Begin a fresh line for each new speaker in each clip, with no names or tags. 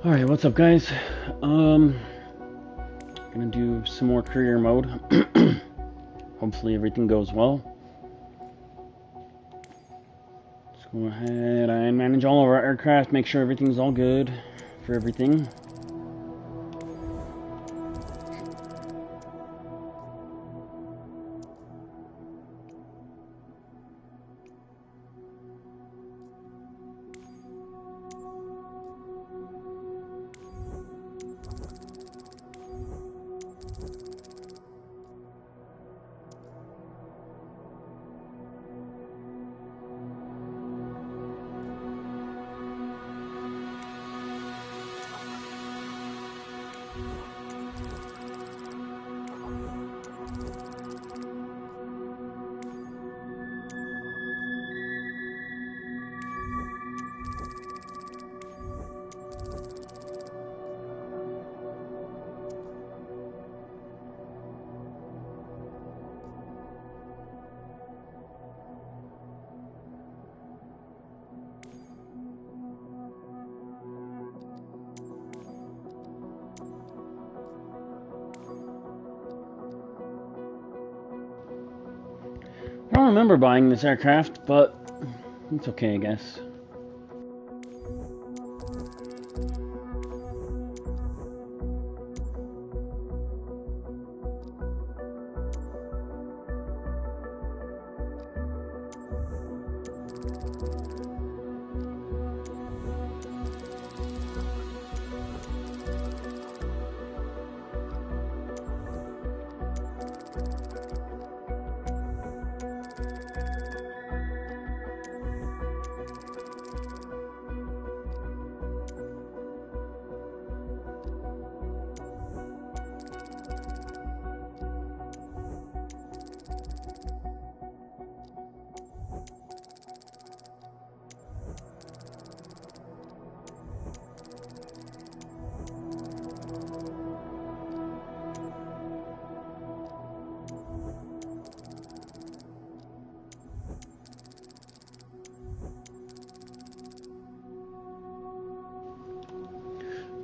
Alright, what's up guys? Gonna do some more career mode. Hopefully everything goes well. Let's go ahead and manage all of our aircraft, make sure everything's all good for everything. I don't remember buying this aircraft, but it's okay, I guess.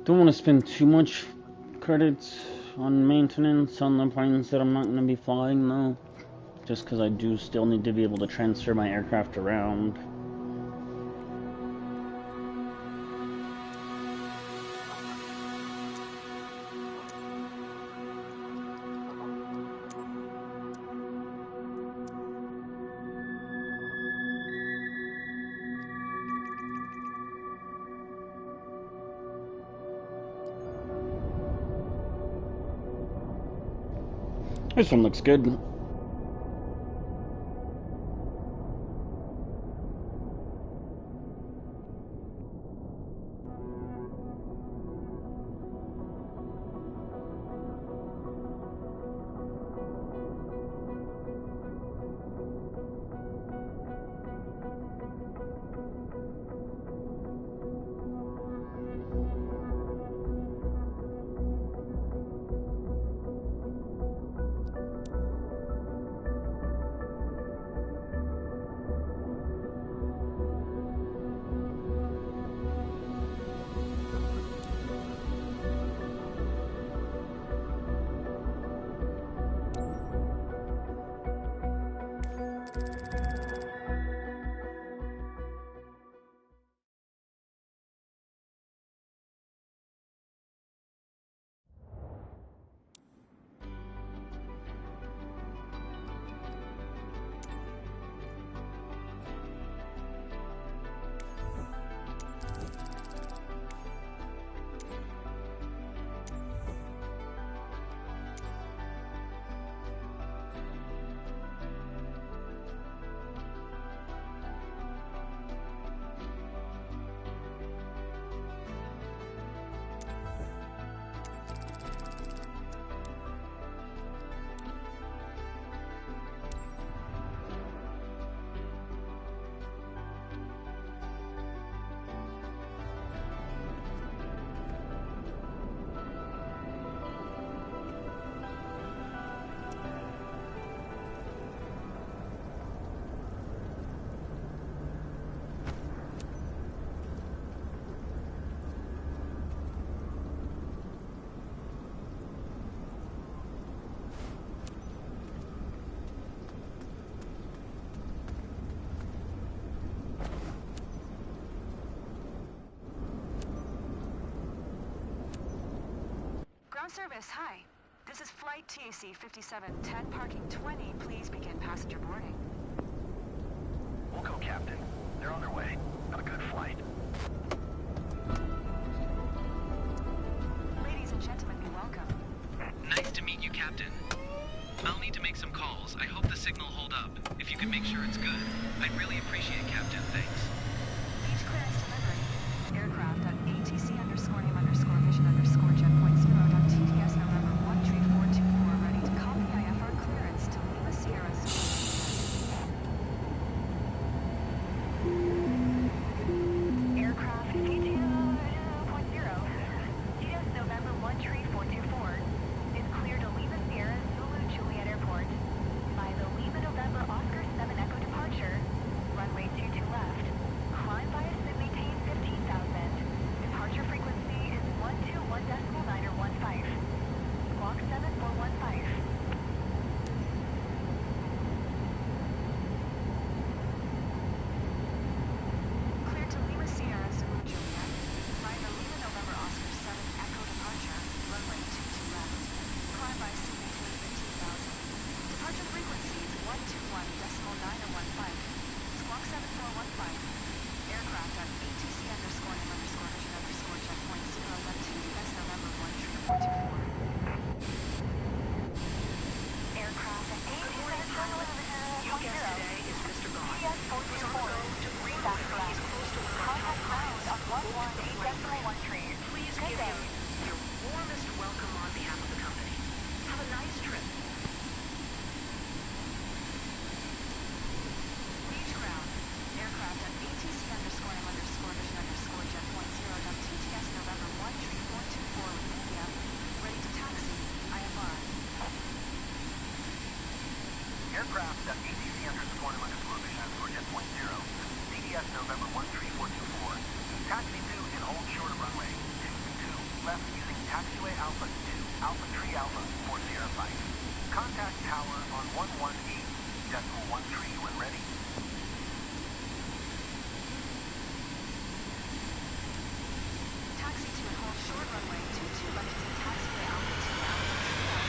Don't want to spend too much credits on maintenance on the planes that I'm not going to be flying though. Just because I do still need to be able to transfer my aircraft around. This one looks good.
Service, hi. This is flight TAC 5710, parking 20. Please begin passenger boarding.
We'll go, Captain. They're on their way. Have a good flight.
Ladies and gentlemen, be welcome.
Nice to meet you, Captain. I'll need to make some calls. I hope the signal hold up. If you could make sure it's good, I'd really appreciate it, Captain. Thanks.
Beach clearance delivery. Aircraft at ATC_name_vision_jet.0.TTS November 13424, ready to copy IFR clearance to Lima Sierra Zulu. Aircraft ATC_2.0, TTS November 13424, is clear to Lima Sierra Zulu Juliet Airport. By the Lima November Oscar 7 Echo departure, runway 22 left. Climb bias and maintain 15,000. Departure frequency is 121.915. Squawk 7415. Clear to Lima Sierra Zulu Juliet. By the Lima November Oscar 7 Echo departure, runway 22 left. Climb bias and maintain 15,000. Departure frequency is 121.915. Squawk 7415. Aircraft at ATC_name_vision_jet.0.TTS November 13424. Aircraft at
Your guest today is Mr. God.
TTS 424. That's correct. Contact ground on 118.13.
Please give him your warmest welcome on behalf of the company. Have a nice trip.
Beach ground. Aircraft at ATC_name_vision_jet.0.TTS November 13424 with India. Ready to taxi. IFR.
Aircraft at ATC_name_vision_jet.0. TTS November 13424. Taxi to and hold short of runway 22 left using taxiway Alpha 2 Alpha 3 Alpha for Sierra Flight. Contact tower on 118.13 when ready.
Taxi to and hold short runway 22 left using taxiway Alpha 2 Alpha 3 Alpha.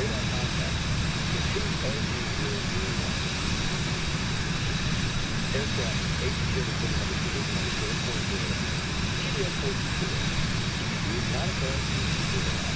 Radar contact. Pursuit 03001. Aircraft 8 number position on the airport zero. TDS 424. TDC not apparent to zero.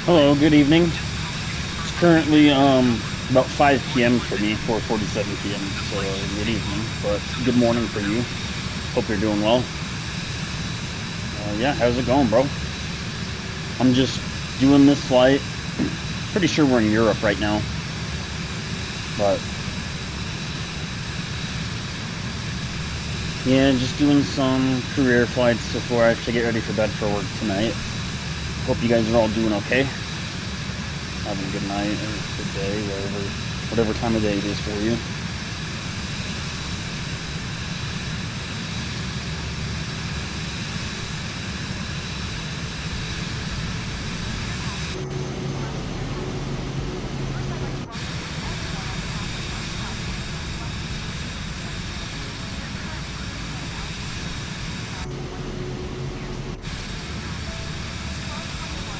Hello, good evening. It's currently about 5 p.m. for me, 4:47 p.m. So good evening, but good morning for you. Hope you're doing well. Yeah, how's it going, bro? I'm just doing this flight. Pretty sure we're in Europe right now, but yeah, just doing some career flights before I have to get ready for bed for work tonight. Hope you guys are all doing okay. Having a good night or good day, whatever time of day it is for you.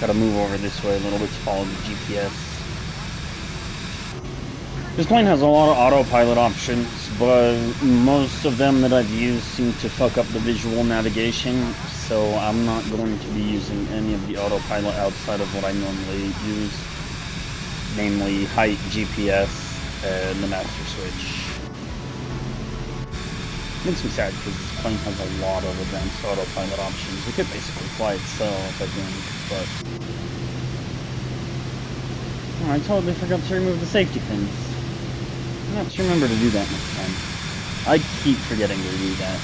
Gotta move over this way a little bit to follow the GPS. This plane has a lot of autopilot options, but most of them that I've used seem to fuck up the visual navigation, so I'm not going to be using any of the autopilot outside of what I normally use, namely height, GPS, and the master switch. Makes me sad because this plane has a lot of advanced autopilot options. It could basically fly itself, I think, but oh, I totally forgot to remove the safety pins. I'll have to remember to do that next time. I keep forgetting to do that.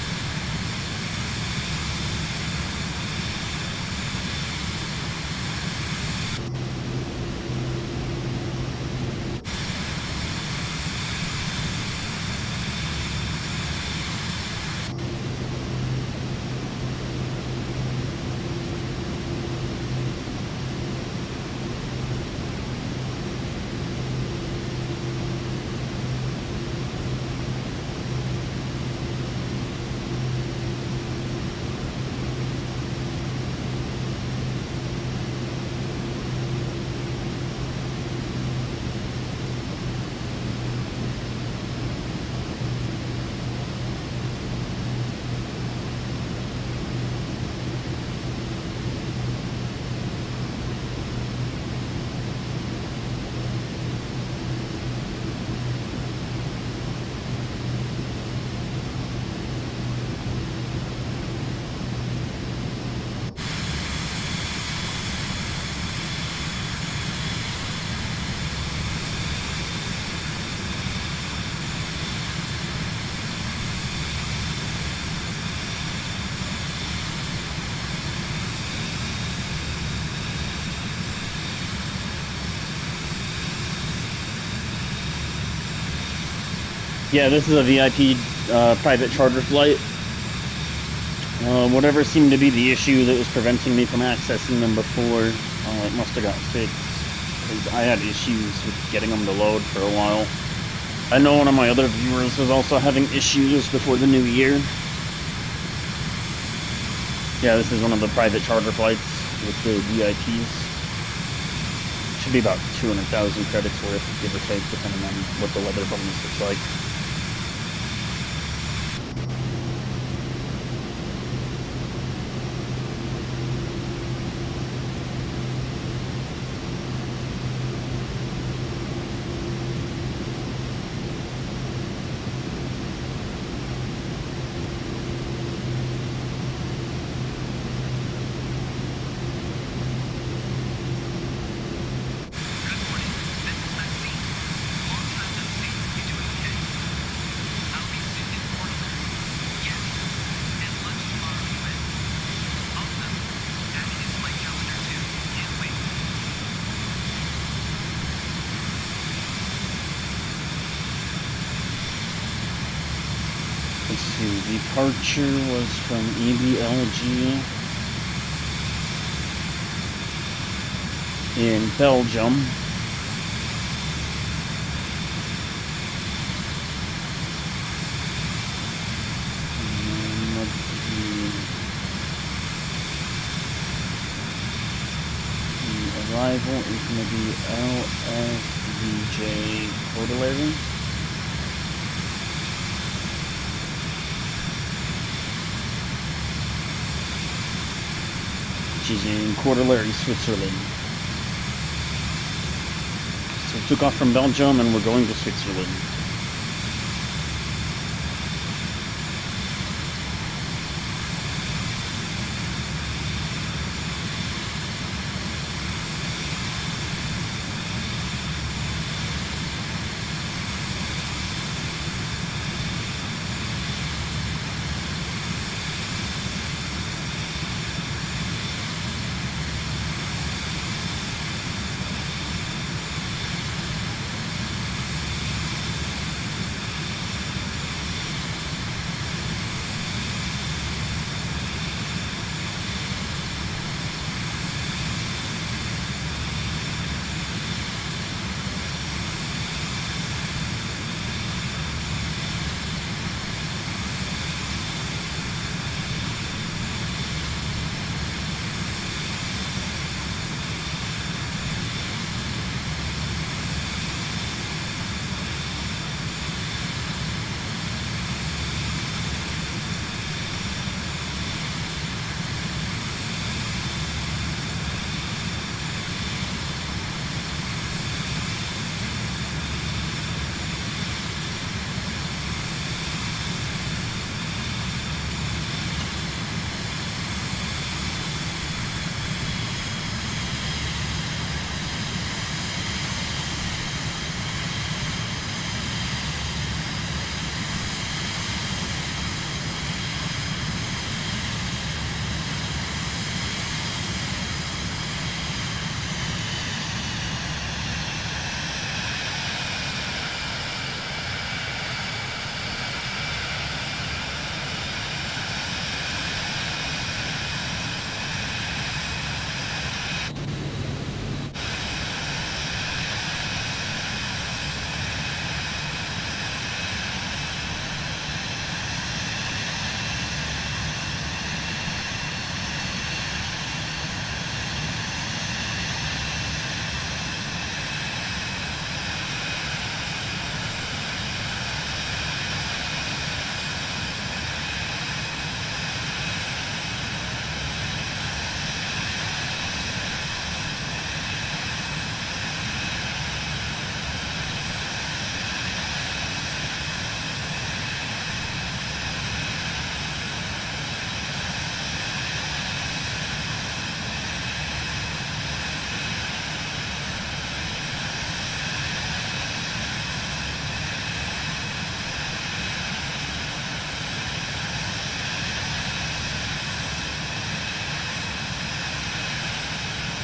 Yeah, this is a VIP private charter flight. Whatever seemed to be the issue that was preventing me from accessing them before, it must have got fixed. Because I had issues with getting them to load for a while. I know one of my other viewers was also having issues before the new year. Yeah, this is one of the private charter flights with the VIPs. Should be about 200,000 credits worth, give or take, depending on what the weather bonus looks like. Let's see, departure was from EBLG in Belgium. And let's see, the arrival is going to be LSVJ Cordillera. Which is in Cordillera, Switzerland. So we took off from Belgium and we're going to Switzerland.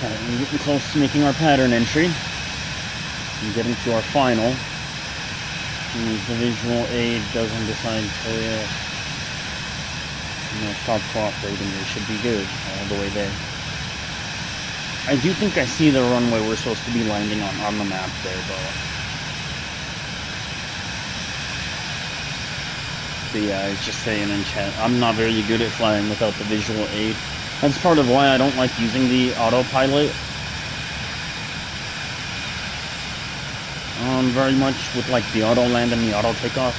Alright, we're getting close to making our pattern entry. And getting to our final. And if the visual aid doesn't decide to stop cooperating, we should be good all the way there. I do think I see the runway we're supposed to be landing on the map there, but yeah, I was just saying in chat, I'm not very good at flying without the visual aid. That's part of why I don't like using the autopilot. Very much with like the auto land and the auto takeoff.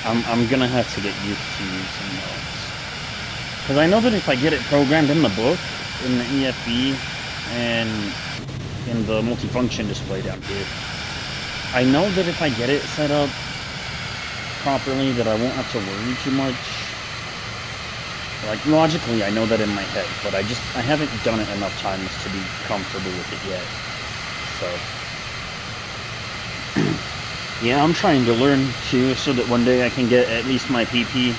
I'm gonna have to get used to using those. Because I know that if I get it programmed in the book, in the EFB, and in the multifunction display down here, I know that if I get it set up properly, that I won't have to worry too much. Like, logically, I know that in my head, but I haven't done it enough times to be comfortable with it yet. So, yeah, I'm trying to learn, too, so that one day I can get at least my PPE,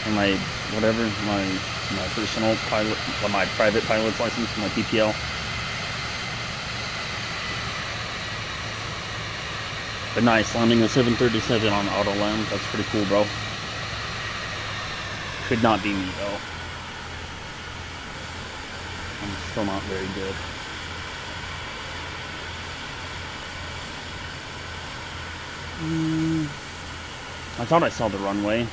or my, whatever, my personal pilot, or my private pilot's license, my PPL. But nice, landing a 737 on auto land, that's pretty cool, bro. Could not be me, though. I'm still not very good. I thought I saw the runway.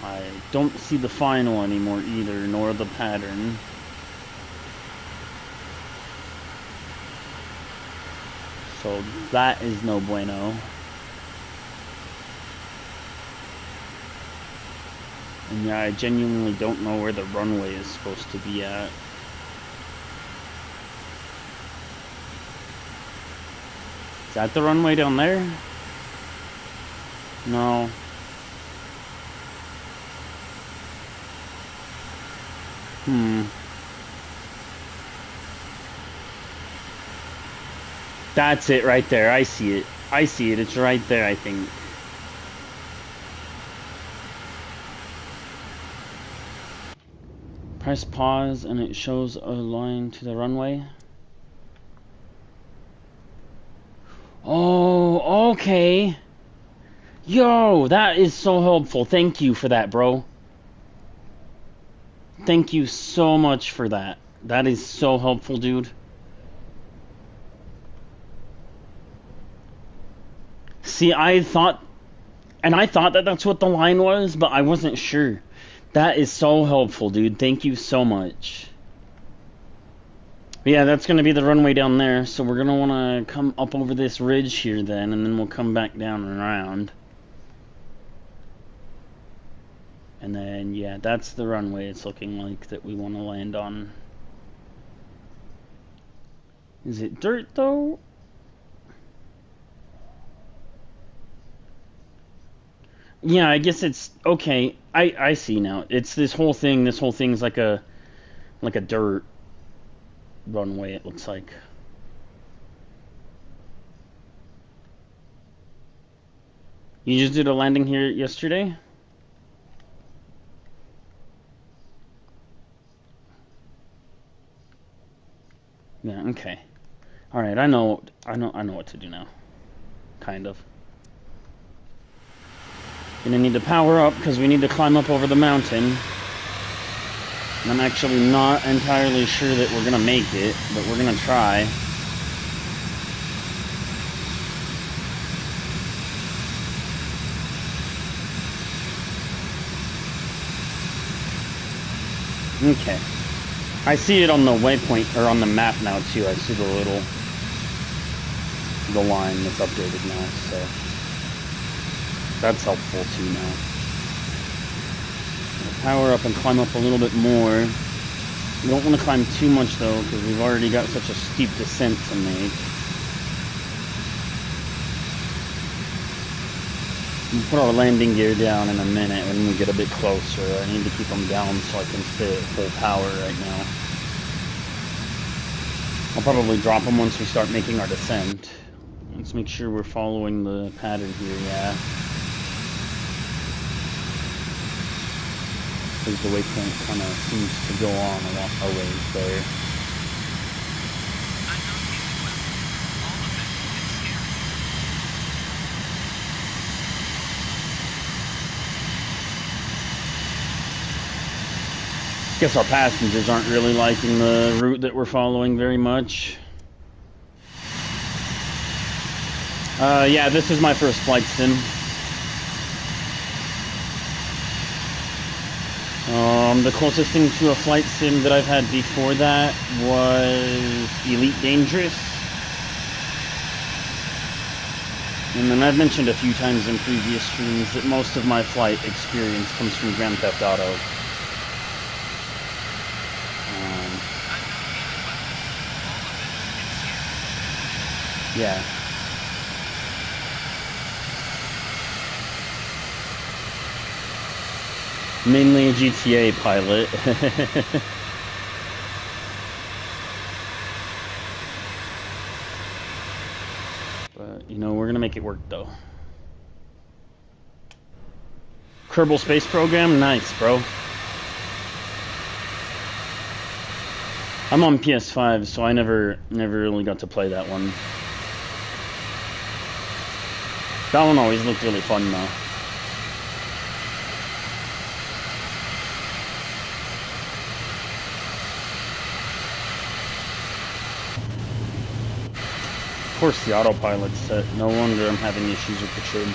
I don't see the final anymore either, nor the pattern. So that is no bueno. And yeah, I genuinely don't know where the runway is supposed to be at. Is that the runway down there? No. That's it right there. I see it. I see it. It's right there, I think. Press pause and it shows a line to the runway. Oh, okay. Yo, that is so helpful. Thank you for that, bro. Thank you so much for that. That is so helpful, dude. See, I thought that that's what the line was, but I wasn't sure. That is so helpful, dude. Thank you so much. But yeah, that's going to be the runway down there, so we're going to want to come up over this ridge here then, and then we'll come back down and around. And then, yeah, that's the runway it's looking like that we want to land on. Is it dirt, though? Yeah, I guess it's... Okay, I see now. It's this whole thing. This whole thing's like a dirt runway, it looks like. You just did a landing here yesterday? Yeah, okay. Alright, I know what to do now. Kind of. Gonna need to power up because we need to climb up over the mountain. And I'm actually not entirely sure that we're gonna make it, but we're gonna try. Okay. I see it on the waypoint, or on the map now too. I see the line that's updated now, so that's helpful too now. Power up and climb up a little bit more. We don't want to climb too much though, because we've already got such a steep descent to make. We'll put our landing gear down in a minute when we get a bit closer. I need to keep them down so I can stay at full power right now. I'll probably drop them once we start making our descent. Let's make sure we're following the pattern here, yeah. Because the waypoint kind of seems to go on a ways there. Guess our passengers aren't really liking the route that we're following very much. Yeah, this is my first flight sim. The closest thing to a flight sim that I've had before that was Elite Dangerous. And then I've mentioned a few times in previous streams that most of my flight experience comes from Grand Theft Auto. Yeah. Mainly a GTA pilot. But, you know, we're gonna make it work, though. Kerbal Space Program? Nice, bro. I'm on PS5, so I never really got to play that one. That one always looked really fun, though. Of course the autopilot's set. No wonder I'm having issues with the trim.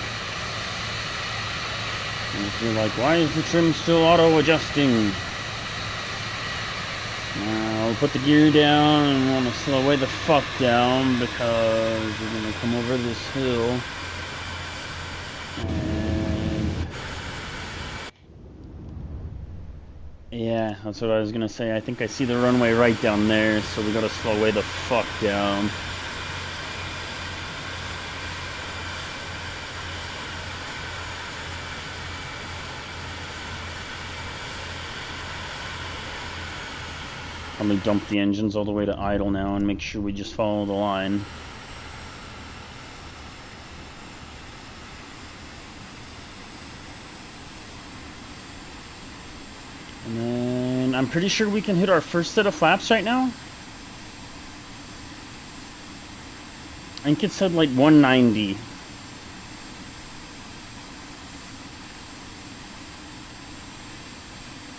And if you're like, why is the trim still auto-adjusting? I'll put the gear down and want to slow way the fuck down because we're going to come over this hill. And yeah, that's what I was going to say. I think I see the runway right down there, so we got to slow way the fuck down. Probably dump the engines all the way to idle now and make sure we just follow the line. And then I'm pretty sure we can hit our first set of flaps right now. I think it said like 190.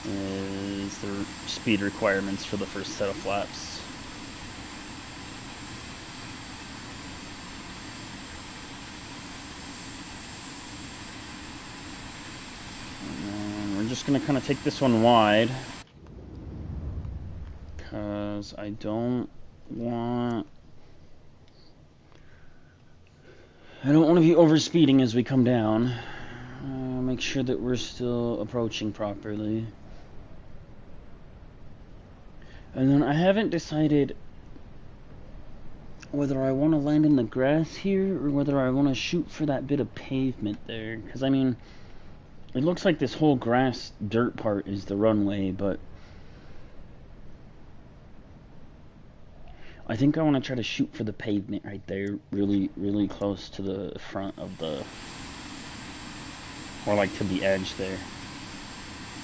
Is the speed requirements for the first set of flaps. And we're just gonna kind of take this one wide because I don't want to be overspeeding as we come down. Make sure that we're still approaching properly. And then I haven't decided whether I want to land in the grass here or whether I want to shoot for that bit of pavement there. Because, I mean, it looks like this whole grass dirt part is the runway, but I think I want to try to shoot for the pavement right there, really, really close to the front of the, or like to the edge there.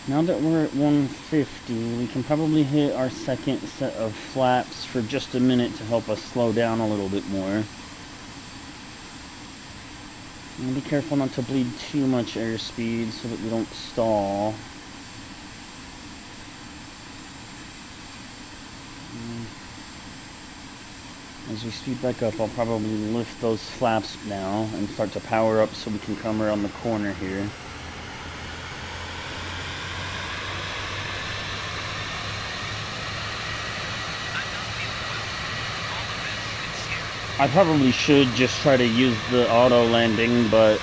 Now that we're at 150, we can probably hit our second set of flaps for just a minute to help us slow down a little bit more. And be careful not to bleed too much airspeed so that we don't stall. As we speed back up, I'll probably lift those flaps now and start to power up so we can come around the corner here. I probably should just try to use the auto landing, but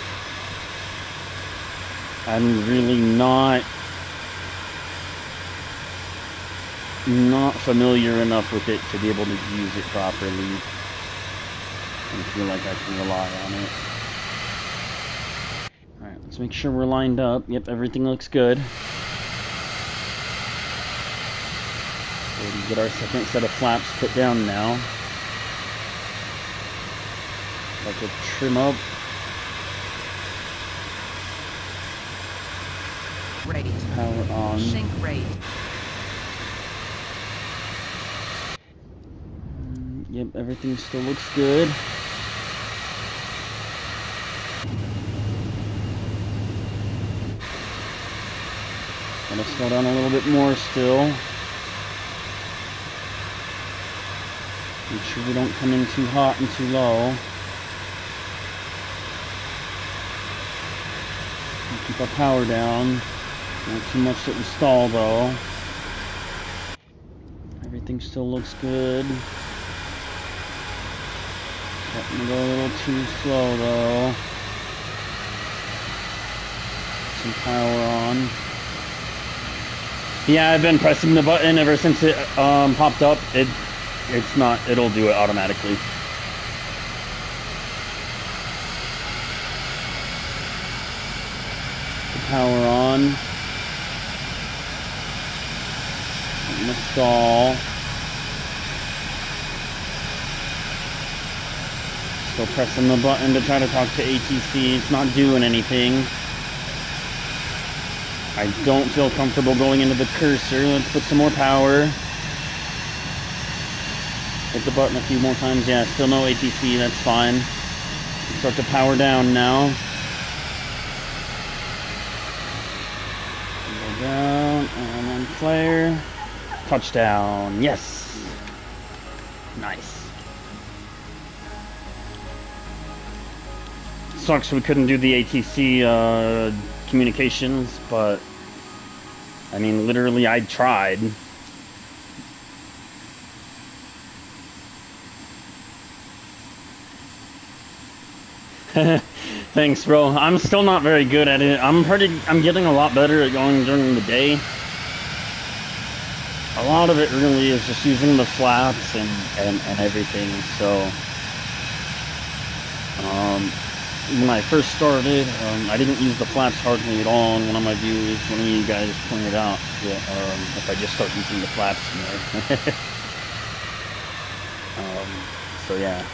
I'm really not familiar enough with it to be able to use it properly. I feel like I can rely on it. Alright, let's make sure we're lined up. Yep, everything looks good. So we get our second set of flaps put down now. Like a trim up.
Rate.
Power on.
Sync rate.
Yep, everything still looks good. Gotta slow down a little bit more still. Make sure we don't come in too hot and too low. Keep our power down. Not too much that we stall though. Everything still looks good. Letting it go a little too slow though. Some power on. Yeah, I've been pressing the button ever since it popped up. It'll do it automatically. Power on. I'm gonna stall. Still pressing the button to try to talk to ATC. It's not doing anything. I don't feel comfortable going into the cursor. Let's put some more power. Hit the button a few more times. Yeah, still no ATC. That's fine. Let's start to power down now. Go down and then flare. Touchdown. Yes. Nice. Sucks we couldn't do the ATC communications, but I mean, literally, I tried. Thanks, bro. I'm still not very good at it. I'm getting a lot better at going during the day. A lot of it really is just using the flaps and everything, so when I first started, I didn't use the flaps hardly at all in one of my views. One of you guys pointed out that if I just start using the flaps more. So yeah.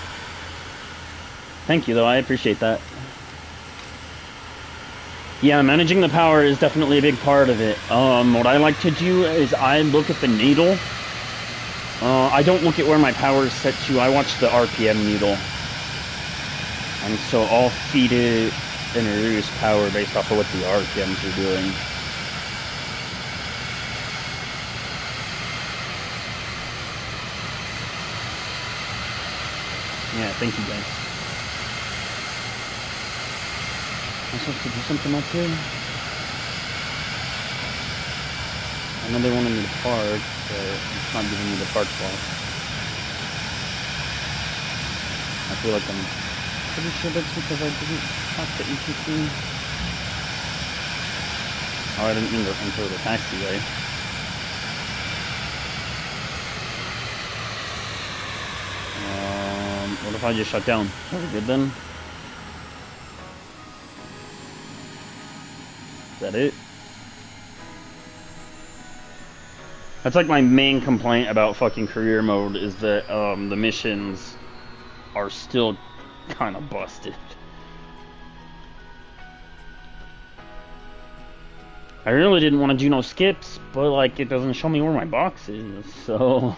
Thank you, though. I appreciate that. Yeah, managing the power is definitely a big part of it. What I like to do is I look at the needle. I don't look at where my power is set to. I watch the RPM needle. And so I'll feed it and reduce power based off of what the RPMs are doing. Yeah, thank you guys. I'm supposed to do something else here? I know they wanted me to park, but it's not giving me the park spot. I feel like I'm pretty sure that's because I didn't talk to ETC. Oh, I didn't mean to enter the taxiway. What if I just shut down? Are we good then? Is that it? That's like my main complaint about fucking career mode is that the missions are still kind of busted. I really didn't want to do no skips, but like it doesn't show me where my box is, so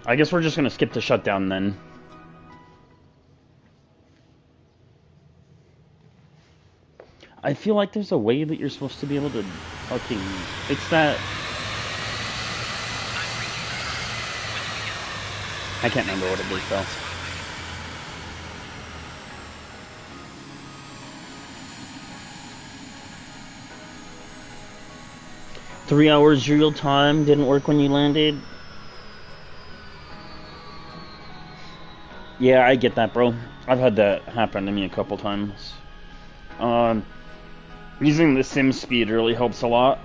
I guess we're just gonna skip the shutdown then. I feel like there's a way that you're supposed to be able to fucking fix that. I can't remember what it is though. Three hours real time didn't work when you landed. Yeah, I get that, bro. I've had that happen to me a couple times. Using the sim speed really helps a lot.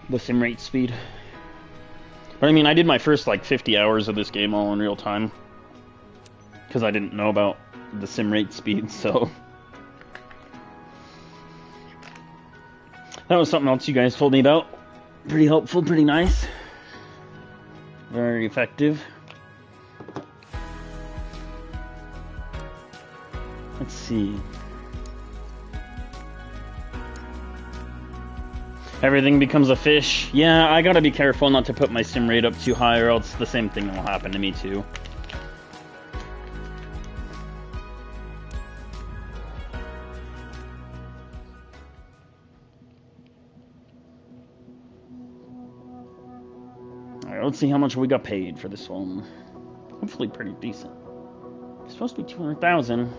The sim rate speed. But I mean, I did my first like 50 hours of this game all in real time. Because I didn't know about the sim rate speed, so. That was something else you guys told me about. Pretty helpful, pretty nice. Very effective. Let's see. Everything becomes a fish. Yeah, I gotta be careful not to put my sim rate up too high or else the same thing will happen to me too. Alright, let's see how much we got paid for this one. Hopefully pretty decent. It's supposed to be 200,000.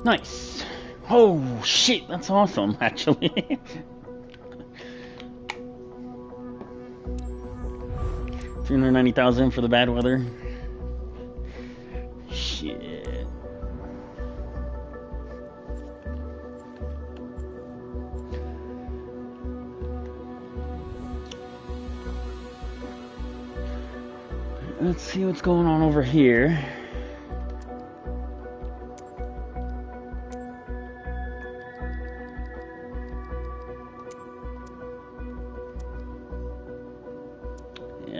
Nice. Oh shit, that's awesome, actually. 390,000 for the bad weather. Shit. Let's see what's going on over here.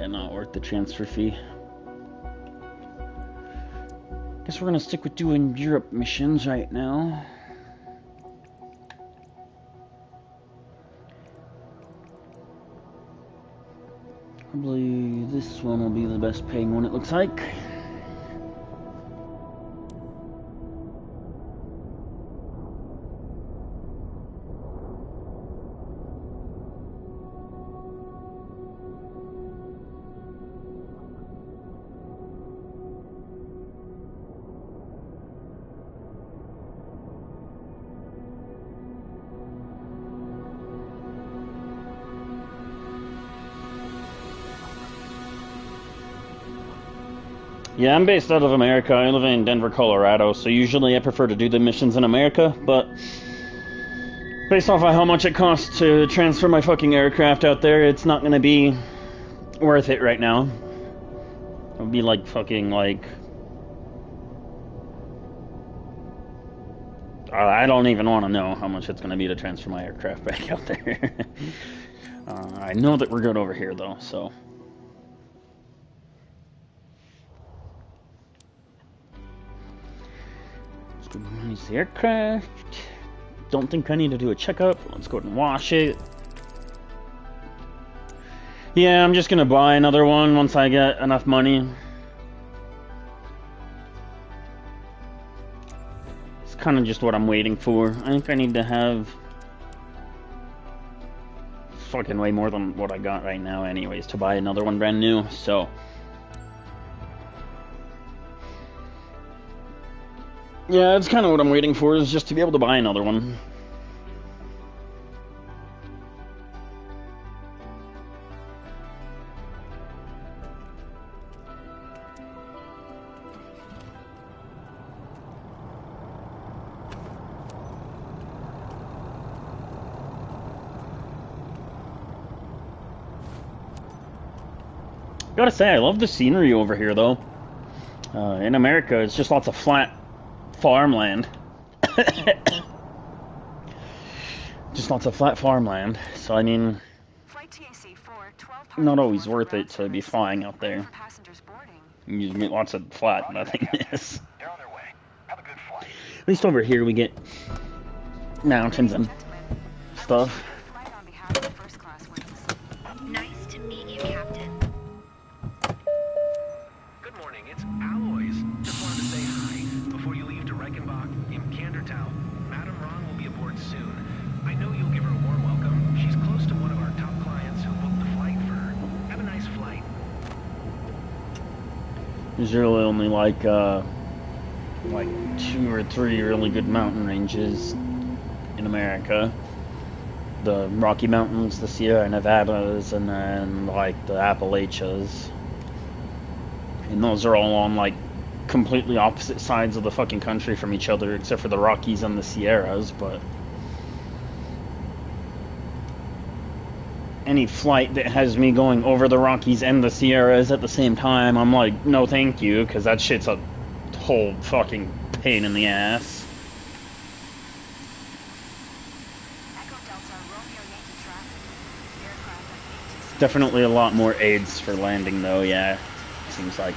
Not worth the transfer fee. Guess we're gonna stick with doing Europe missions right now. Probably this one will be the best paying one, it looks like. Yeah, I'm based out of America. I live in Denver, Colorado, so usually I prefer to do the missions in America, but based off of how much it costs to transfer my fucking aircraft out there, it's not gonna be worth it right now. It would be like fucking like I don't even want to know how much it's going to be to transfer my aircraft back out there. I know that we're good over here, though, so... Let's go use the aircraft. Don't think I need to do a checkup. Let's go ahead and wash it. Yeah, I'm just going to buy another one once I get enough money. It's kind of just what I'm waiting for. I think I need to have... fucking way more than what I got right now anyways to buy another one brand new, so yeah, that's kind of what I'm waiting for, is just to be able to buy another one. Gotta say, I love the scenery over here, though. In America, it's just lots of flat farmland. Just lots of flat farmland. So, I mean, not always worth it to be flying out there. You get lots of flat nothingness. At least over here, we get mountains and stuff.
Nice to meet you, Captain.
Just wanted to say hi before you leave to Reichenbach in Kandertau. Madame Ron will be aboard soon. I know you'll give her a warm welcome. She's close to one of our top clients who booked the flight for her. Have a nice flight.
There's really only like 2 or 3 really good mountain ranges in America. The Rocky Mountains, the Sierra Nevadas, and then like the Appalachias. And those are all on like completely opposite sides of the fucking country from each other, except for the Rockies and the Sierras. But any flight that has me going over the Rockies and the Sierras at the same time, I'm like, no thank you, because that shit's a whole fucking pain in the ass. Definitely a lot more aids for landing though, yeah. Seems like.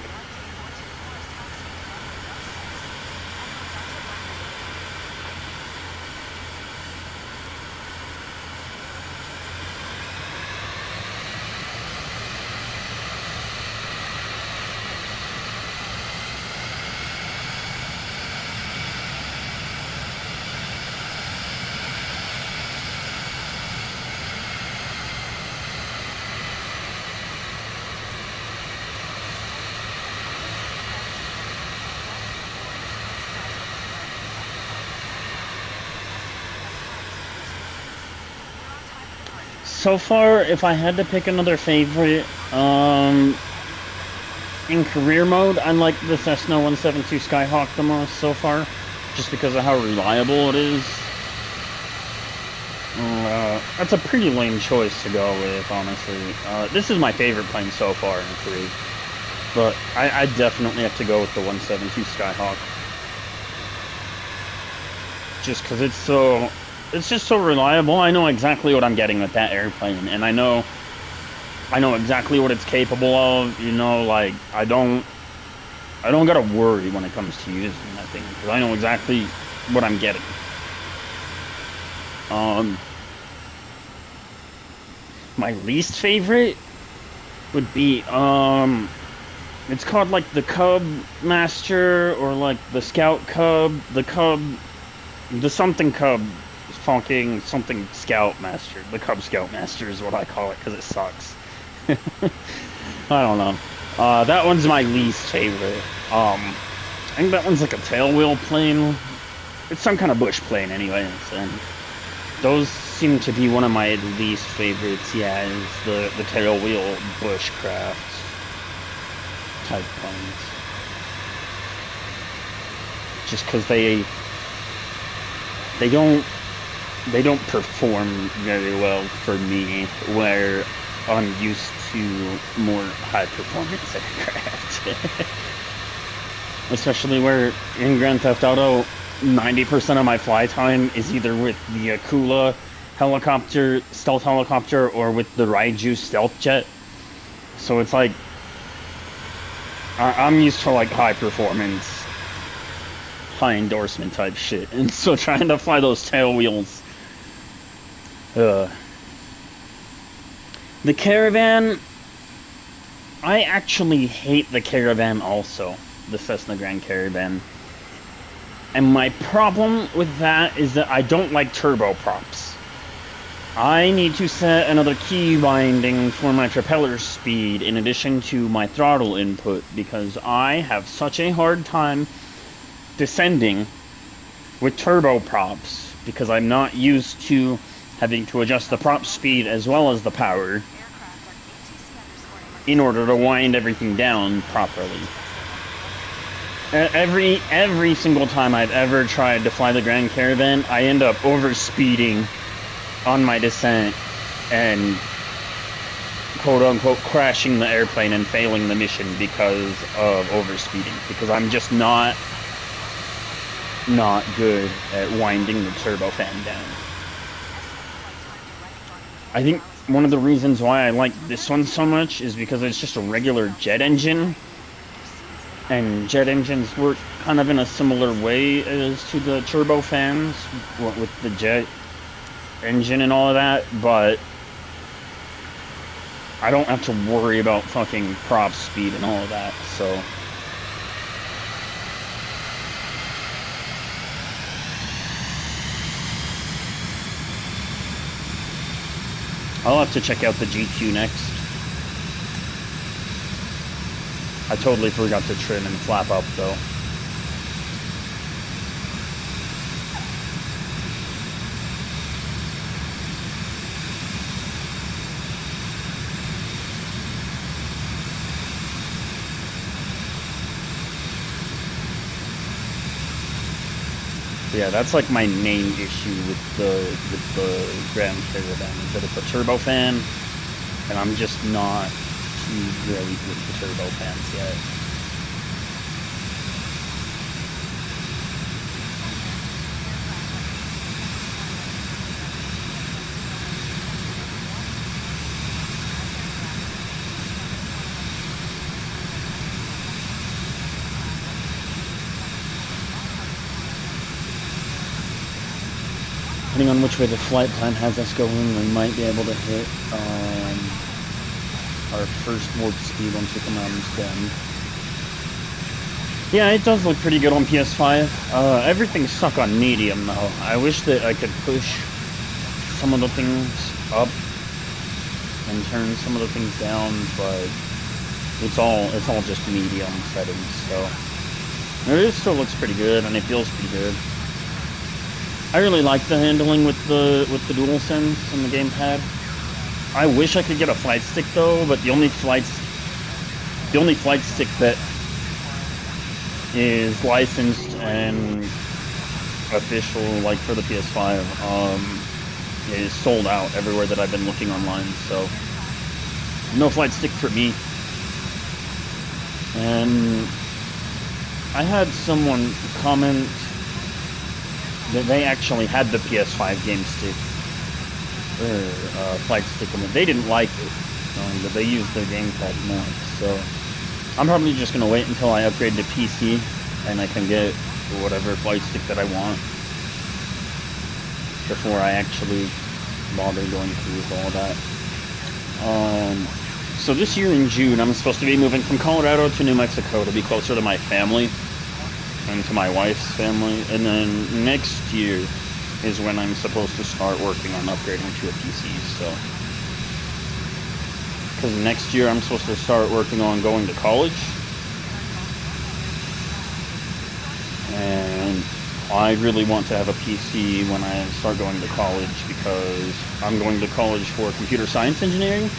So far, if I had to pick another favorite, in career mode, I like the Cessna 172 Skyhawk the most so far, just because of how reliable it is. That's a pretty lame choice to go with, honestly. This is my favorite plane so far in career, but I definitely have to go with the 172 Skyhawk. Just because it's just so reliable. I know exactly what I'm getting with that airplane, and I know exactly what it's capable of. You know, like I don't gotta worry when it comes to using that thing, because I know exactly what I'm getting. My least favorite would be it's called like the Cub Master, or like the Scout Cub, the something Cub. Funking something Scout Master. The Cub Scout Master is what I call it, because it sucks. I don't know. That one's my least favorite. I think that one's like a tailwheel plane. It's some kind of bush plane anyways, and those seem to be one of my least favorites, yeah, is the tailwheel bushcraft type planes. Just because they don't perform very well for me, where I'm used to more high-performance aircraft. Especially where in Grand Theft Auto, 90% of my fly time is either with the Akula helicopter, stealth helicopter, or with the Raiju stealth jet. So it's like, I'm used to like high performance, high endorsement type shit, and so trying to fly those tail wheels. The Caravan, I actually hate the Caravan also, the Cessna Grand Caravan. And my problem with that is that I don't like turboprops. I need to set another key binding for my propeller speed in addition to my throttle input because I have such a hard time descending with turboprops because I'm not used to having to adjust the prop speed as well as the power in order to wind everything down properly. Every single time I've ever tried to fly the Grand Caravan, I end up overspeeding on my descent and quote-unquote crashing the airplane and failing the mission because of overspeeding. Because I'm just not good at winding the turbofan down. I think one of the reasons why I like this one so much is because it's just a regular jet engine. And jet engines work kind of in a similar way as to the turbofans with the jet engine and all of that, but I don't have to worry about fucking prop speed and all of that, so. I'll have to check out the GQ next. I totally forgot to trim and flap up, though. Yeah, that's like my main issue with the Grand Caravan is that it's a turbofan, and I'm just not too great with the turbofans yet. Depending on which way the flight plan has us going, we might be able to hit our first warp speed once we come out of Bend. Yeah, it does look pretty good on PS5. Everything's stuck on medium though. I wish that I could push some of the things up and turn some of the things down, but it's all just medium settings. So it still looks pretty good and it feels pretty good. I really like the handling with the DualSense and the gamepad. I wish I could get a flight stick though, but the only flight stick that is licensed and official, like for the PS5, is sold out everywhere that I've been looking online. So no flight stick for me. And I had someone comment that they actually had the PS5 game stick, or flight stick, and they didn't like it, but they used their gamepad more. So I'm probably just going to wait until I upgrade to PC and I can get whatever flight stick that I want before I actually bother going through with all that. So this year in June, I'm supposed to be moving from Colorado to New Mexico to be closer to my family and to my wife's family, and then next year is when I'm supposed to start working on upgrading to a PC. So, because next year I'm supposed to start working on going to college, and I really want to have a PC when I start going to college, because I'm going to college for computer science engineering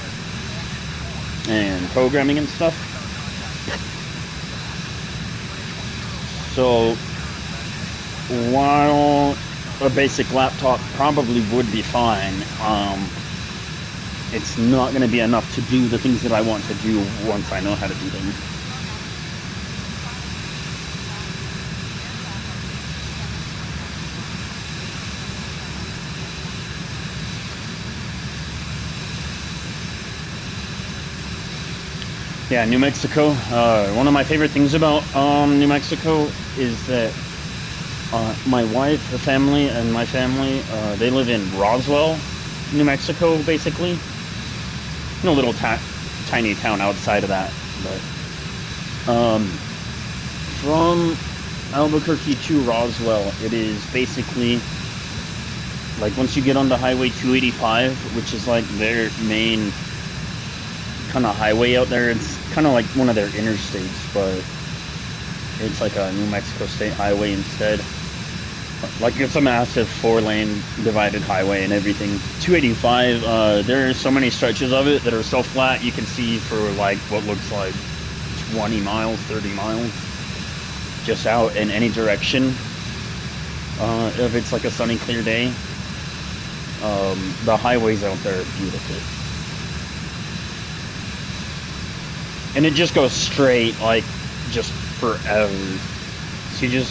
and programming and stuff. So while a basic laptop probably would be fine, it's not going to be enough to do the things that I want to do once I know how to do them. Yeah, New Mexico. One of my favorite things about New Mexico is that my wife, her family, and my family, they live in Roswell, New Mexico, basically. In a little tiny town outside of that. But from Albuquerque to Roswell, it is basically like once you get onto Highway 285, which is like their main kind of highway out there. It's kind of like one of their interstates, but it's like a New Mexico state highway instead. Like it's a massive 4-lane divided highway and everything. 285, there are so many stretches of it that are so flat you can see for like what looks like 20 miles, 30 miles, just out in any direction. If it's like a sunny, clear day, the highways out there are beautiful. And it just goes straight, like, just forever. So you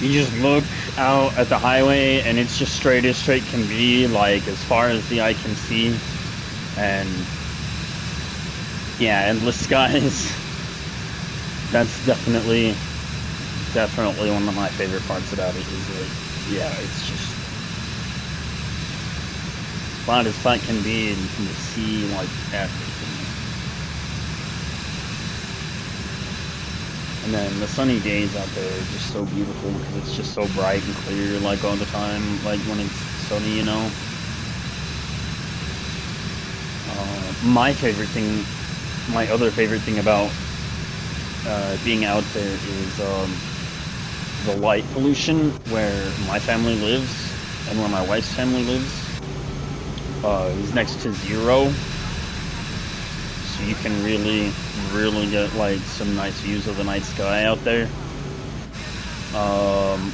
just look out at the highway, and it's just straight as straight can be, like, as far as the eye can see. And, yeah, endless skies. That's definitely one of my favorite parts about it, is, like, yeah, it's just flat as flat can be, and you can just see, like, everything. And then the sunny days out there are just so beautiful because it's just so bright and clear, like, all the time, like when it's sunny, you know. My other favorite thing about being out there is the light pollution where my family lives and where my wife's family lives is next to zero. So you can really get like some nice views of the night sky out there.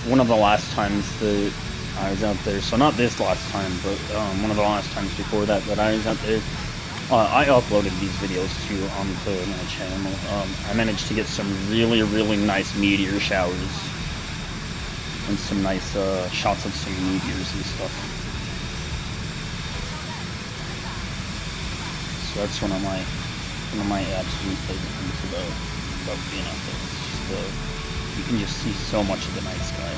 One of the last times that I was out there, so not this last time, but one of the last times before that I was out there, I uploaded these videos too onto my channel. I managed to get some really nice meteor showers and some nice shots of some meteors and stuff. So that's one of my absolute favorite things about being out there. It's just you can just see so much of the night sky.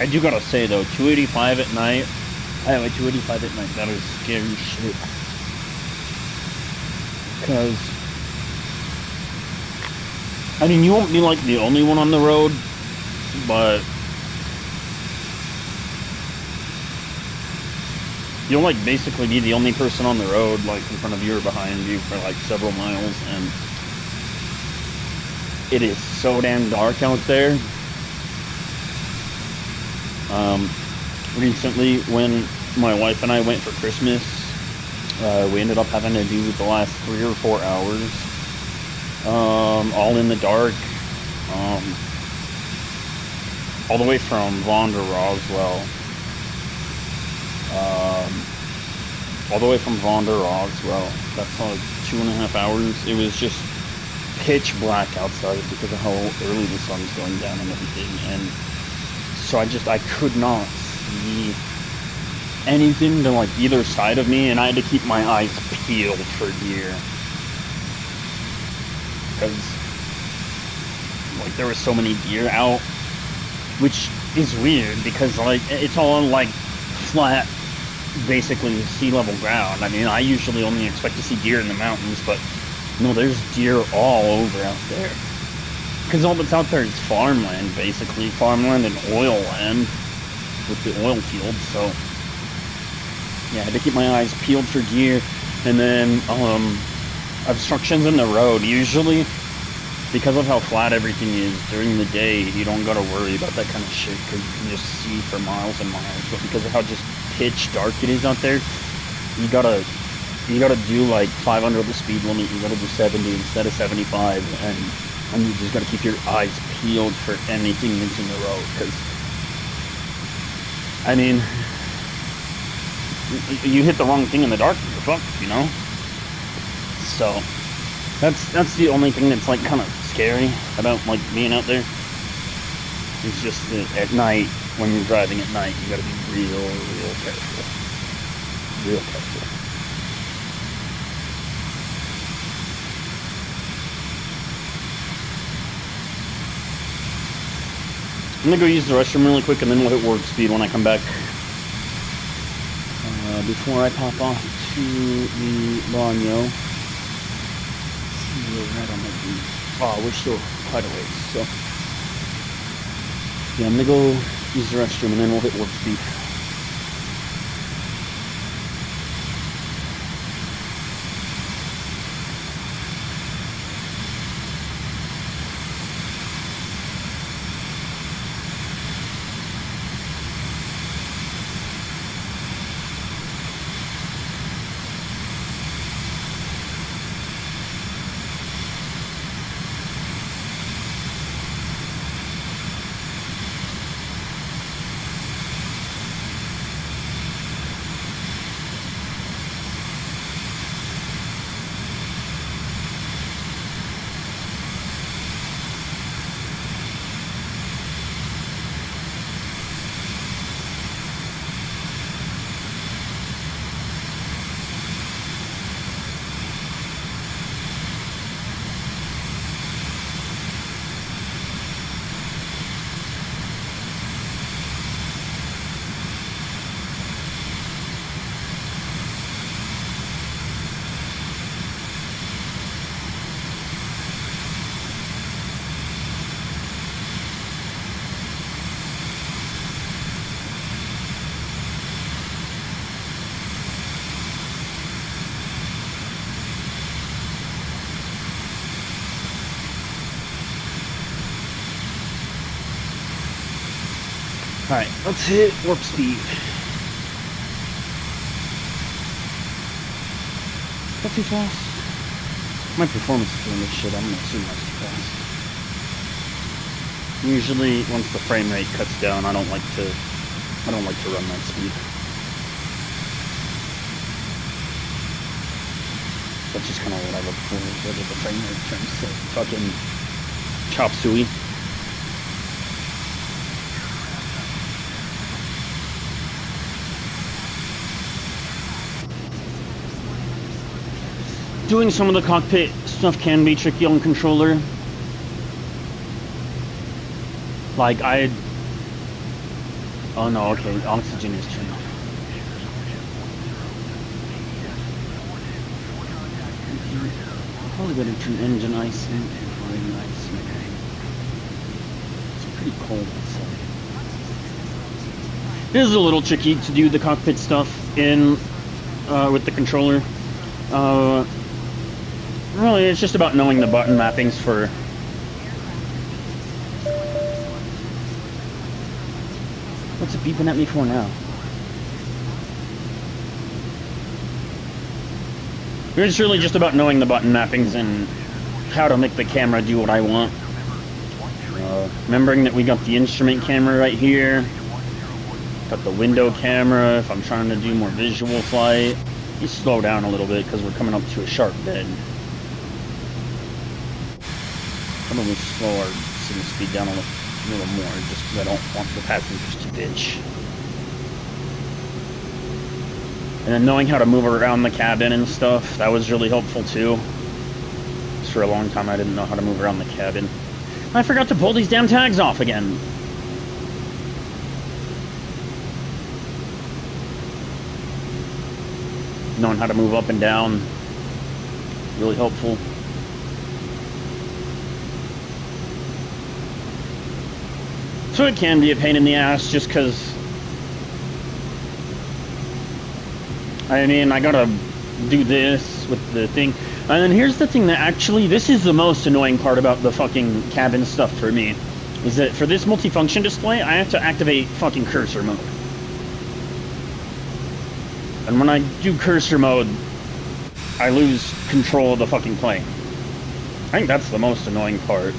I do gotta say though, 285 at night, Highway 285 at night, that is scary shit. Because, I mean, you won't be like the only one on the road, but you'll like basically be the only person on the road, like in front of you or behind you for like several miles, and it is so damn dark out there. Recently, when my wife and I went for Christmas, we ended up having to do the last 3 or 4 hours, all in the dark, all the way from Vaughn to Roswell, that's like 2.5 hours. It was just pitch black outside because of how early the sun's going down and everything, and so I could not see anything to like either side of me, and I had to keep my eyes peeled for deer. Because like there were so many deer out, which is weird because like it's all on like flat, basically sea level ground. I mean, I usually only expect to see deer in the mountains, but no, there's deer all over out there. Because all that's out there is farmland, basically. Farmland and oil land with the oil fields, so yeah, I had to keep my eyes peeled for deer. And then obstructions in the road. Usually because of how flat everything is during the day, you don't gotta worry about that kind of shit because you can just see for miles and miles. But because of how just pitch dark it is out there, you gotta do like 5 under the speed limit. You gotta do 70 instead of 75, and you just gotta keep your eyes peeled for anything that's in the road. Because I mean, you hit the wrong thing in the dark, you're fucked, you know. So that's the only thing that's like kind of scary about like being out there. It's just that at night, when you're driving at night, you gotta be real careful. Real careful. I'm gonna go use the restroom really quick and then we'll hit warp speed when I come back. Before I pop off to the baño. Oh, we're still quite a ways, so yeah, I'm gonna go use the restroom and then we'll hit warp speed. Alright, let's hit warp speed. Is that too fast? My performance is doing this shit, I'm gonna assume that's too fast. Usually, once the frame rate cuts down, I don't like to run that speed. That's just kind of what I look for, whether the frame rate turns to fucking chop suey. Doing some of the cockpit stuff can be tricky on controller. Like oh no, okay, oxygen is turned on. Probably better turn engine icing before engine icing. It's pretty cold outside. It is a little tricky to do the cockpit stuff in with the controller. Really, it's just about knowing the button mappings for... What's it beeping at me for now? It's really just about knowing the button mappings and how to make the camera do what I want. Remembering that we got the instrument camera right here. Got the window camera if I'm trying to do more visual flight. You slow down a little bit because we're coming up to a sharp bend. Probably slow our city speed down a little more just because I don't want the passengers to bitch. And then knowing how to move around the cabin and stuff, that was really helpful too. Just for a long time I didn't know how to move around the cabin. I forgot to pull these damn tags off again. Knowing how to move up and down, really helpful. So it can be a pain in the ass just because, I mean, I gotta do this with the thing. And then here's the thing that actually, this is the most annoying part about the fucking cabin stuff for me, is that for this multifunction display, I have to activate fucking cursor mode. And when I do cursor mode, I lose control of the fucking plane. I think that's the most annoying part.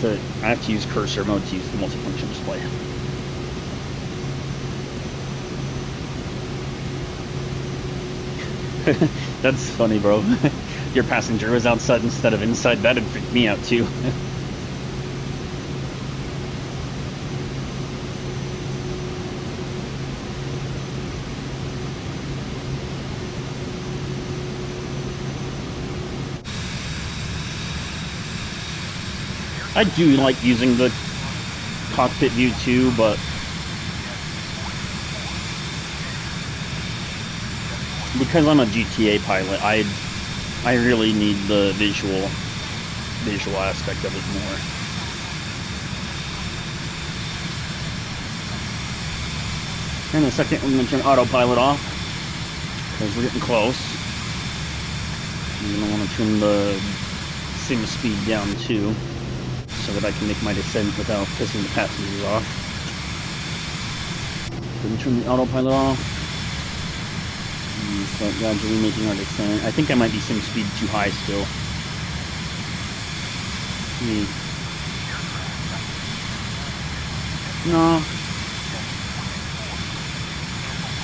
So I have to use cursor mode to use the multifunction display. That's funny, bro. Your passenger was outside instead of inside. That'd freak me out too. I do like using the cockpit view too, but because I'm a GTA pilot, I really need the visual aspect of it more. In a second, we're going to turn autopilot off because we're getting close. I'm going to want to turn the sim speed down too, so that I can make my descent without pissing the passengers off. We're going to turn the autopilot off. And start gradually making our descent. I think I might be sim speed too high still. No.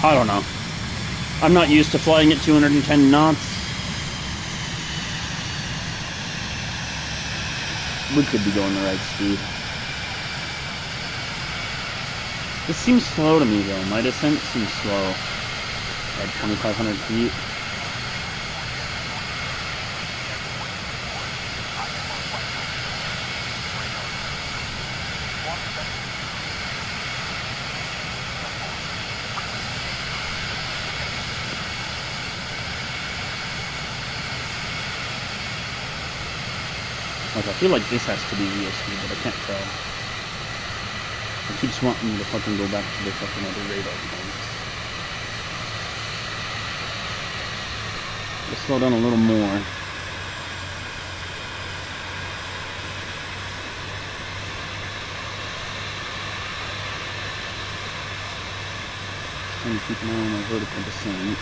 I don't know. I'm not used to flying at 210 knots. We could be going the right speed. This seems slow to me though. My descent seems slow. At 2,500 feet. Like, I feel like this has to be real speed, but I can't tell. It keeps wanting me to fucking go back to the fucking other radar points. Let's slow down a little more. Trying to keep an eye on my vertical descent.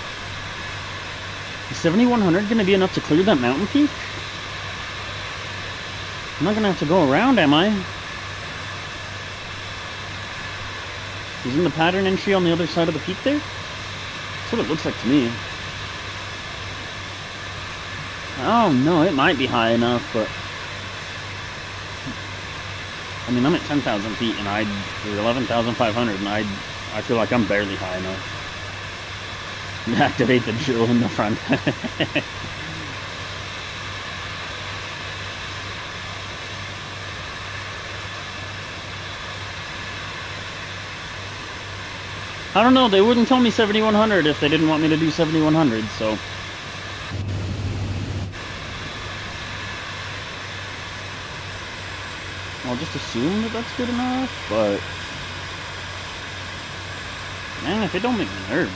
Is 7,100 going to be enough to clear that mountain peak? I'm not going to have to go around, am I? Isn't the pattern entry on the other side of the peak there? That's what it looks like to me. Oh, no, it might be high enough, but... I mean, I'm at 10,000 feet, and or 11,500, and I feel like I'm barely high enough. Activate the drill in the front. I don't know, they wouldn't tell me 7,100 if they didn't want me to do 7,100, so... I'll just assume that that's good enough, but... Man, if it don't make me nervous...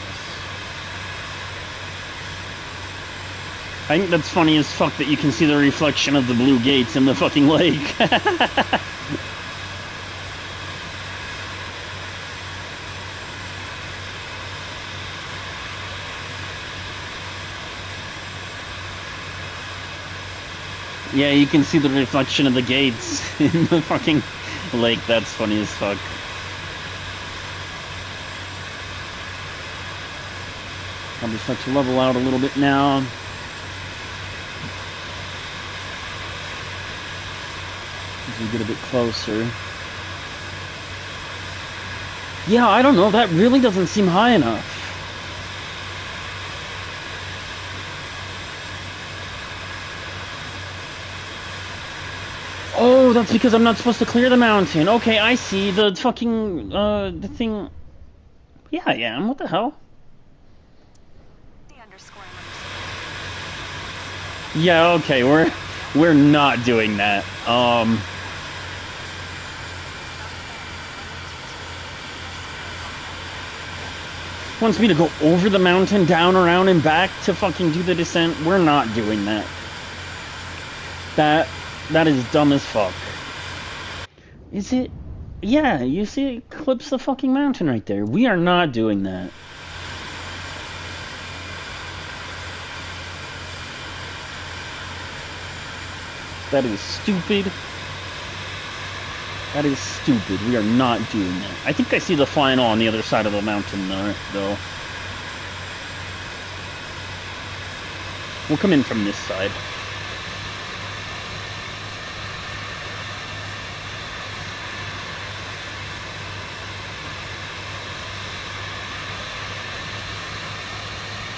I think that's funny as fuck that you can see the reflection of the blue gates in the fucking lake. Yeah, you can see the reflection of the gates in the fucking lake. That's funny as fuck. I'll just start to level out a little bit now. As we get a bit closer. Yeah, I don't know. That really doesn't seem high enough. Oh, that's because I'm not supposed to clear the mountain. Okay, I see. The fucking, the thing... Yeah, I am. What the hell? Yeah, okay, we're not doing that. Wants me to go over the mountain, down, around, and back to fucking do the descent. We're not doing that. That is dumb as fuck. Is it? Yeah, you see it clips the fucking mountain right there. We are not doing that. That is stupid. That is stupid. We are not doing that. I think I see the final on the other side of the mountain though. We'll come in from this side.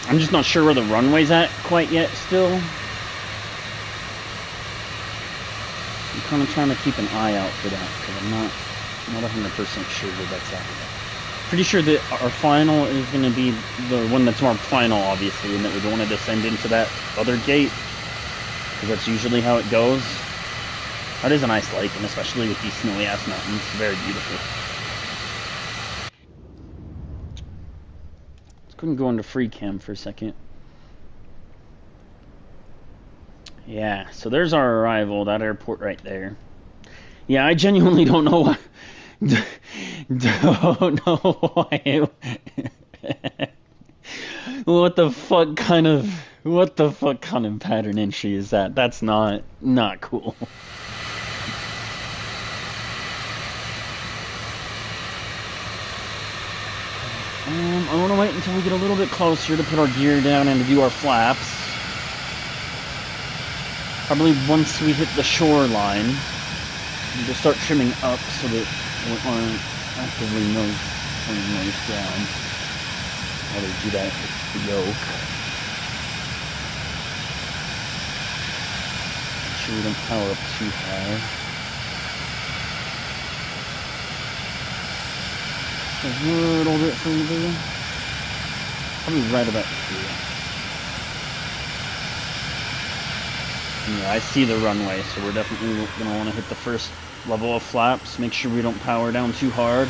I'm just not sure where the runway's at quite yet still. I'm kind of trying to keep an eye out for that, because I'm not 100% sure where that's at. Pretty sure that our final is going to be the one that's marked final, obviously, and that we don't want to descend into that other gate, because that's usually how it goes. That is a nice lake, and especially with these snowy-ass mountains, very beautiful. Let's go and go into free cam for a second. Yeah, so there's our arrival, that airport right there. Yeah, I genuinely don't know what... don't know why... What the fuck kind of pattern entry is that? That's not cool. I want to wait until we get a little bit closer to put our gear down and to do our flaps. Probably once we hit the shoreline, we'll just start trimming up so that we aren't actively nose down while we do that with the yoke. Make sure we don't power up too high. A little bit further. Probably right about here. Yeah, I see the runway, so we're definitely going to want to hit the first level of flaps. Make sure we don't power down too hard.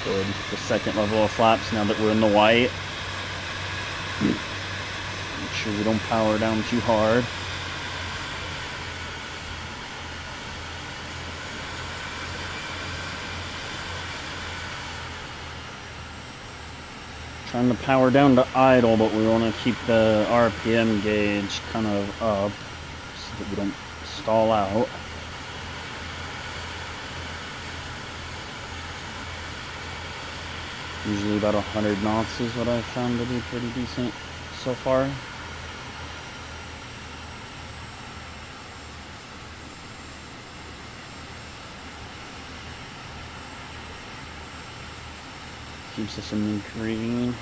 Go ahead and hit the second level of flaps now that we're in the white. Make sure we don't power down too hard. Trying to power down to idle, but we want to keep the RPM gauge kind of up so that we don't stall out. Usually about 100 knots is what I've found to be pretty decent so far. Keeps us in the green.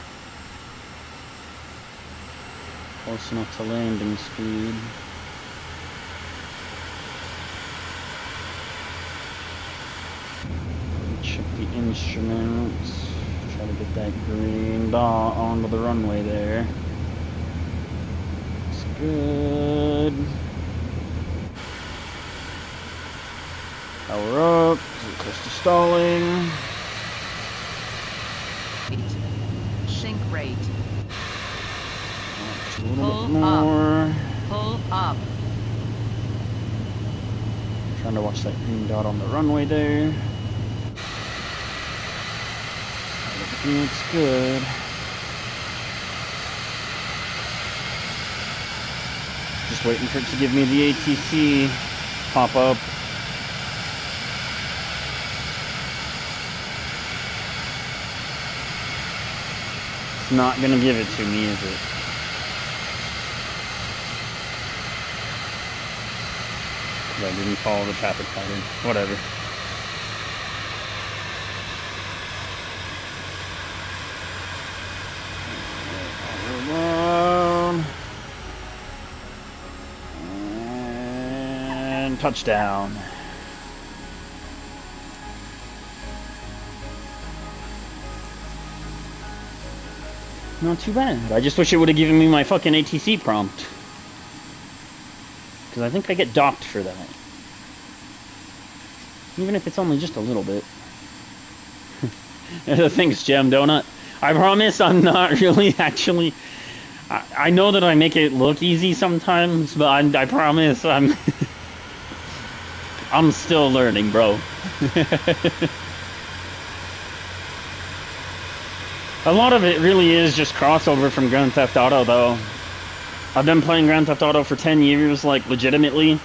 Close enough to landing speed. Check the instruments. Try to get that green dot onto the runway there. It's good. Power up. Is it close to stalling?
Sink rate.
Just a little bit more.
Pull up.
Trying to watch that green dot on the runway there. Everything looks good. Just waiting for it to give me the ATC pop up. Not gonna give it to me, is it? Because I didn't follow the traffic pattern. Whatever. And touchdown. Not too bad. I just wish it would have given me my fucking ATC prompt. Because I think I get docked for that. Even if it's only just a little bit. Thanks, Gem Donut. I promise I'm not really actually. I know that I make it look easy sometimes, but I promise I'm. I'm still learning, bro. A lot of it really is just crossover from Grand Theft Auto, though. I've been playing Grand Theft Auto for 10 years, like, legitimately.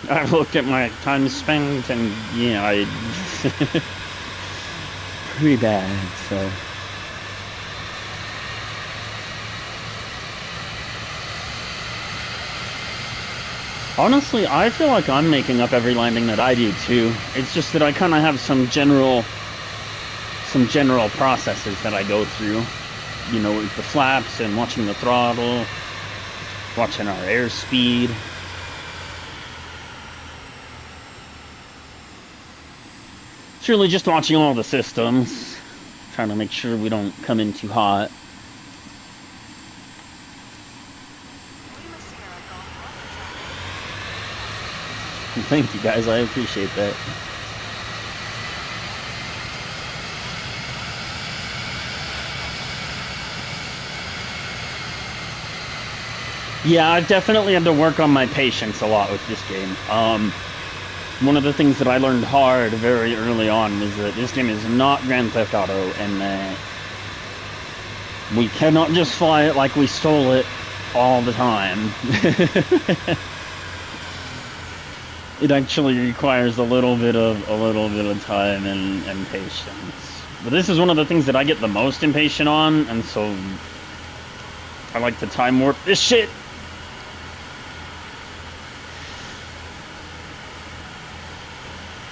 I've looked at my time spent, and, yeah, I... pretty bad, so... Honestly, I feel like I'm making up every landing that I do, too. It's just that I kind of have some general processes that I go through. You know, with the flaps and watching the throttle, watching our airspeed. It's really just watching all the systems, trying to make sure we don't come in too hot. Thank you guys, I appreciate that. Yeah, I've definitely had to work on my patience a lot with this game. One of the things that I learned hard very early on was that this game is not Grand Theft Auto, and that we cannot just fly it like we stole it all the time. It actually requires a little bit of time and patience. But this is one of the things that I get the most impatient on, and so I like to time warp this shit.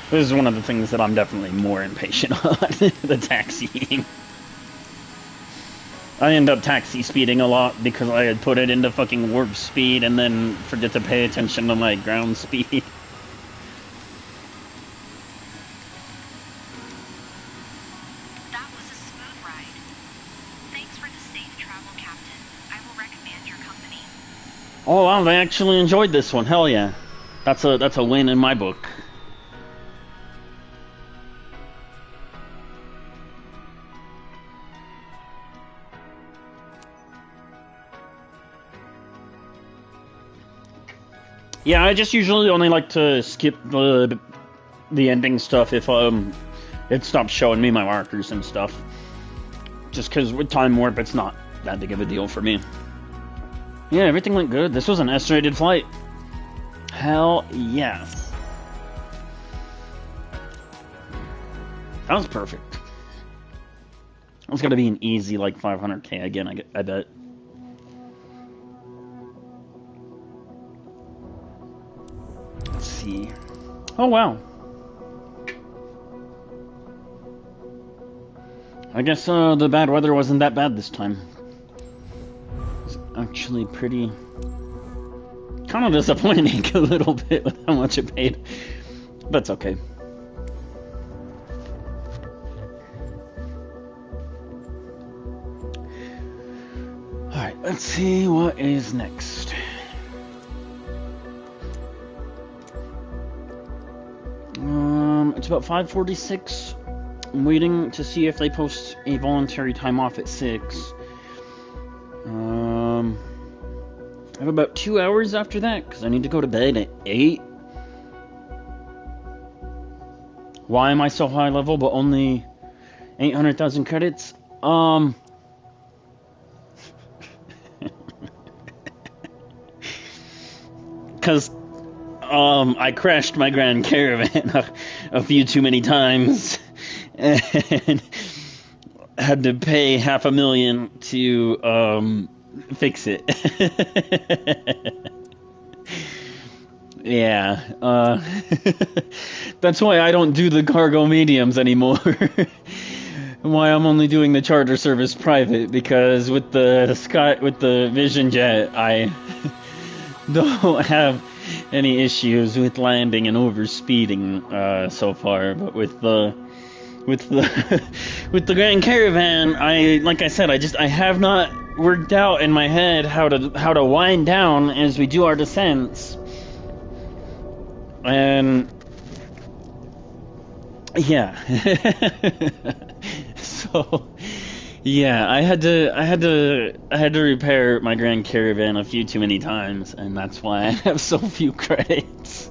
This is one of the things that I'm definitely more impatient on, the taxiing. I end up taxi speeding a lot because I had put it into fucking warp speed and then forget to pay attention to my ground speed.
That was a smooth ride. Thanks for the safe travel, Captain. I will recommend your company.
Oh wow, they actually enjoyed this one. Hell yeah. That's a win in my book. Yeah, I just usually only like to skip the ending stuff if it stops showing me my markers and stuff. Just because with time warp, it's not that big of a deal for me. Yeah, everything went good. This was an S-rated flight. Hell yes. That was perfect. It's gonna be an easy like 500k again, I bet. Let's see. Oh wow. I guess the bad weather wasn't that bad this time. It's actually pretty kind of disappointing a little bit with how much it paid. But it's okay. Alright, let's see what is next. It's about 5:46. I'm waiting to see if they post a voluntary time off at 6. I have about 2 hours after that, because I need to go to bed at 8. Why am I so high level, but only 800,000 credits? Because I crashed my Grand Caravan a few too many times and had to pay $500,000 to fix it. Yeah, that's why I don't do the cargo mediums anymore. Why I'm only doing the charter service private, because with the Vision Jet, I don't have any issues with landing and overspeeding so far, but with the Grand Caravan, like I said, I have not worked out in my head how to wind down as we do our descents, and Yeah. So, yeah, I had to repair my Grand Caravan a few too many times, and that's why I have so few credits.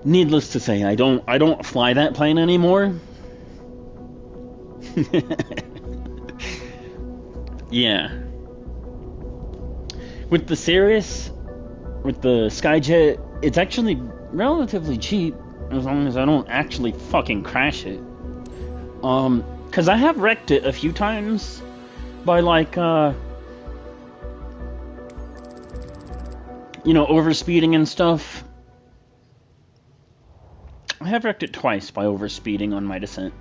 Needless to say, I don't fly that plane anymore. Yeah. With the Cirrus, with the Skyjet, it's actually relatively cheap as long as I don't actually fucking crash it. Cause I have wrecked it a few times by like overspeeding and stuff. I have wrecked it twice by overspeeding on my descent.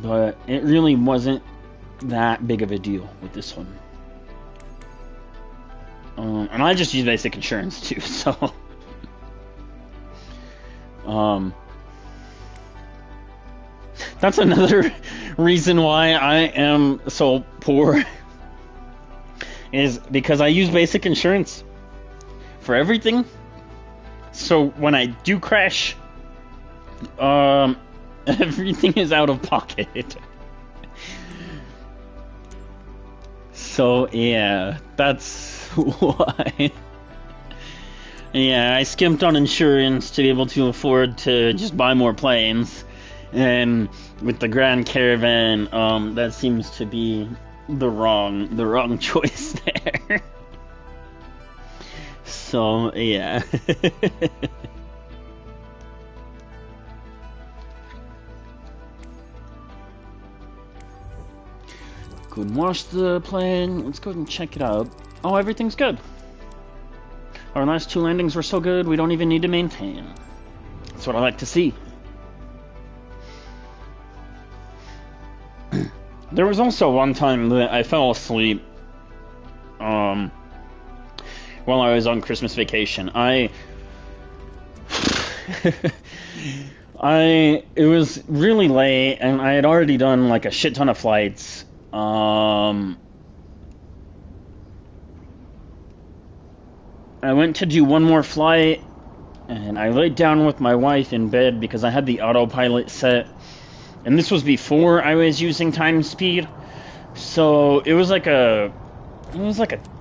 But it really wasn't that big of a deal with this one. And I just use basic insurance too, so that's another reason why I am so poor is because I use basic insurance for everything. So when I do crash, everything is out of pocket. So yeah, that's why. Yeah, I skimped on insurance to be able to afford to just buy more planes, and with the Grand Caravan, that seems to be the wrong choice there. So yeah. Go and wash the plane. Let's go ahead and check it out. Oh, everything's good. Our last 2 landings were so good, we don't even need to maintain. That's what I like to see. There was also one time that I fell asleep while I was on Christmas vacation. It was really late, and I had already done like a shit ton of flights. I went to do one more flight, and I laid down with my wife in bed because I had the autopilot set, and this was before I was using time speed. So it was like a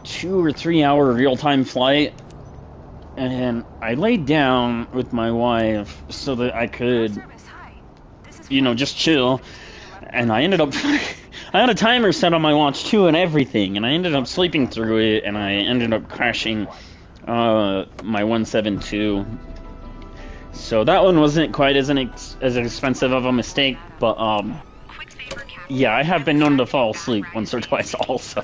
2 or 3 hour real-time flight, and I laid down with my wife so that I could, just chill, and I ended up I had a timer set on my watch too and everything, and I ended up sleeping through it, and I ended up crashing my 172. So that one wasn't quite as expensive of a mistake, but yeah, I have been known to fall asleep once or twice also.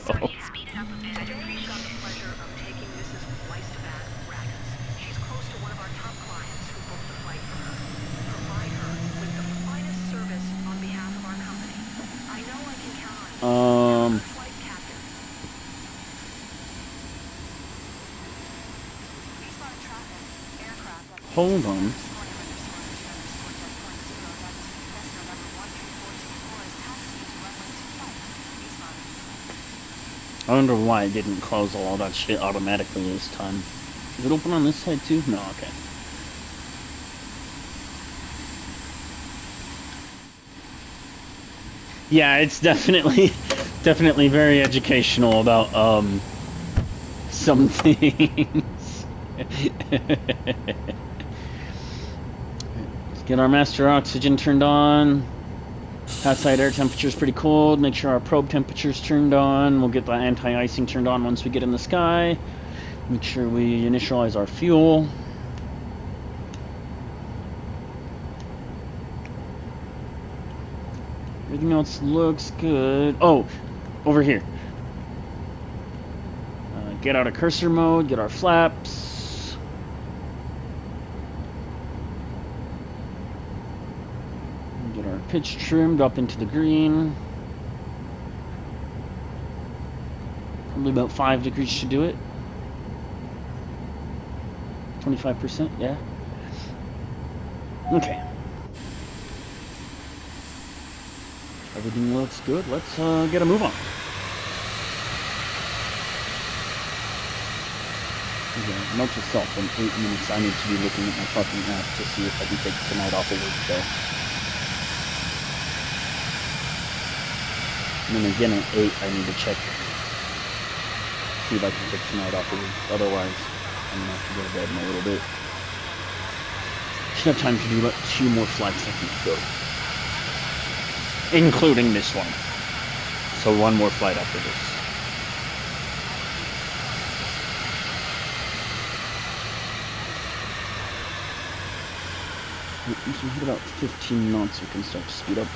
Hold on. I wonder why it didn't close all that shit automatically this time. Is it open on this side too? No, okay. Yeah, it's definitely very educational about some things. Let's get our master oxygen turned on. Outside air temperature is pretty cold. Make sure our probe temperature is turned on. We'll get the anti-icing turned on once we get in the sky. Make sure we initialize our fuel. Everything else looks good. Oh, over here. Get out of cursor mode, get our flaps. Get our pitch trimmed up into the green. Probably about 5 degrees should do it. 25%, yeah. Okay. Everything looks good. Let's get a move on. Okay, note to self, in 8 minutes I need to be looking at my fucking app to see if I can take tonight off of work, though. And then again at 8, I need to check, see if I can take tonight off of work. Otherwise, I'm gonna have to go to bed in a little bit. Should have time to do about 2 more flights I think, though. Including this one. So 1 more flight after this. So we hit about 15 knots, we can start to speed up.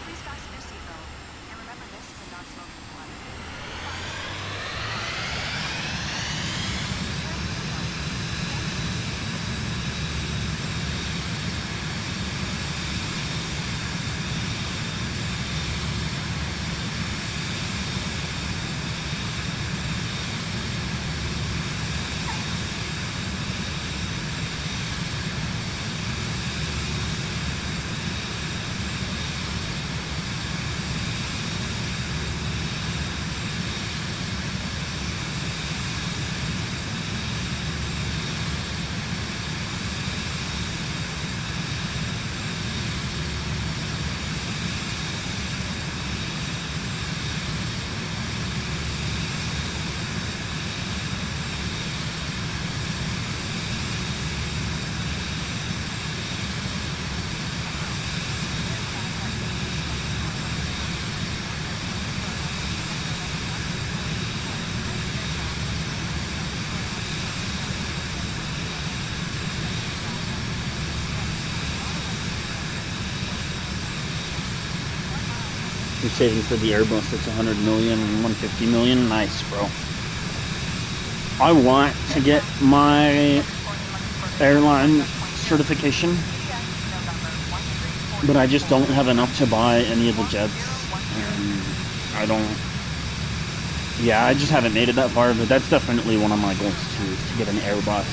Please fasten your seatbelt. And remember, this is a non-smoking flight.
You're saving for the Airbus that's 100 million and 150 million. Nice, bro. I want to get my airline certification, but I just don't have enough to buy any of the jets. And I just haven't made it that far, but that's definitely one of my goals too, is to get an Airbus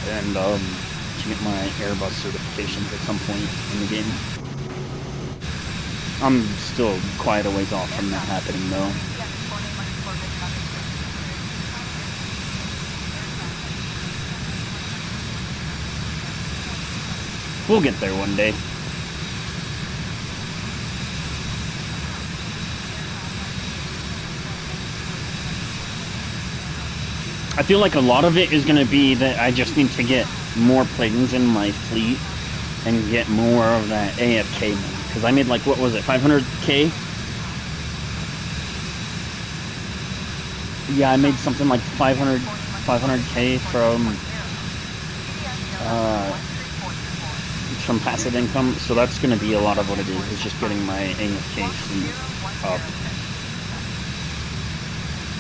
and to get my Airbus certifications at some point in the game. I'm still quite a ways off from that happening though. We'll get there one day. I feel like a lot of it is going to be that I just need to get more planes in my fleet and get more of that AFK money. Because I made like, what was it, 500k? Yeah, I made something like 500k from passive income. So that's going to be a lot of what it is just getting my AFK fleet up.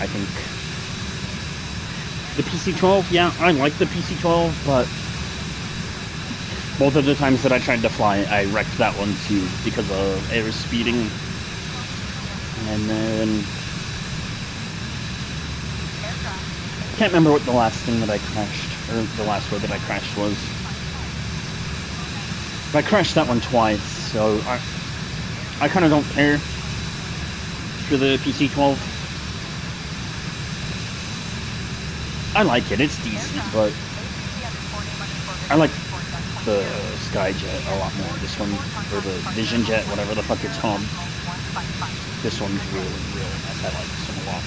I think. The PC-12, yeah, I like the PC-12, but both of the times that I tried to fly, I wrecked that one too because of air speeding. And then I can't remember what the last thing that I crashed, or the last road that I crashed was. But I crashed that one twice, so I kind of don't care for the PC-12. I like it, it's decent, but I like the Skyjet a lot more. This one, or the Vision Jet, whatever the fuck it's called. This one's really, really nice. I like this one a lot.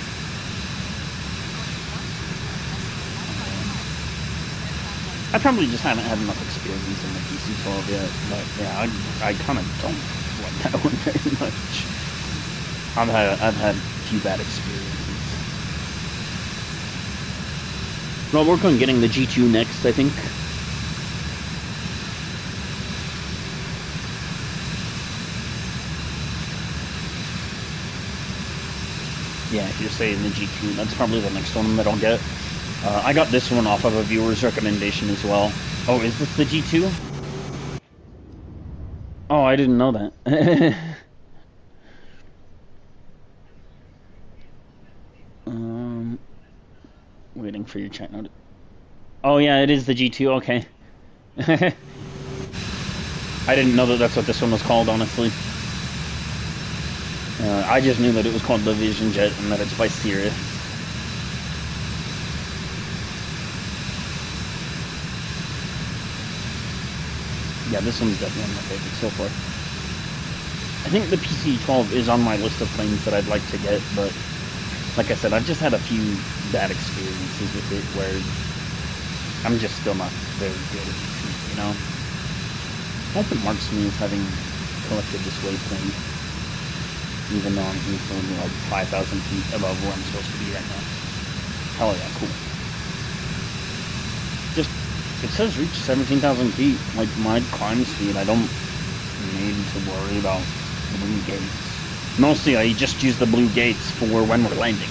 I probably just haven't had enough experience in the PC-12 yet, but yeah, I kind of don't like that one very much. I've had a few bad experiences. I'll work on getting the G2 next, I think. Yeah, if you're saying the G2, that's probably the next one that I'll get. I got this one off of a viewer's recommendation as well. Oh, is this the G2? Oh, I didn't know that. Waiting for your chat note. Oh yeah, it is the G2, okay. I didn't know that that's what this one was called, honestly. I just knew that it was called the Vision Jet and that it's by Sirius. Yeah, this one's definitely my favorite so far. I think the PC-12 is on my list of planes that I'd like to get, but like I said, I've just had a few bad experiences with it where I'm just still not very good at it, you know? I hope it marks me as having collected this waypoint, even though I'm only like 5,000 feet above where I'm supposed to be right now. Hell yeah, cool. Just, it says reach 17,000 feet. Like, my climb speed, I don't need to worry about the blue gates. Mostly, I just use the blue gates for when we're landing.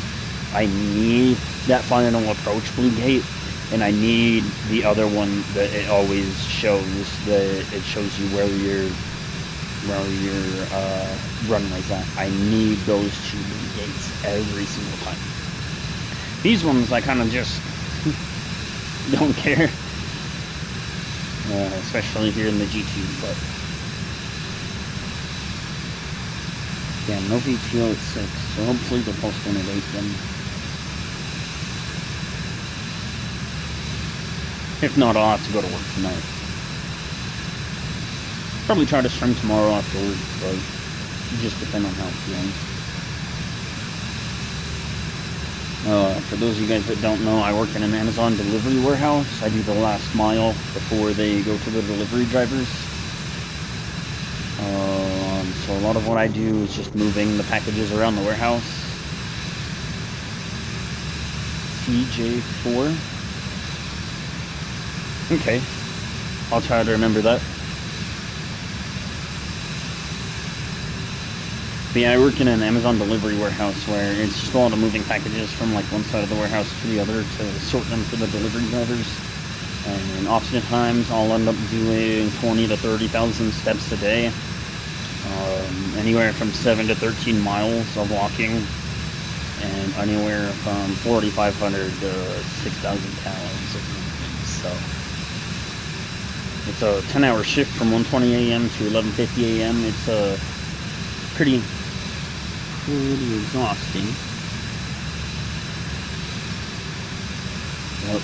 I need that final approach blue gate, and I need the other one that it always shows, that it shows you where your runway's at. I need those two blue gates every single time. These ones, I kind of just don't care. Especially here in the G2, but yeah, no VTO at 6, so hopefully they'll post one at 8 then. If not, I'll have to go to work tonight. Probably try to stream tomorrow afterwards, but it just depends on how I'm feeling. For those of you guys that don't know, I work in an Amazon delivery warehouse. I do the last mile before they go to the delivery drivers. So a lot of what I do is just moving the packages around the warehouse. CJ4. Okay. I'll try to remember that. But yeah, I work in an Amazon delivery warehouse where it's just a lot of moving packages from like one side of the warehouse to the other to sort them for the delivery drivers. And oftentimes I'll end up doing 20 to 30,000 steps a day. Anywhere from 7 to 13 miles of walking, and anywhere from 4,500 to 6,000 calories of movement. So it's a 10-hour shift from 1:20 a.m. to 11:50 a.m. It's pretty exhausting.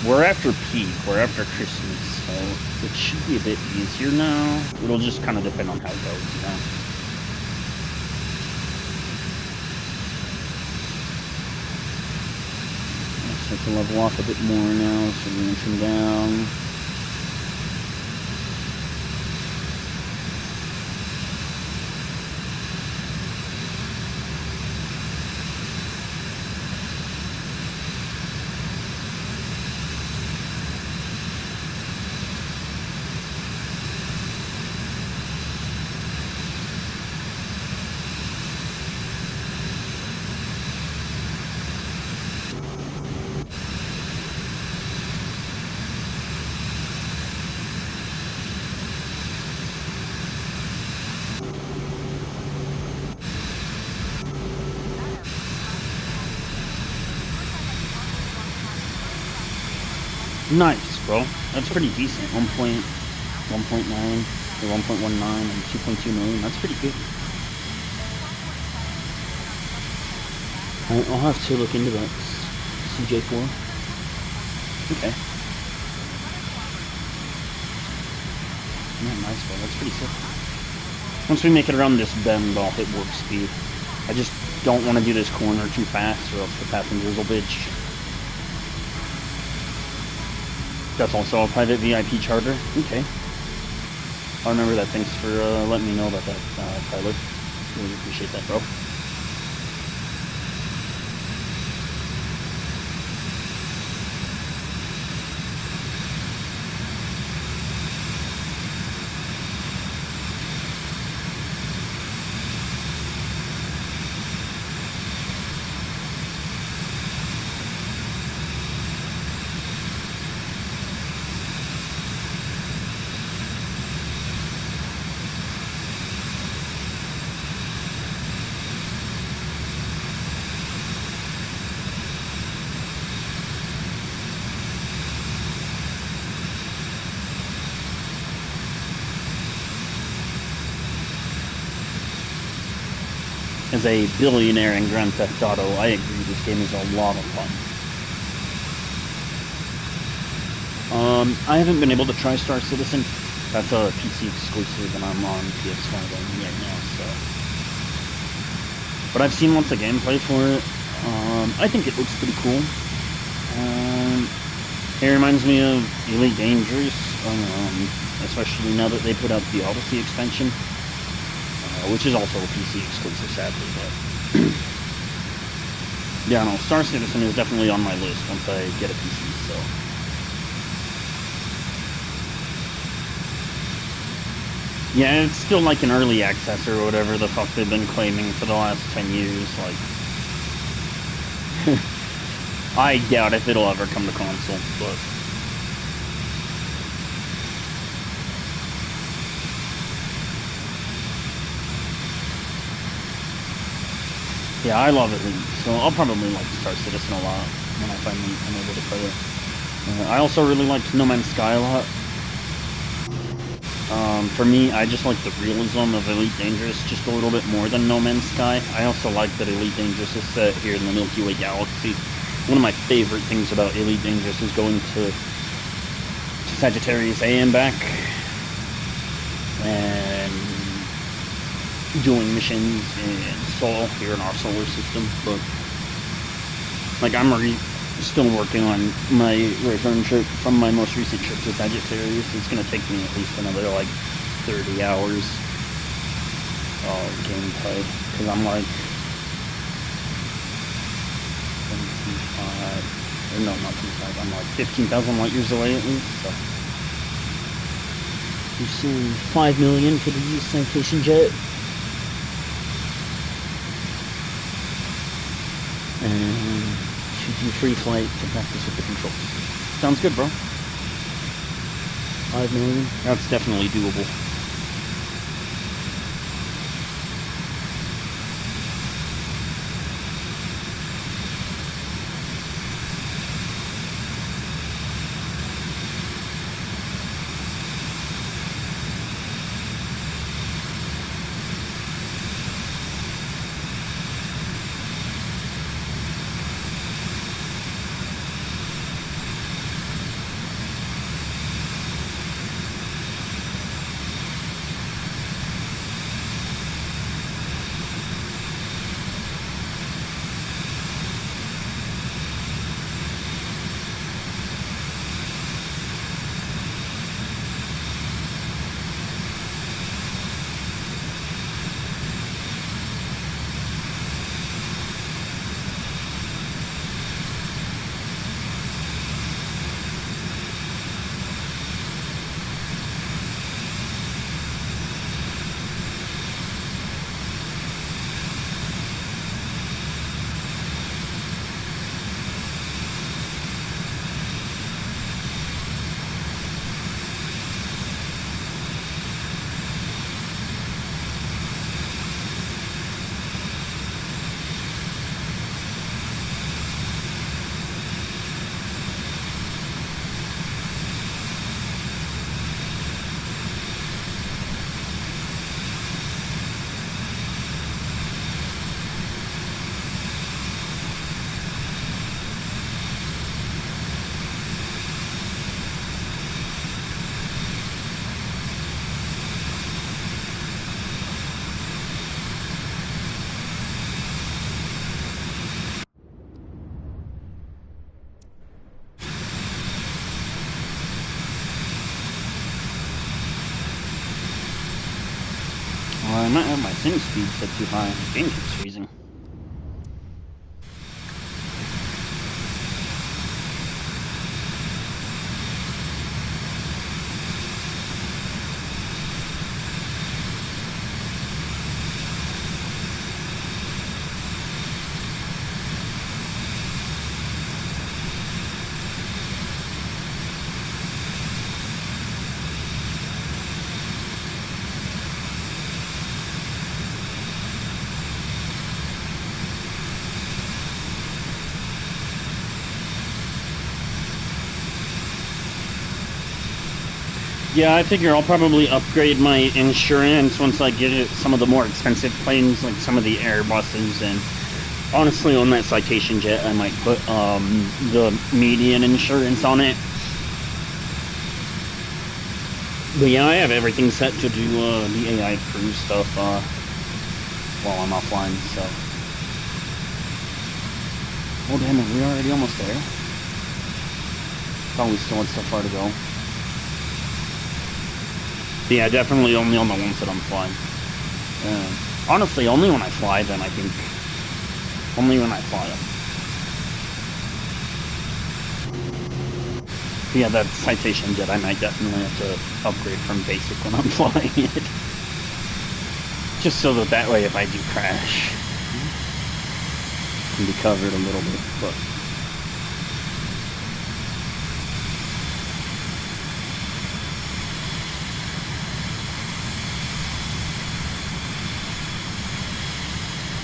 We're after peak. We're after Christmas, so it should be a bit easier now. It'll just kind of depend on how it goes, you know. Start to level off a bit more now, so we inch down. Nice, bro. That's pretty decent. 1.9 or 1.19 and 2.2 million. That's pretty good. I'll have to look into that. CJ4. Okay. Yeah, nice, bro. That's pretty sick. Once we make it around this bend, I'll hit warp speed. I just don't want to do this corner too fast, or else the passengers will bitch. That's also a private VIP charter. Okay. I'll remember that. Thanks for letting me know about that, Tyler. Really appreciate that, bro. As a billionaire in Grand Theft Auto, I agree this game is a lot of fun. I haven't been able to try Star Citizen. That's a PC exclusive, and I'm on PS5 only right now, so. But I've seen lots of gameplay for it. I think it looks pretty cool. It reminds me of Elite Dangerous, especially now that they put out the Odyssey expansion. Which is also a PC exclusive, sadly, but yeah, no, Star Citizen is definitely on my list once I get a PC, so. Yeah, it's still like an early access or whatever the fuck they've been claiming for the last 10 years, like. I doubt if it'll ever come to console, but. Yeah, I love it, so I'll probably like Star Citizen a lot when I finally am able to play it. I also really liked No Man's Sky a lot. For me, I just like the realism of Elite Dangerous just a little bit more than No Man's Sky. I also like that Elite Dangerous is set here in the Milky Way galaxy. One of my favorite things about Elite Dangerous is going to Sagittarius A and back, and doing missions in Sol here in our solar system. But like, I'm still working on my return trip from my most recent trip to Sagittarius. It's gonna take me at least another like 30 hours of gameplay, because I'm like 25, or no, not 25, I'm like 15,000 light years away at least, so. You're seeing 5 million for the citation jet. And should do free flight to practice with the controls. Sounds good, bro. 5 million? That's definitely doable. might have my sync speed set too high. The game keeps freezing. Yeah, I figure I'll probably upgrade my insurance once I get some of the more expensive planes, like some of the Airbuses, and honestly, on that Citation jet, I might put the median insurance on it. But yeah, I have everything set to do the AI crew stuff while I'm offline, so... Oh damn, are we already almost there? Thought we still had so far to go. Yeah, definitely only on the ones that I'm flying. Honestly, only when I fly them, I think. Only when I fly them. Yeah, that Citation jet, I might definitely have to upgrade from basic when I'm flying it. Just so that way, if I do crash, I can be covered a little bit, but...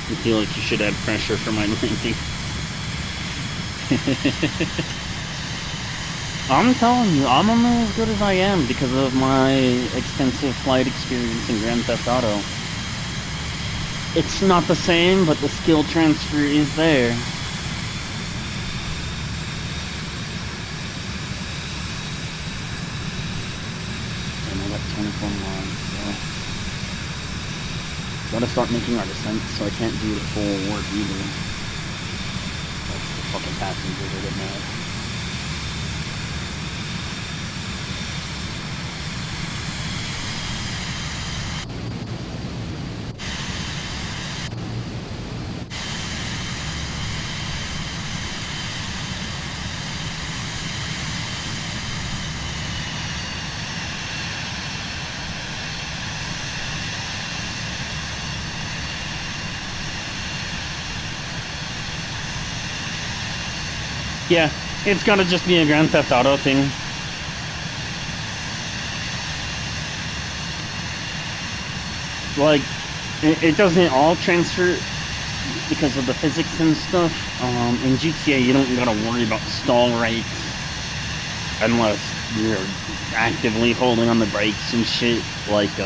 I feel like you should add pressure for my landing. I'm telling you, I'm only as good as I am because of my extensive flight experience in Grand Theft Auto. It's not the same, but the skill transfer is there. And I got 24 miles, so... Gotta start making our descent, so I can't do it full work either. That's the fucking passengers that get mad. Yeah, it's gotta just be a Grand Theft Auto thing. Like, it doesn't all transfer because of the physics and stuff. In GTA, you don't gotta worry about stall rates unless you're actively holding on the brakes and shit. Like,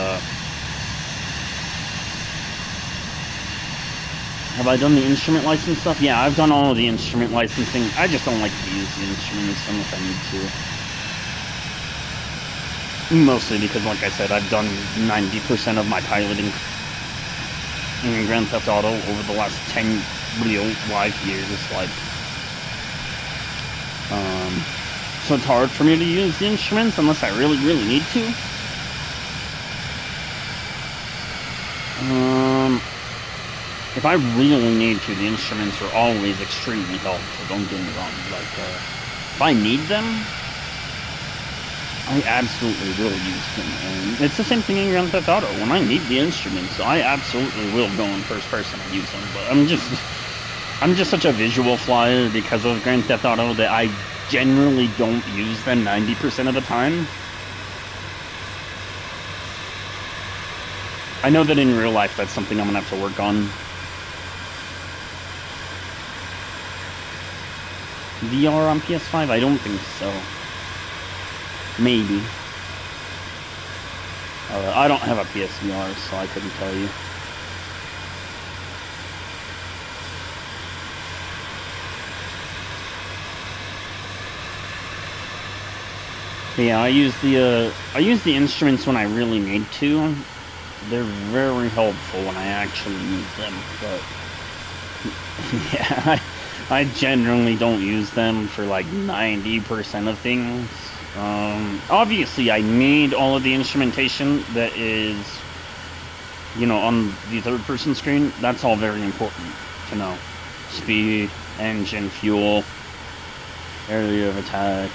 have I done the instrument license stuff? Yeah, I've done all of the instrument licensing. I just don't like to use the instruments unless I need to. Mostly because, like I said, I've done 90% of my piloting in Grand Theft Auto over the last 10 real live years. Like, so it's hard for me to use the instruments unless I really, really need to. If I really need to, the instruments are always extremely helpful, don't get me wrong. Like, if I need them, I absolutely will use them. And it's the same thing in Grand Theft Auto. When I need the instruments, I absolutely will go in first person and use them. But I'm just such a visual flyer because of Grand Theft Auto that I generally don't use them 90% of the time. I know that in real life that's something I'm gonna have to work on. VR on PS5? I don't think so. Maybe. I don't have a PSVR, so I couldn't tell you. Yeah, I use the instruments when I really need to. They're very helpful when I actually need them, but yeah, I generally don't use them for like 90% of things. Obviously I need all of the instrumentation that is you know, on the third-person screen, that's all very important to know. Speed, engine, fuel, area of attack,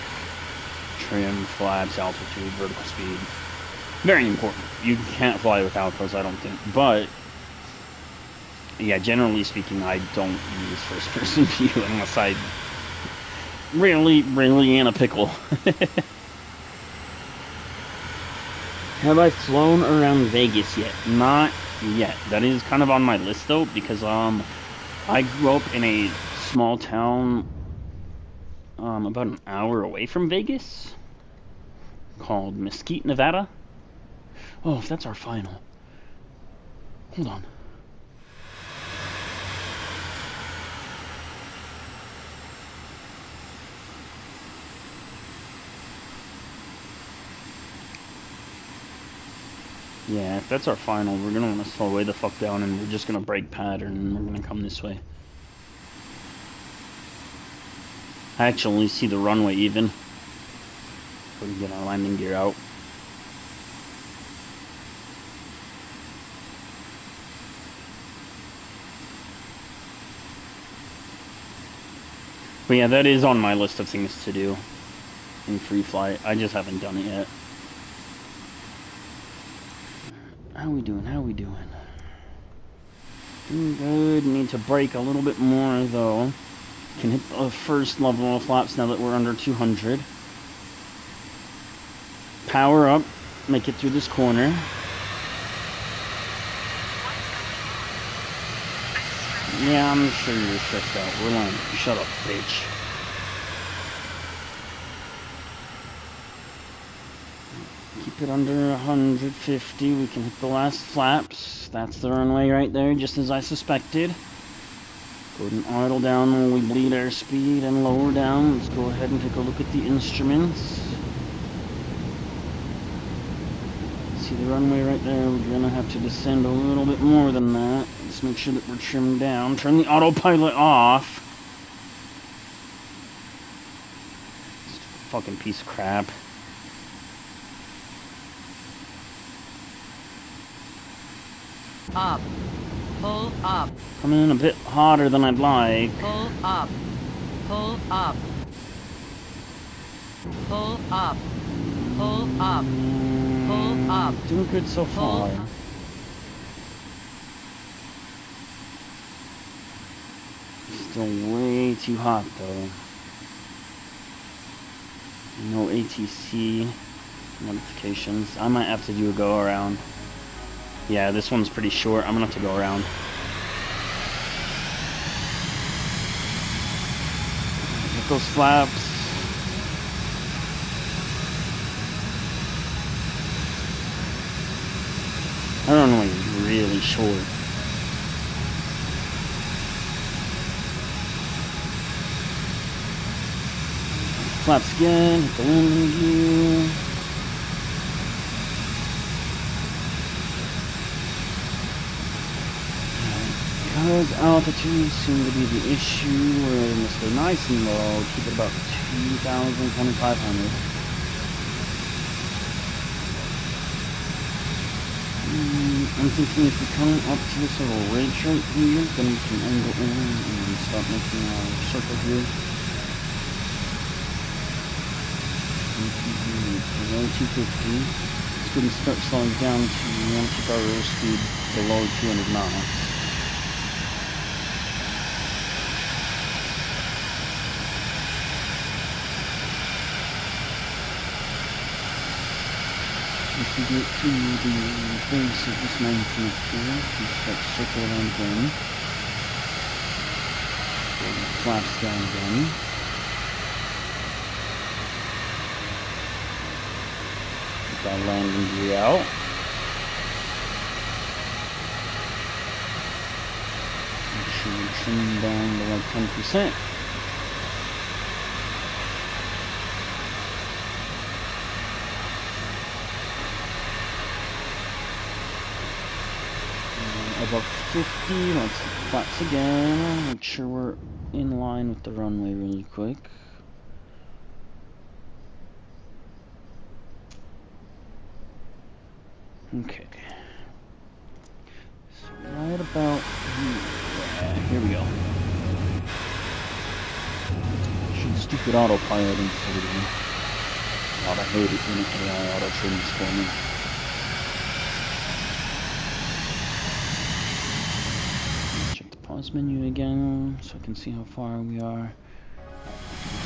trim, flaps, altitude, vertical speed. Very important. You can't fly without those, I don't think. But, yeah, generally speaking, I don't use first-person view unless I really in a pickle. Have I flown around Vegas yet? Not yet. That is kind of on my list, though, because, I grew up in a small town, about an hour away from Vegas, called Mesquite, Nevada. Oh, if that's our final. Hold on. Yeah, if that's our final, we're gonna want to slow way the fuck down, and we're just gonna break pattern, and we're gonna come this way. I actually see the runway even. We can get our landing gear out. But yeah, that is on my list of things to do in free flight. I just haven't done it yet. How we doing? How we doing? Doing good. Need to brake a little bit more though. Can hit the first level of flaps now that we're under 200. Power up. Make it through this corner. Yeah, I'm sure you're stressed out. We're landing. Shut up, bitch. Keep it under 150. We can hit the last flaps. That's the runway right there, just as I suspected. Go ahead and idle down when we bleed airspeed and lower down. Let's go ahead and take a look at the instruments. See the runway right there? We're gonna have to descend a little bit more than that. Let's make sure that we're trimmed down. Turn the autopilot off. Fucking piece of crap.
Up. Pull up.
Coming in a bit hotter than I'd like.
Pull up. Pull up. Pull up. Pull up. Pull up.
Doing good so far. Still way too hot though. No ATC modifications. I might have to do a go around. Yeah, this one's pretty short. I'm gonna have to go around. Get those flaps. I don't know, it's really short. Flaps again, hit the landing gear. Because altitude seems to be the issue, we're going to stay nice and low, keep it about 2,000, 2,500. I'm thinking if we come up to this little ridge right here, then we can angle in and start making our circle here. Below 250. Let's go and start slowing down to, we want to keep our airspeed below 200 knots. If we get to the base of this mountain up here, we start to circle around again. Pull the flaps down again. Get our landing gear out. Make sure we trim down to like 10%. Above 50, let's flaps again, make sure we're in line with the runway really quick. Okay. right about here. Yeah, here we go. Stupid autopilot instead of me. God, I hate it when AI auto trims for me. Check the pause menu again so I can see how far we are.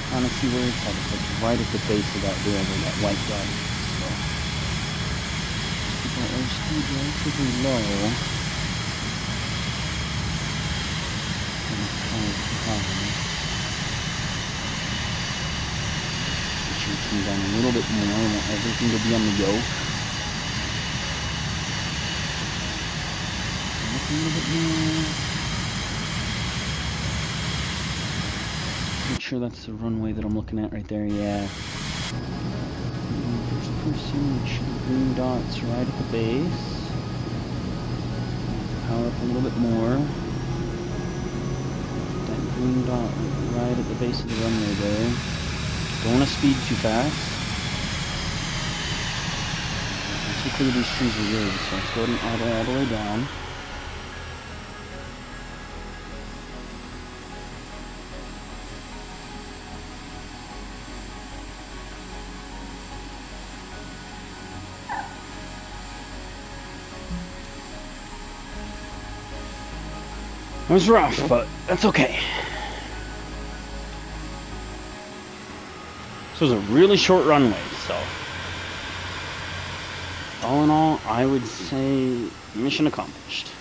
Trying to see where it's at. It's like right at the base of that hill where that white dot is. So keep our airspeed relatively low. Shooting down a little bit more. I want everything to be on the yoke. A little bit more. Make sure that's the runway that I'm looking at right there. Yeah. First person, make sure the green dot's right at the base. Power up a little bit more. That green dot right at the base of the runway there. Don't want to speed too fast. Too clear these trees are weird, so let's go ahead and auto all the way down. It was rough, but that's okay. This was a really short runway, so all in all, I would say mission accomplished.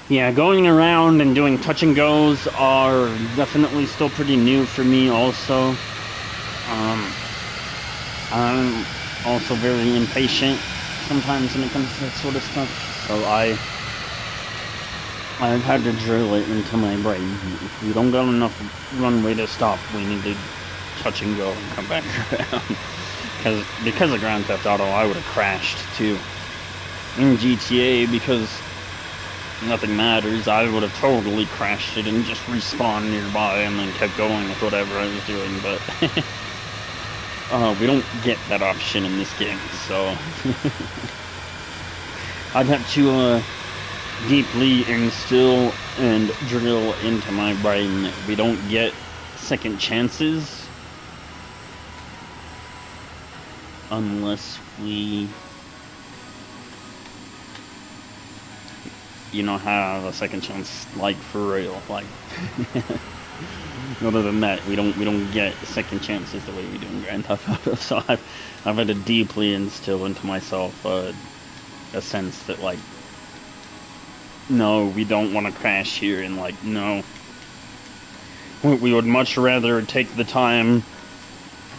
Yeah, going around and doing touch and goes are definitely still pretty new for me also. I'm also very impatient sometimes when it comes to that sort of stuff, so I've had to drill it into my brain. If we don't got enough runway to stop, we need to touch and go and come back around. Because of Grand Theft Auto, I would have crashed too. In GTA, because nothing matters, I would have totally crashed it and just respawned nearby and then kept going with whatever I was doing, but we don't get that option in this game, so I'd have to deeply instill and drill into my brain that we don't get second chances unless we, you know, have a second chance, like, for real, like. Other than that, we don't get second chances the way we do in Grand Theft Auto. So I've had to deeply instill into myself a sense that, like, no, we don't want to crash here, and like, no, we would much rather take the time,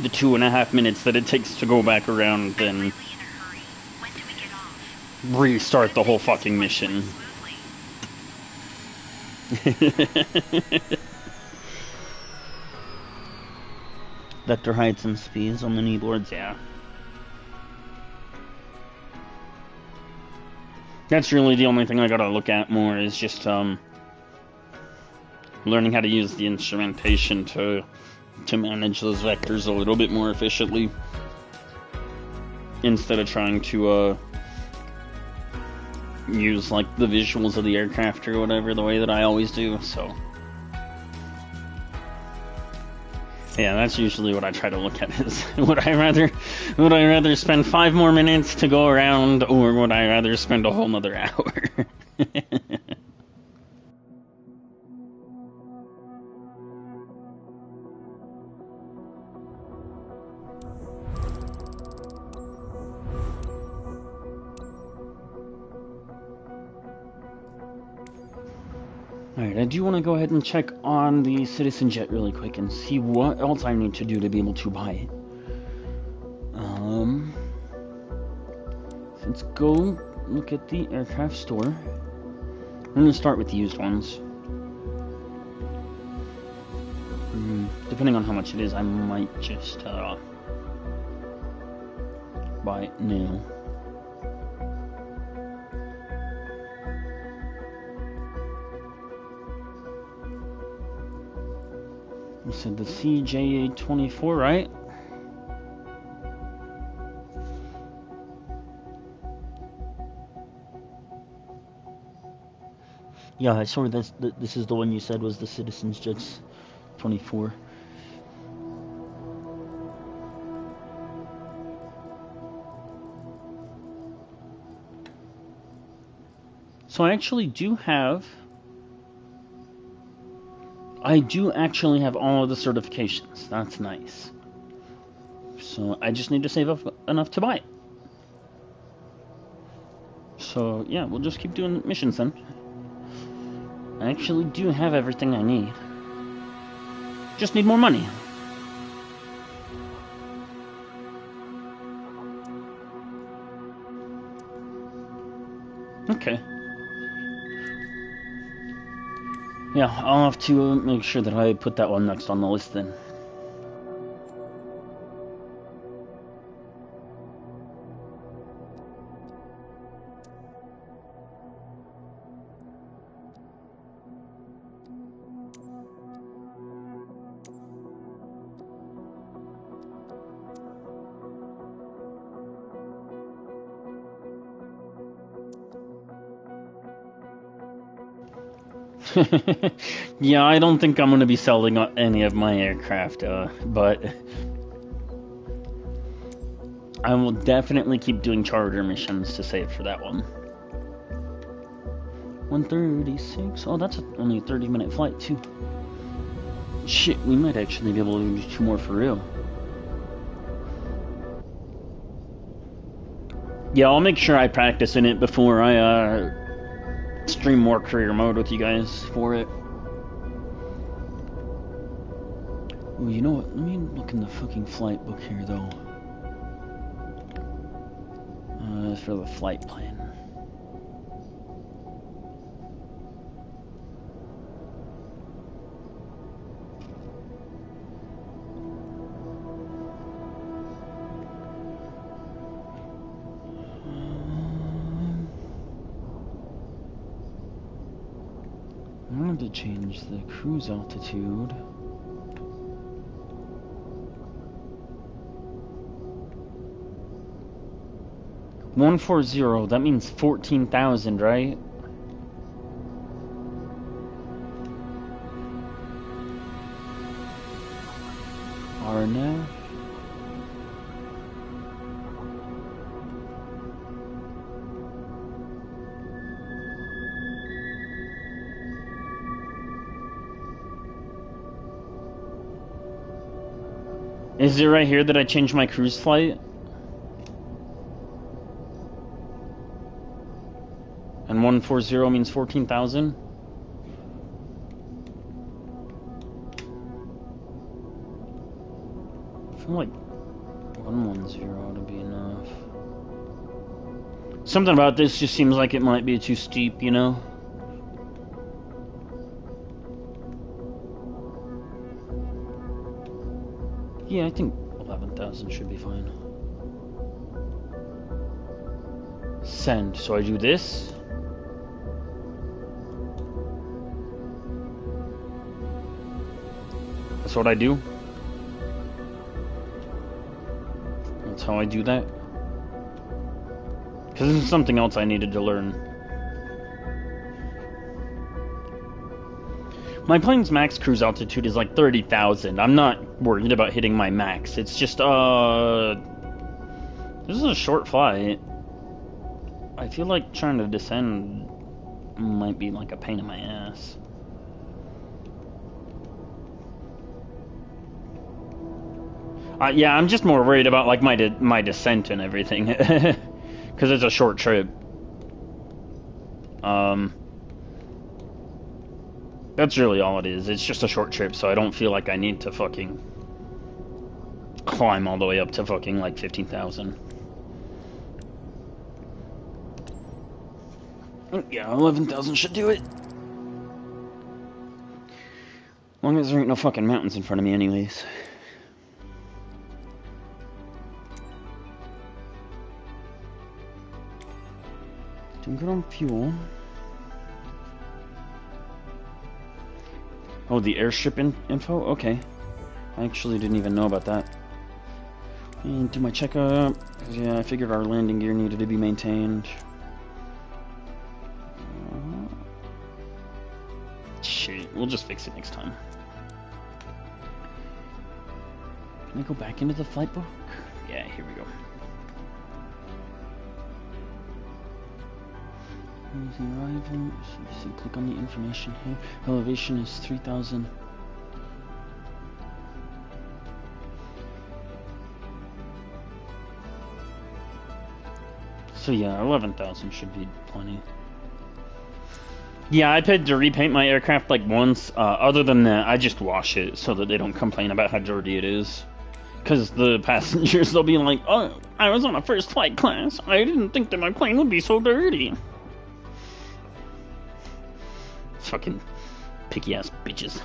the 2.5 minutes that it takes to go back around, than restart the whole fucking mission. Vector heights and speeds on the kneeboards, yeah. That's really the only thing I gotta look at more, is just learning how to use the instrumentation to manage those vectors a little bit more efficiently, instead of trying to use like the visuals of the aircraft or whatever the way that I always do. So yeah, that's usually what I try to look at, is would I rather spend 5 more minutes to go around, or would I rather spend a whole nother hour? Alright, I do want to go ahead and check on the Citizen Jet really quick and see what else I need to do to be able to buy it. Let's go look at the aircraft store. I'm going to start with the used ones. Depending on how much it is, I might just buy it now. You said the CJ-24, right? Yeah, I saw this is the one you said was the Citizens Jets 24. So I actually do actually have all of the certifications. That's nice. So I just need to save up enough to buy it. So yeah, we'll just keep doing missions then. I actually do have everything I need. Just need more money. Okay. Yeah, I'll have to make sure that I put that one next on the list then. Yeah, I don't think I'm going to be selling any of my aircraft, but I will definitely keep doing charter missions to save for that one. 136. Oh, that's only a 30-minute flight, too. Shit, we might actually be able to do 2 more for real. Yeah, I'll make sure I practice in it before I stream more career mode with you guys for it. Ooh, you know what? Let me look in the fucking flight book here, though. For the flight plan. I wanted to change the cruise altitude. $140, that means 14,000, right? RNF. Is it right here that I changed my cruise flight? And 140 means 14,000? I feel like 110 ought to be enough. Something about this just seems like it might be too steep, you know? Yeah, I think 11,000 should be fine. Send. So I do this. That's what I do. That's how I do that. Because this is something else I needed to learn. My plane's max cruise altitude is like 30,000. I'm not worried about hitting my max. It's just, this is a short flight. I feel like trying to descend might be like a pain in my ass. Yeah, I'm just more worried about like my descent and everything. Because it's a short trip. That's really all it is. It's just a short trip, so I don't feel like I need to fucking climb all the way up to fucking like 15,000. Yeah, 11,000 should do it. As long as there ain't no fucking mountains in front of me anyways. Doing good on fuel. Oh, the airstrip info? Okay. I actually didn't even know about that. And do my checkup. Yeah, I figured our landing gear needed to be maintained. Shit, we'll just fix it next time. Can I go back into the flight book? Yeah, here we go. Arrival. So click on the information here. Elevation is 3,000. So yeah, 11,000 should be plenty. Yeah, I paid to repaint my aircraft like once. Other than that, I just wash it so that they don't complain about how dirty it is. Because the passengers, they'll be like, oh, I was on a first flight class. I didn't think that my plane would be so dirty. Fucking picky ass bitches.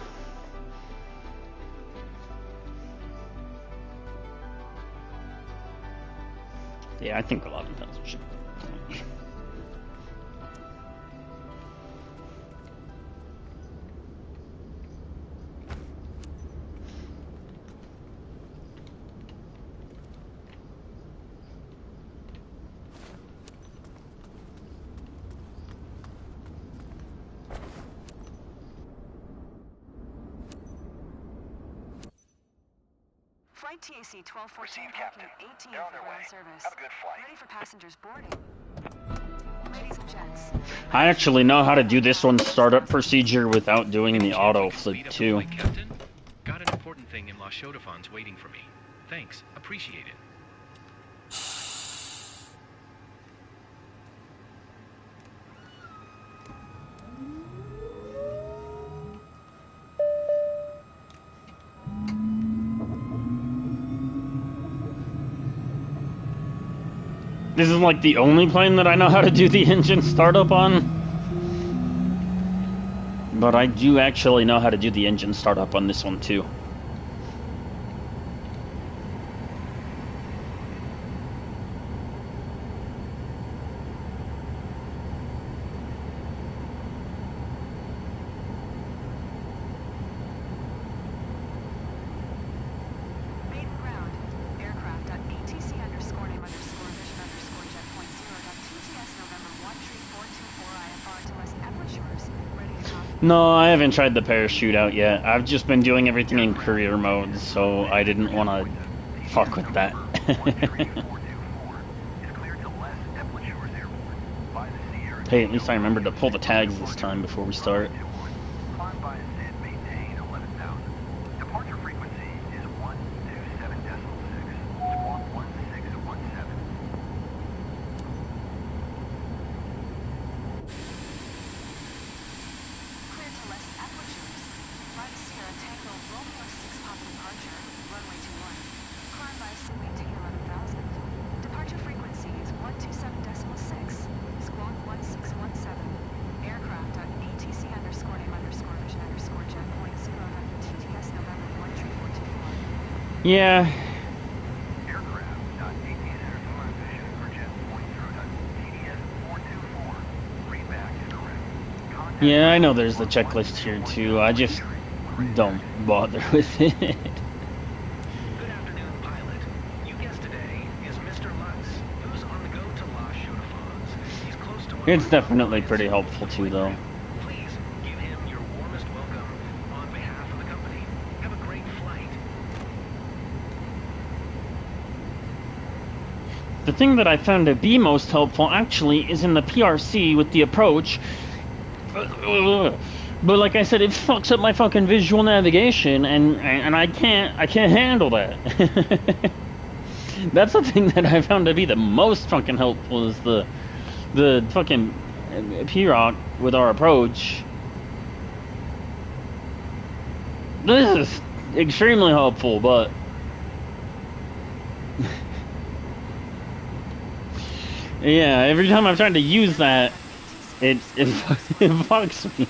Yeah, I think 11,000 should be.
Flight TAC 1214
Received, Captain.
18
They're on
for
their
ground
way.
service.
Have a good flight.
Ready for passengers boarding. Ladies and gents.
I actually know how to do this one startup procedure without doing the auto flip too.
Flight, Captain? Got an important thing in Los Chodafons waiting for me. Thanks. Appreciate it.
This is like the only plane that I know how to do the engine startup on. But I do actually know how to do the engine startup on this one too.
Maiden ground. Aircraft at ATC underscore name underscore vision underscore jet point zero dot TTS November 13424 IFR to West apertures. Ready to copy.
No, I haven't tried the parachute out yet. I've just been doing everything in career mode, so I didn't want to fuck with that. Hey, at least I remembered to pull the tags this time before we start.
Climb by ascent, maintain 11,000. Departure frequency is 127.6. Squawk 1617.
Clear to West apertures. Right Sierra Tango Romeo 6 Papa departure. Runway 21. Climb by ascent, maintain 11,000. Departure frequency is 127.6. Squawk 1617. Aircraft at ATC underscore name underscore vision underscore jet point zero dot TTS November 13424.
Yeah,
Aircraft. 18 Arizona vision for jet point zero dot TDS 424. Readback is correct. Contact
yeah, I know there's the checklist here too. I just don't bother with it.
Good afternoon, pilot. You guessed today is Mr. Lutz, who's on the go to Los Chodafons. He's close to
It's definitely pretty helpful too, though.
Please give him your warmest welcome on behalf of the company. Have a great flight.
The thing that I found to be most helpful actually is in the PRC with the approach. But like I said, it fucks up my fucking visual navigation, and I can't handle that. That's the thing that I found to be the most fucking helpful is the fucking PROC with our approach. This is extremely helpful, but yeah, every time I've tried to use that, it fucks me.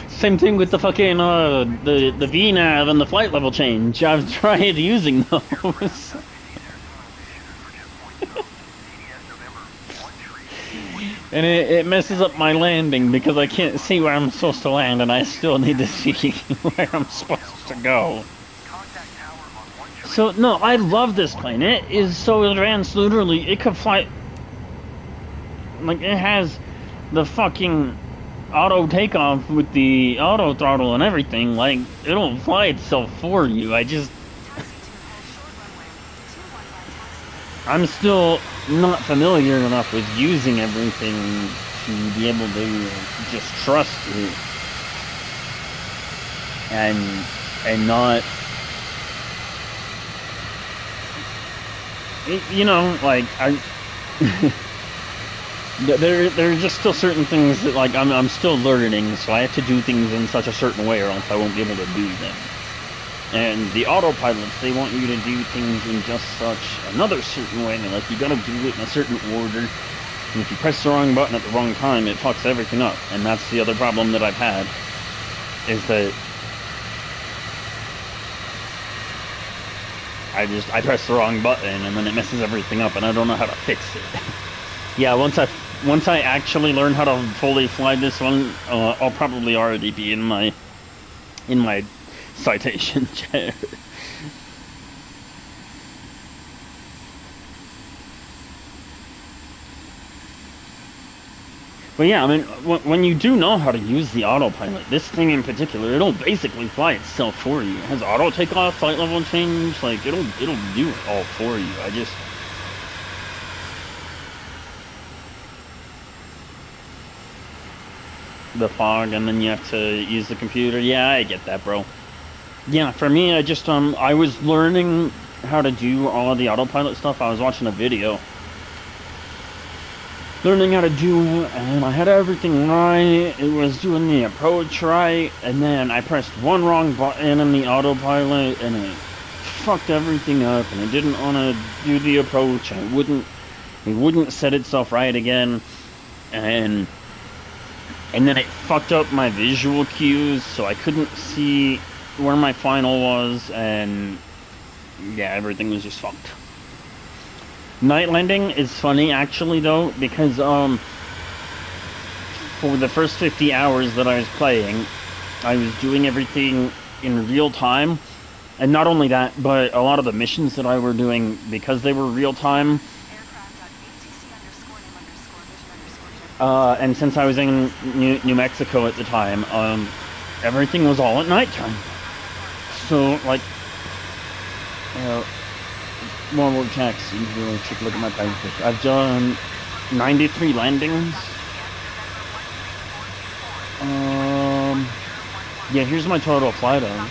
Same thing with the fucking the VNav and the flight level change. I've tried using those. And it messes up my landing because I can't see where I'm supposed to land, and I still need to see where I'm supposed to go. So, no, I love this plane. It is so advanced, literally. It could fly... Like, it has the fucking auto takeoff with the auto throttle and everything. Like, it'll fly itself for you. I'm still not familiar enough with using everything to be able to just trust it and not, you know, like there are just still certain things that like I'm still learning, so I have to do things in such a certain way, or else I won't be able to do them. And the autopilots, they want you to do things in just such another certain way. Like, you gotta do it in a certain order. And if you press the wrong button at the wrong time, it fucks everything up. And that's the other problem that I've had. Is that I press the wrong button and then it messes everything up and I don't know how to fix it. Yeah, once I actually learn how to fully fly this one, I'll probably already be in my citation chair. But yeah, I mean, when you do know how to use the autopilot, this thing in particular, it'll basically fly itself for you. It has auto takeoff, flight level change, like it'll do it all for you. The fog, and then you have to use the computer. Yeah, I get that, bro. Yeah, for me, I was learning how to do all of the autopilot stuff. I was watching a video. Learning how to do, and I had everything right. It was doing the approach right, and then I pressed one wrong button in the autopilot, and it fucked everything up, and it didn't want to do the approach, and it wouldn't set itself right again, and then it fucked up my visual cues, so I couldn't see where my final was, and yeah, everything was just fucked. Night landing is funny, actually, though, because for the first 50 hours that I was playing, I was doing everything in real time, and not only that, but a lot of the missions that I were doing, because they were real time, and since I was in New Mexico at the time, everything was all at nighttime. So, like, one more checks, usually take a look at my time. I've done 93 landings. Yeah, here's my total flight hours.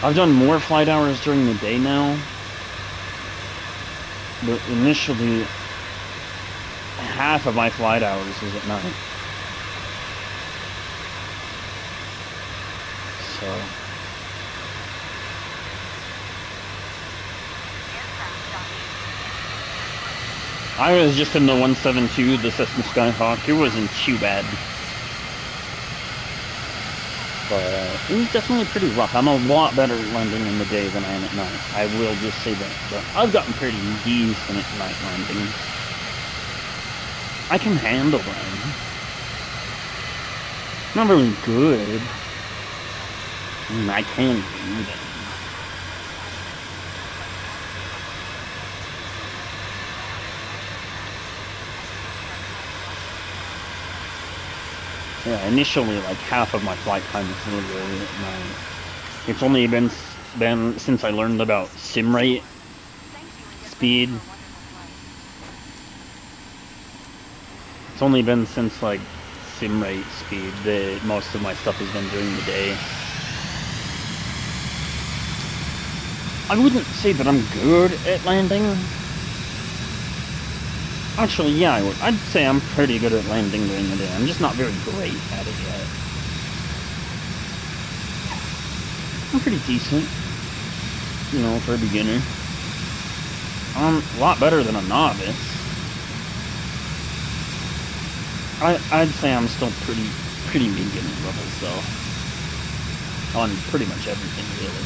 I've done more flight hours during the day now, but initially, half of my flight hours was at night. So I was just in the 172, the Cessna Skyhawk. It wasn't too bad. But it was definitely pretty rough. I'm a lot better at landing in the day than I am at night. I will just say that. But I've gotten pretty decent at night landing. I can handle them. Not very good. I mean, I can do them. Yeah, initially, like, half of my flight time is literally at night. It's only been since I learned about sim rate speed. It's only been since, like, sim rate speed that most of my stuff has been during the day. I wouldn't say that I'm good at landing. Actually, yeah, I would. I'd say I'm pretty good at landing during the day. I'm just not very great at it yet. I'm pretty decent, you know, for a beginner. I'm a lot better than a novice. I'd say I'm still pretty beginner level, so on pretty much everything, really.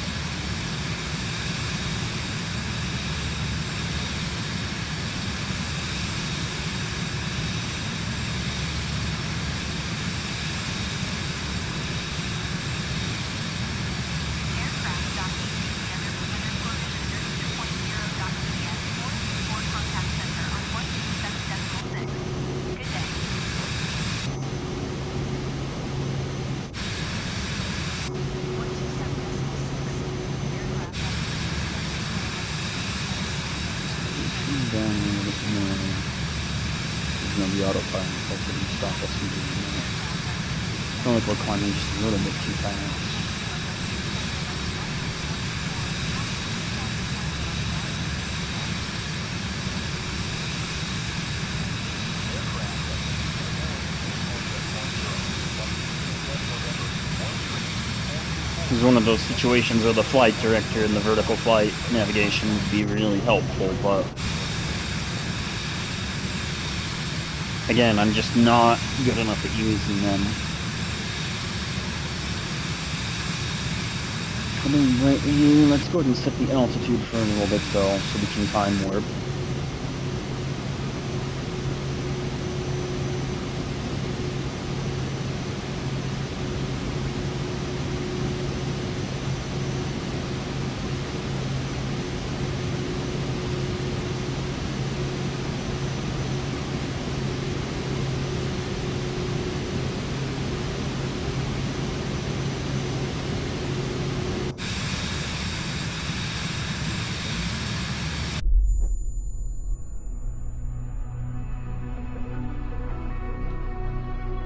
There's no the autopilot, so it's going to stop us from doing that. I feel like we're climbing just a little bit too fast. This is one of those situations where the flight director and the vertical flight navigation would be really helpful, but again, I'm just not good enough at using them. Coming right in, let's go ahead and set the altitude for a little bit though, so we can time warp.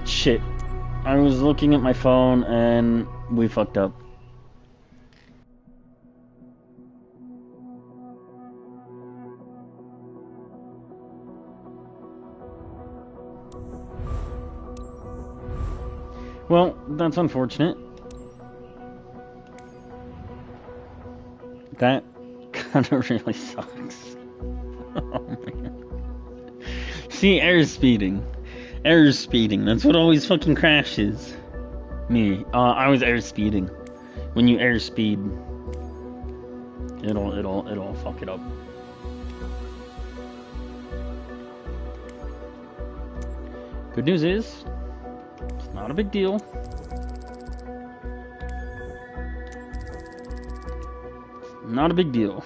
Shit. I was looking at my phone and we fucked up. Well, that's unfortunate. That kind of really sucks. Oh man. See, airspeeding. Airspeeding, that's what always fucking crashes. Me. I was airspeeding. When you airspeed, it'll fuck it up. Good news is, it's not a big deal. Not a big deal.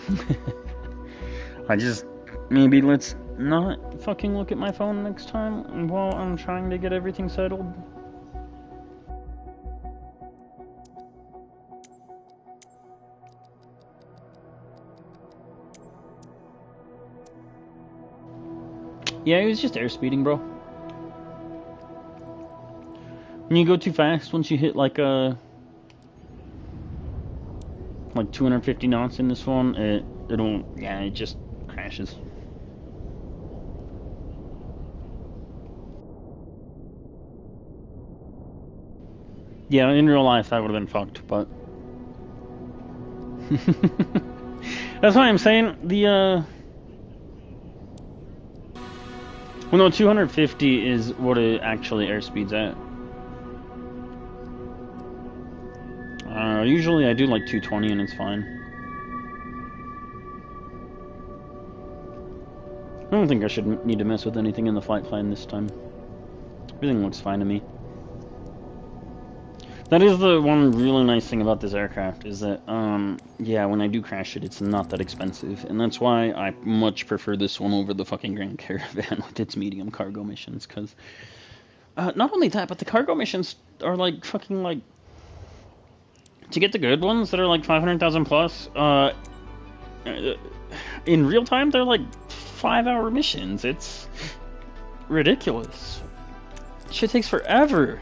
Maybe let's not fucking look at my phone next time while I'm trying to get everything settled. Yeah, it was just airspeeding, bro. When you go too fast, once you hit like 250 knots in this one, it just crashes. Yeah, in real life that would have been fucked, but that's why I'm saying the well, no, 250 is what it actually airspeeds at. Usually I do like 220 and it's fine. I don't think I should need to mess with anything in the flight plan this time. Everything looks fine to me. That is the one really nice thing about this aircraft, is that, yeah, when I do crash it, it's not that expensive. And that's why I much prefer this one over the fucking Grand Caravan with its medium cargo missions, because, not only that, but the cargo missions are like fucking like, to get the good ones that are like 500,000 plus, in real time, they're like 5-hour missions. It's ridiculous. Shit takes forever.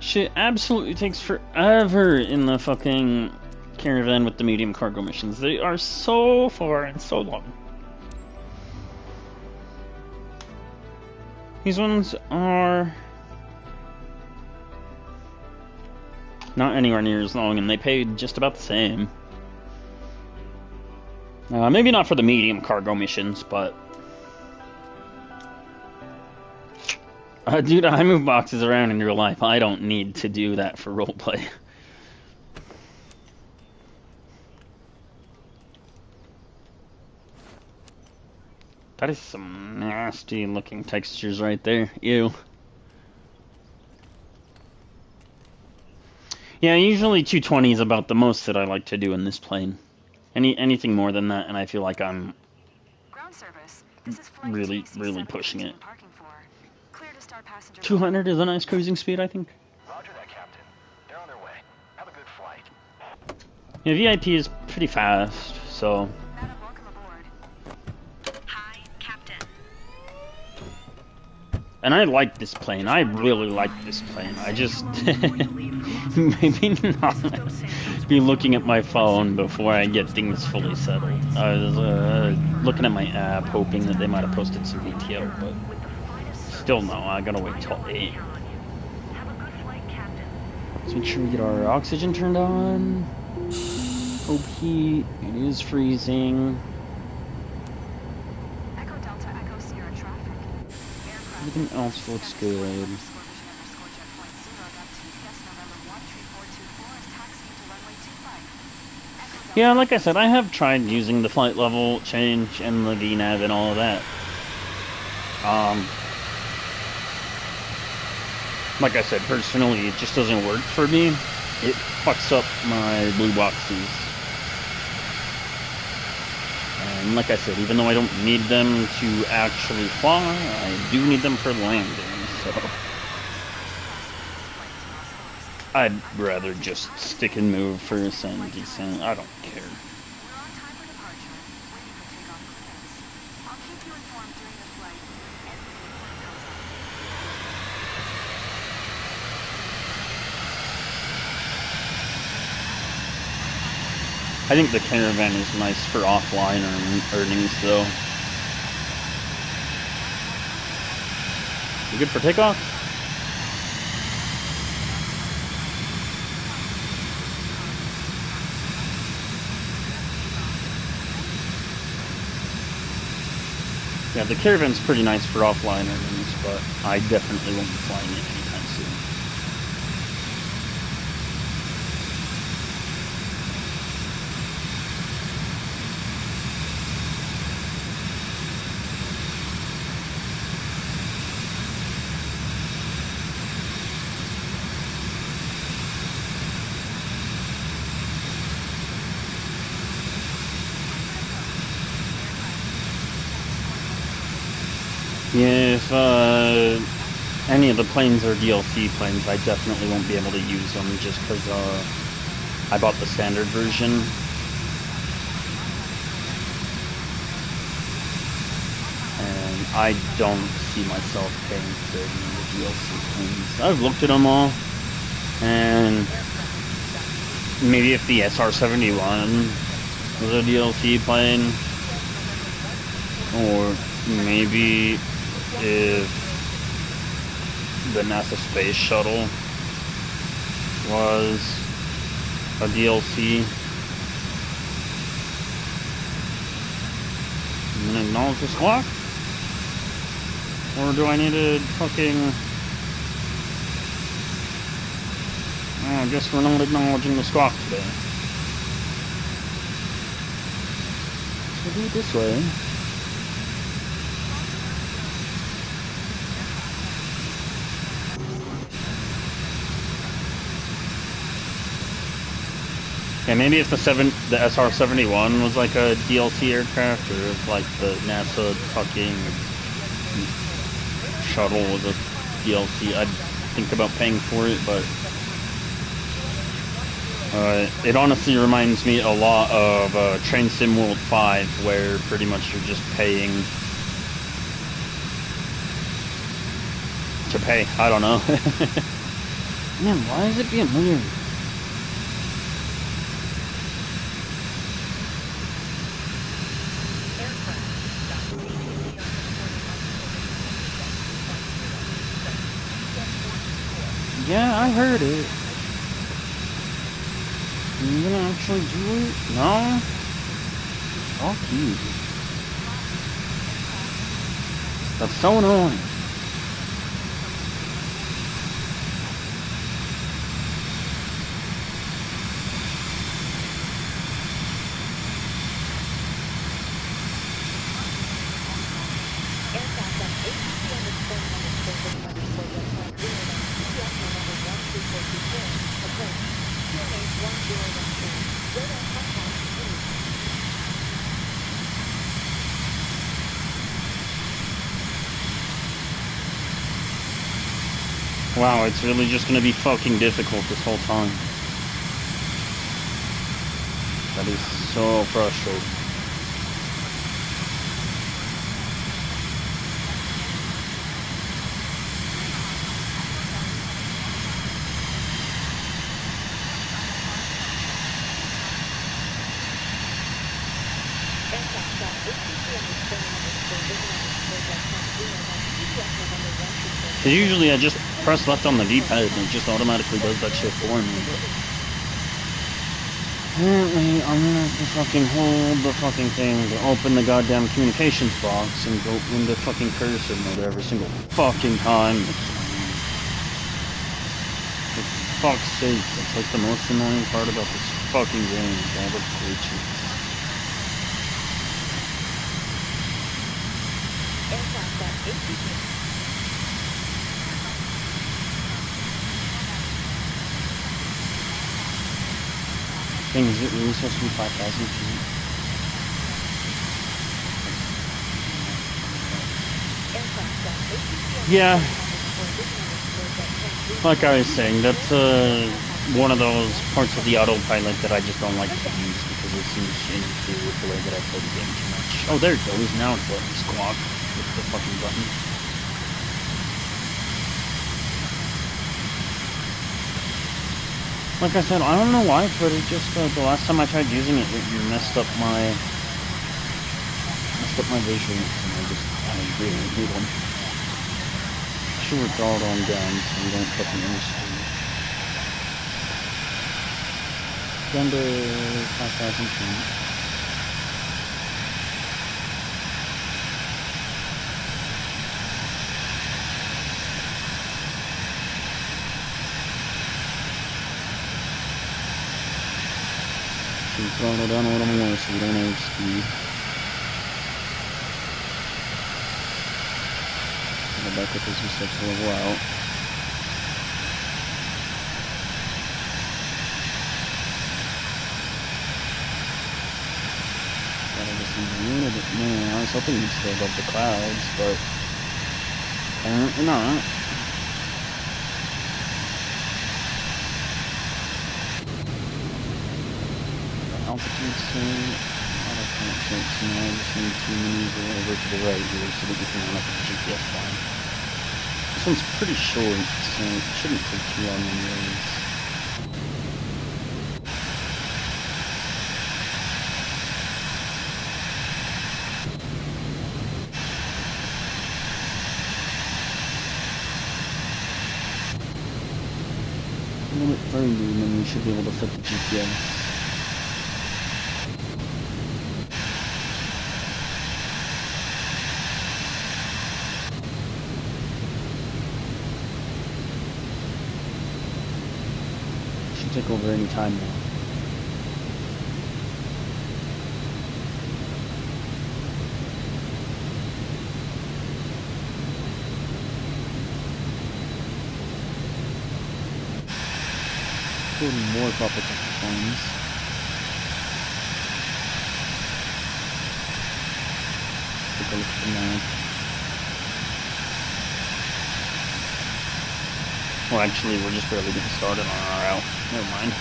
Shit absolutely takes forever in the fucking Caravan with the medium cargo missions. They are so far and so long. These ones are Not anywhere near as long, and they paid just about the same. Maybe not for the medium cargo missions, but... dude, I move boxes around in real life. I don't need to do that for roleplay. That is some nasty looking textures right there. Ew. Yeah, usually 220 is about the most that I like to do in this plane. Anything more than that, and I feel like I'm
Ground service. This is flight
really
TC-713
pushing it.
parking for. Clear to start passenger
200 is a nice cruising speed, I think.
Roger that, Captain. They're on their way. Have a good flight.
Yeah, VIP is pretty fast, so...
Madam, welcome aboard.
Hi, Captain.
And I like this plane. I really like this plane. I just... maybe not be looking at my phone before I get things fully settled. I was looking at my app, hoping that they might have posted some VTO, but... Still no, I gotta wait till 8.
Have a good flight, Captain.
Let's make sure we get our oxygen turned on. Hope heat. It is freezing.
Echo Delta, Echo Sierra traffic. Aircraft.
Everything else looks good. Yeah, like I said, I have tried using the flight level change and the VNAV and all of that. Like I said, personally, it just doesn't work for me. It fucks up my blue boxes. And like I said, even though I don't need them to actually fly, I do need them for landing, so... I'd rather just stick and move for ascent and descent. I don't care.
We're on time for departure, waiting for takeoff clearance. I'll keep you informed during the flight and when the plane goes up.
I think the Caravan is nice for offline earnings, though. You good for takeoff? Yeah, the Caravan's pretty nice for offline earnings, but I definitely won't be flying it anytime soon. Yeah, if any of the planes are DLC planes, I definitely won't be able to use them just because I bought the standard version. And I don't see myself paying for any of the DLC planes. I've looked at them all, and maybe if the SR-71 was a DLC plane, or maybe if the NASA Space Shuttle was a DLC. I'm gonna acknowledge the squawk? Or do I need to fucking... Oh, I guess we're not acknowledging the squawk today. So do it this way. Yeah, maybe if the SR-71 was like a DLC aircraft, or if like the NASA fucking shuttle was a DLC, I'd think about paying for it, but it honestly reminds me a lot of Train Sim World 5, where pretty much you're just paying to pay. I don't know. Man, why is it being weird? Yeah, I heard it. You gonna actually do it? No? Fuck you. That's so annoying.
Aircraft at ATC underscore underscore living underscore jet flight 09, TF November 13424, approach, QNH 1013, radar contact continued.
Wow, it's really just gonna be fucking difficult this whole time. That is so frustrating.
Aircraft at ATC underscore underscore living underscore jet flight 09, TF November 13424.
Because usually I just press left on the D-pad and it just automatically does that shit for me, but apparently I'm gonna have to fucking hold the fucking thing to open the goddamn communications box and go into fucking cursor mode every single fucking time. For fuck's sake, that's like the most annoying part about this fucking game, all the glitches.
Aircraft at ATC.
Thing is it really supposed to be 5,000 feet?
Aircraft at ATC
Yeah,
underscore living underscore jet flight 09.
like I was saying, that's one of those parts of the autopilot that I just don't like to use because it seems to interfere with the way that I play the game too much. Oh, there it goes. Now it's letting me squawk with the fucking button. Like I said, I don't know why, but it just the last time I tried using it, it messed up my visuals, and I really hate them. Should have throttled on down so we don't fucking overspeed. Down to 5,000 feet. Should throttle down a little more so we don't overspeed. Go back up as we start to level out. Gotta listen a little bit more. I was hoping we'd stay above the clouds, but apparently not. Altitude sync, auto current sync, so now I just need to maneuver over to the right here so that we can run up the GPS line. This one's pretty short, so it shouldn't take too long anyways. A little bit further and then we should be able to set the GPS. Take over any time now. Building more proper planes. Take a look at the map. Well, actually, we're just barely getting started on our route. Never mind.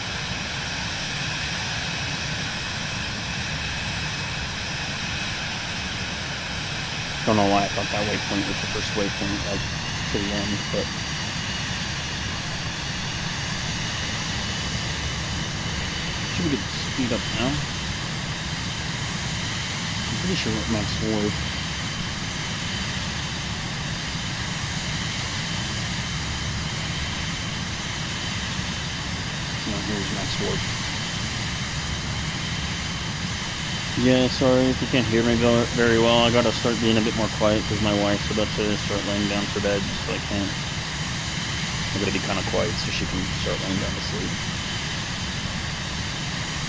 Don't know why I thought that waypoint was the first waypoint, like, to the end, but... Should we get the speed up now? I'm pretty sure we're at max warp. No, here's max warp. Yeah, sorry if you can't hear me very well. I gotta start being a bit more quiet because my wife's about to start laying down for bed, so I gotta be kind of quiet so she can start laying down to sleep.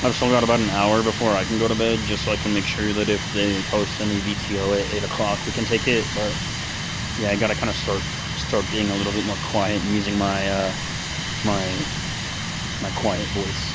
I've still got about an hour before I can go to bed, just so I can make sure that if they post any VTO at 8 o'clock, we can take it. But yeah, I gotta kind of start being a little bit more quiet and using my my quiet voice.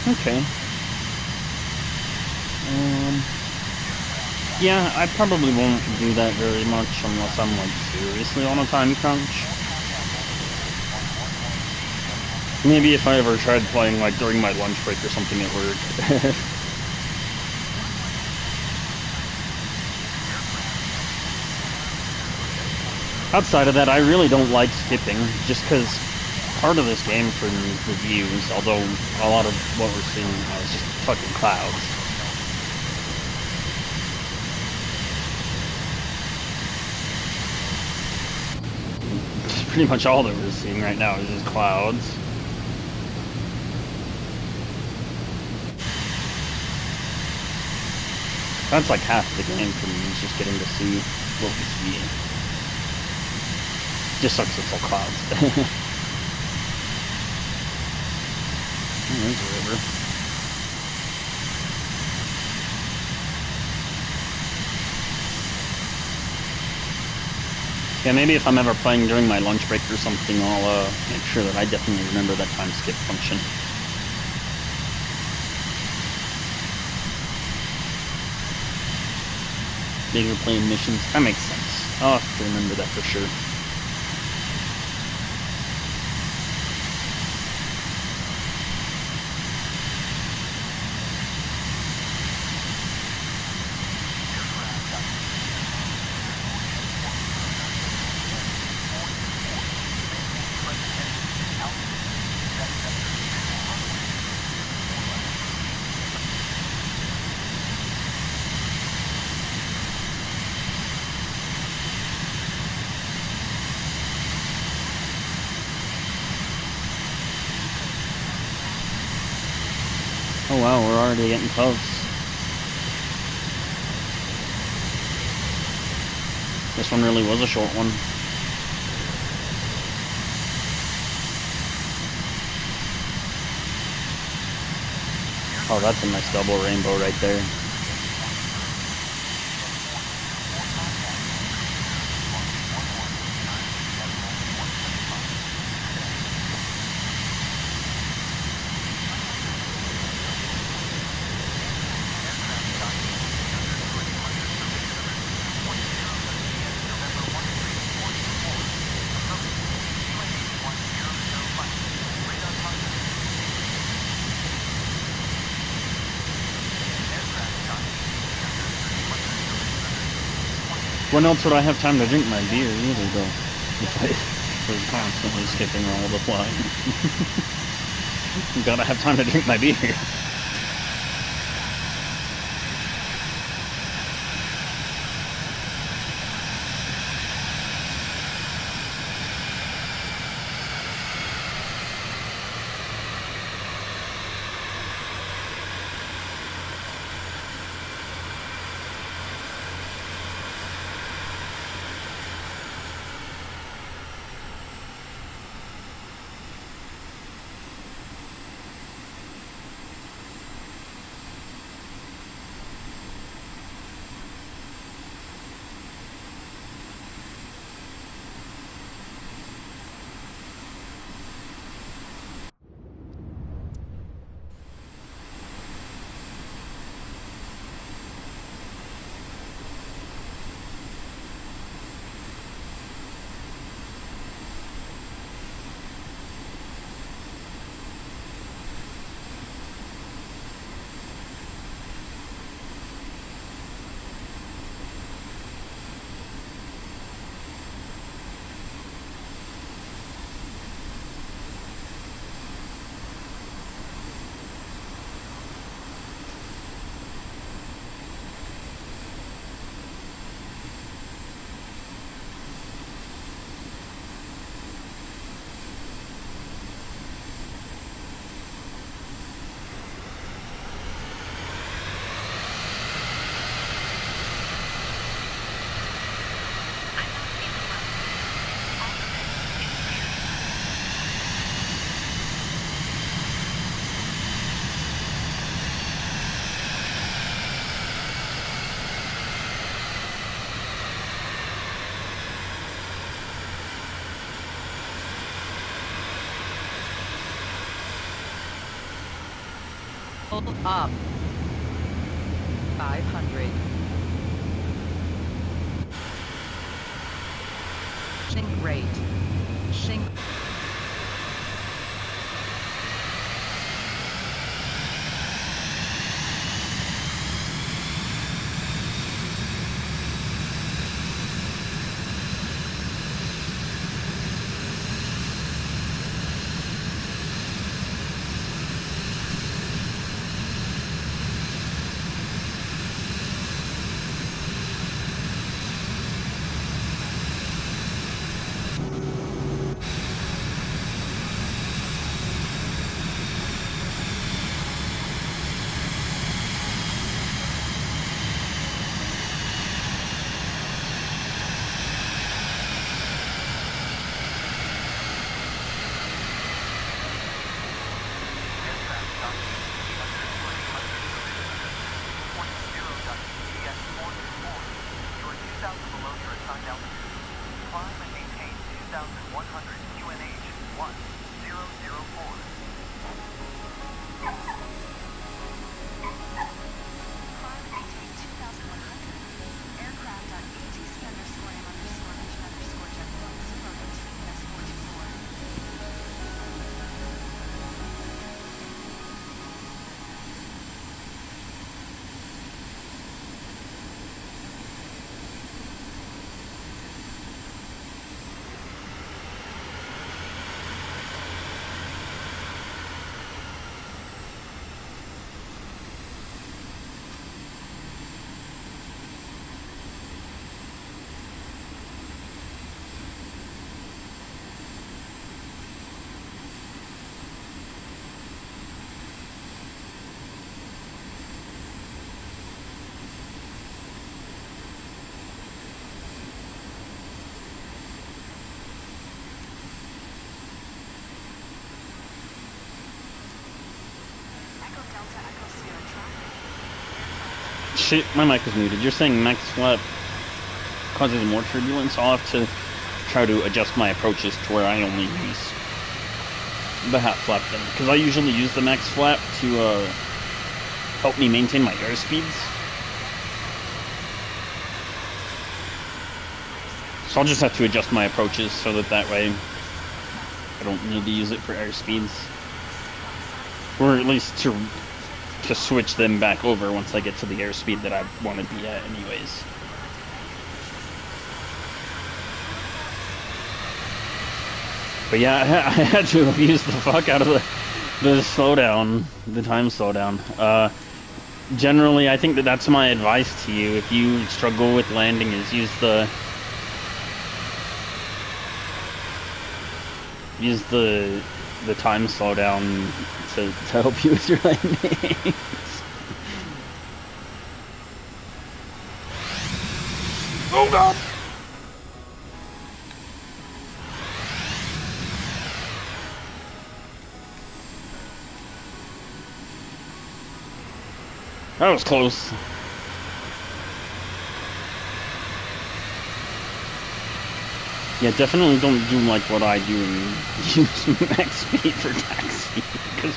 Okay. Yeah, I probably won't do that very much unless I'm, like, seriously on a time crunch. Maybe if I ever tried playing, like, during my lunch break or something at work. Outside of that, I really don't like skipping, just because part of this game for me is the views, although a lot of what we're seeing now is just fucking clouds. Pretty much all that we're seeing right now is just clouds. That's like half the game for me, is just getting to see what we see. Just sucks it's all clouds. Oh, there's a river. Yeah, maybe if I'm ever playing during my lunch break or something, I'll make sure that I definitely remember that time skip function. Maybe we're playing missions. That makes sense. I'll have to remember that for sure. Oh wow, we're already getting close. This one really was a short one. Oh, that's a nice double rainbow right there. When else would I have time to drink my beer either, though? If I was constantly skipping all the flying. Gotta have time to drink my beer.
Pull up. 500. Sink rate. Sink.
Shit, my mic is muted. You're saying max flap causes more turbulence? I'll have to try to adjust my approaches to where I only use the half flap then. Because I usually use the max flap to help me maintain my airspeeds. So I'll just have to adjust my approaches so that way I don't need to use it for airspeeds. Or at least to switch them back over once I get to the airspeed that I want to be at anyways. But yeah, I had to abuse the fuck out of the slowdown, the time slowdown. Generally, I think that's my advice to you. If you struggle with landing, is use the time slowdown to help you with your landings. Oh god! That was close. Yeah, definitely don't do like what I do and use max speed for taxi, because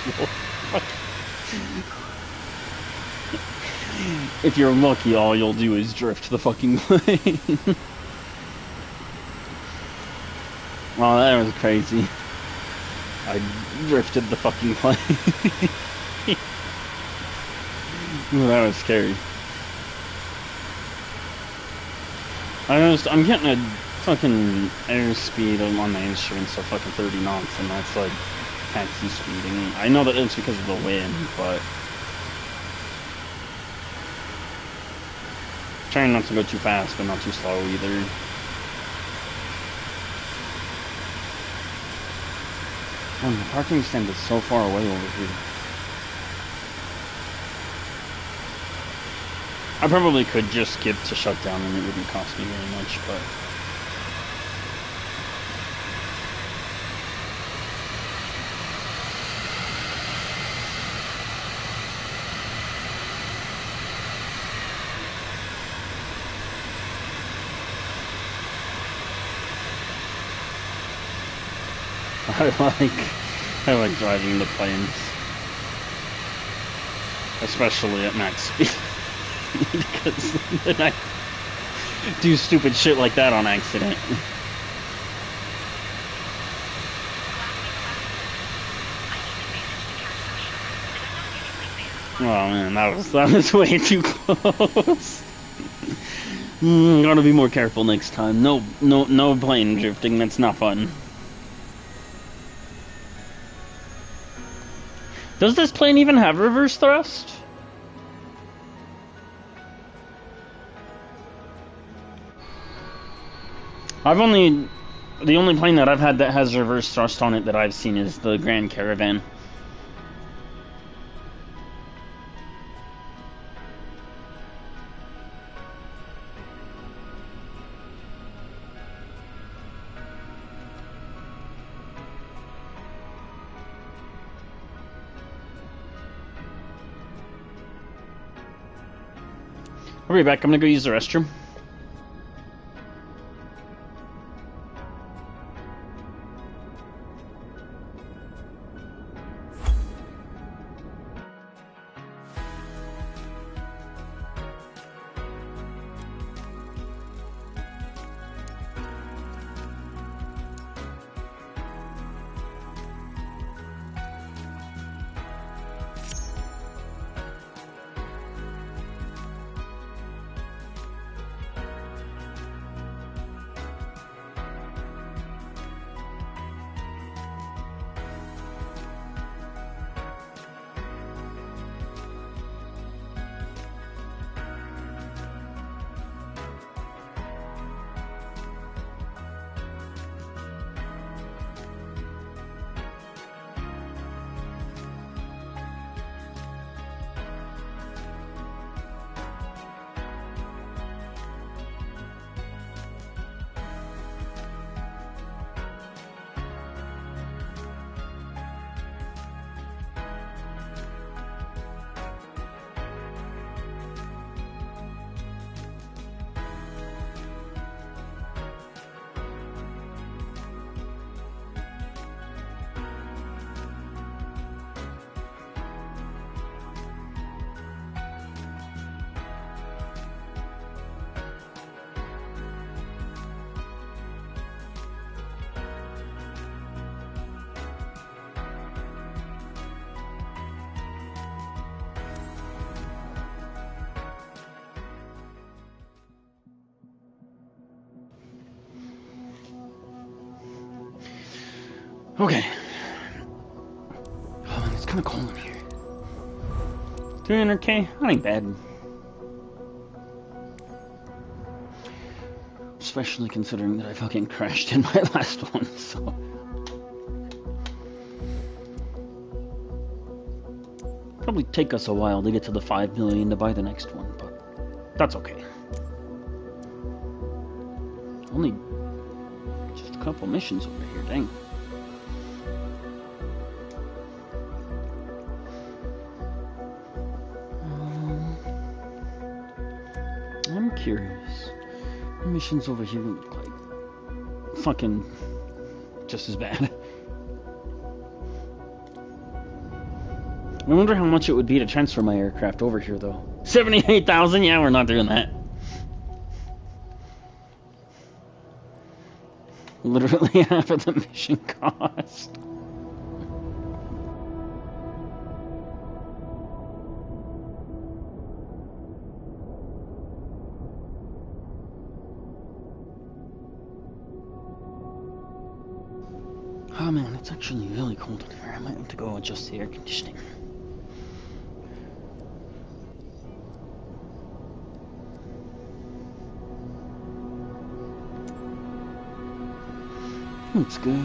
if you're lucky, all you'll do is drift the fucking plane. Oh, that was crazy. I drifted the fucking plane. Ooh, that was scary. I'm getting a fucking airspeed on my instruments of fucking 30 knots, and that's like taxi speeding. I know that it's because of the wind, but trying not to go too fast, but not too slow either. Oh, the parking stand is so far away over here. I probably could just skip to shutdown and it wouldn't cost me very much, but I like driving the planes. especially at max speed, because then I do stupid shit like that on accident. Oh man, that was way too close. Gotta be more careful next time. No plane drifting. That's not fun. Does this plane even have reverse thrust? The only plane that I've had that has reverse thrust on it that I've seen is the Grand Caravan. I'll be back. I'm gonna go use the restroom. Okay. Oh, it's kind of cold in here. 300k? That ain't bad. Especially considering that I fucking crashed in my last one, so... Probably take us a while to get to the 5 million to buy the next one, but that's okay. Only just a couple missions over here, dang. I'm curious. Missions over here look like fucking just as bad. I wonder how much it would be to transfer my aircraft over here, though. 78,000? Yeah, we're not doing that. Literally half of the mission cost. Oh man, it's actually really cold in here. I might have to go adjust the air conditioning. That's good.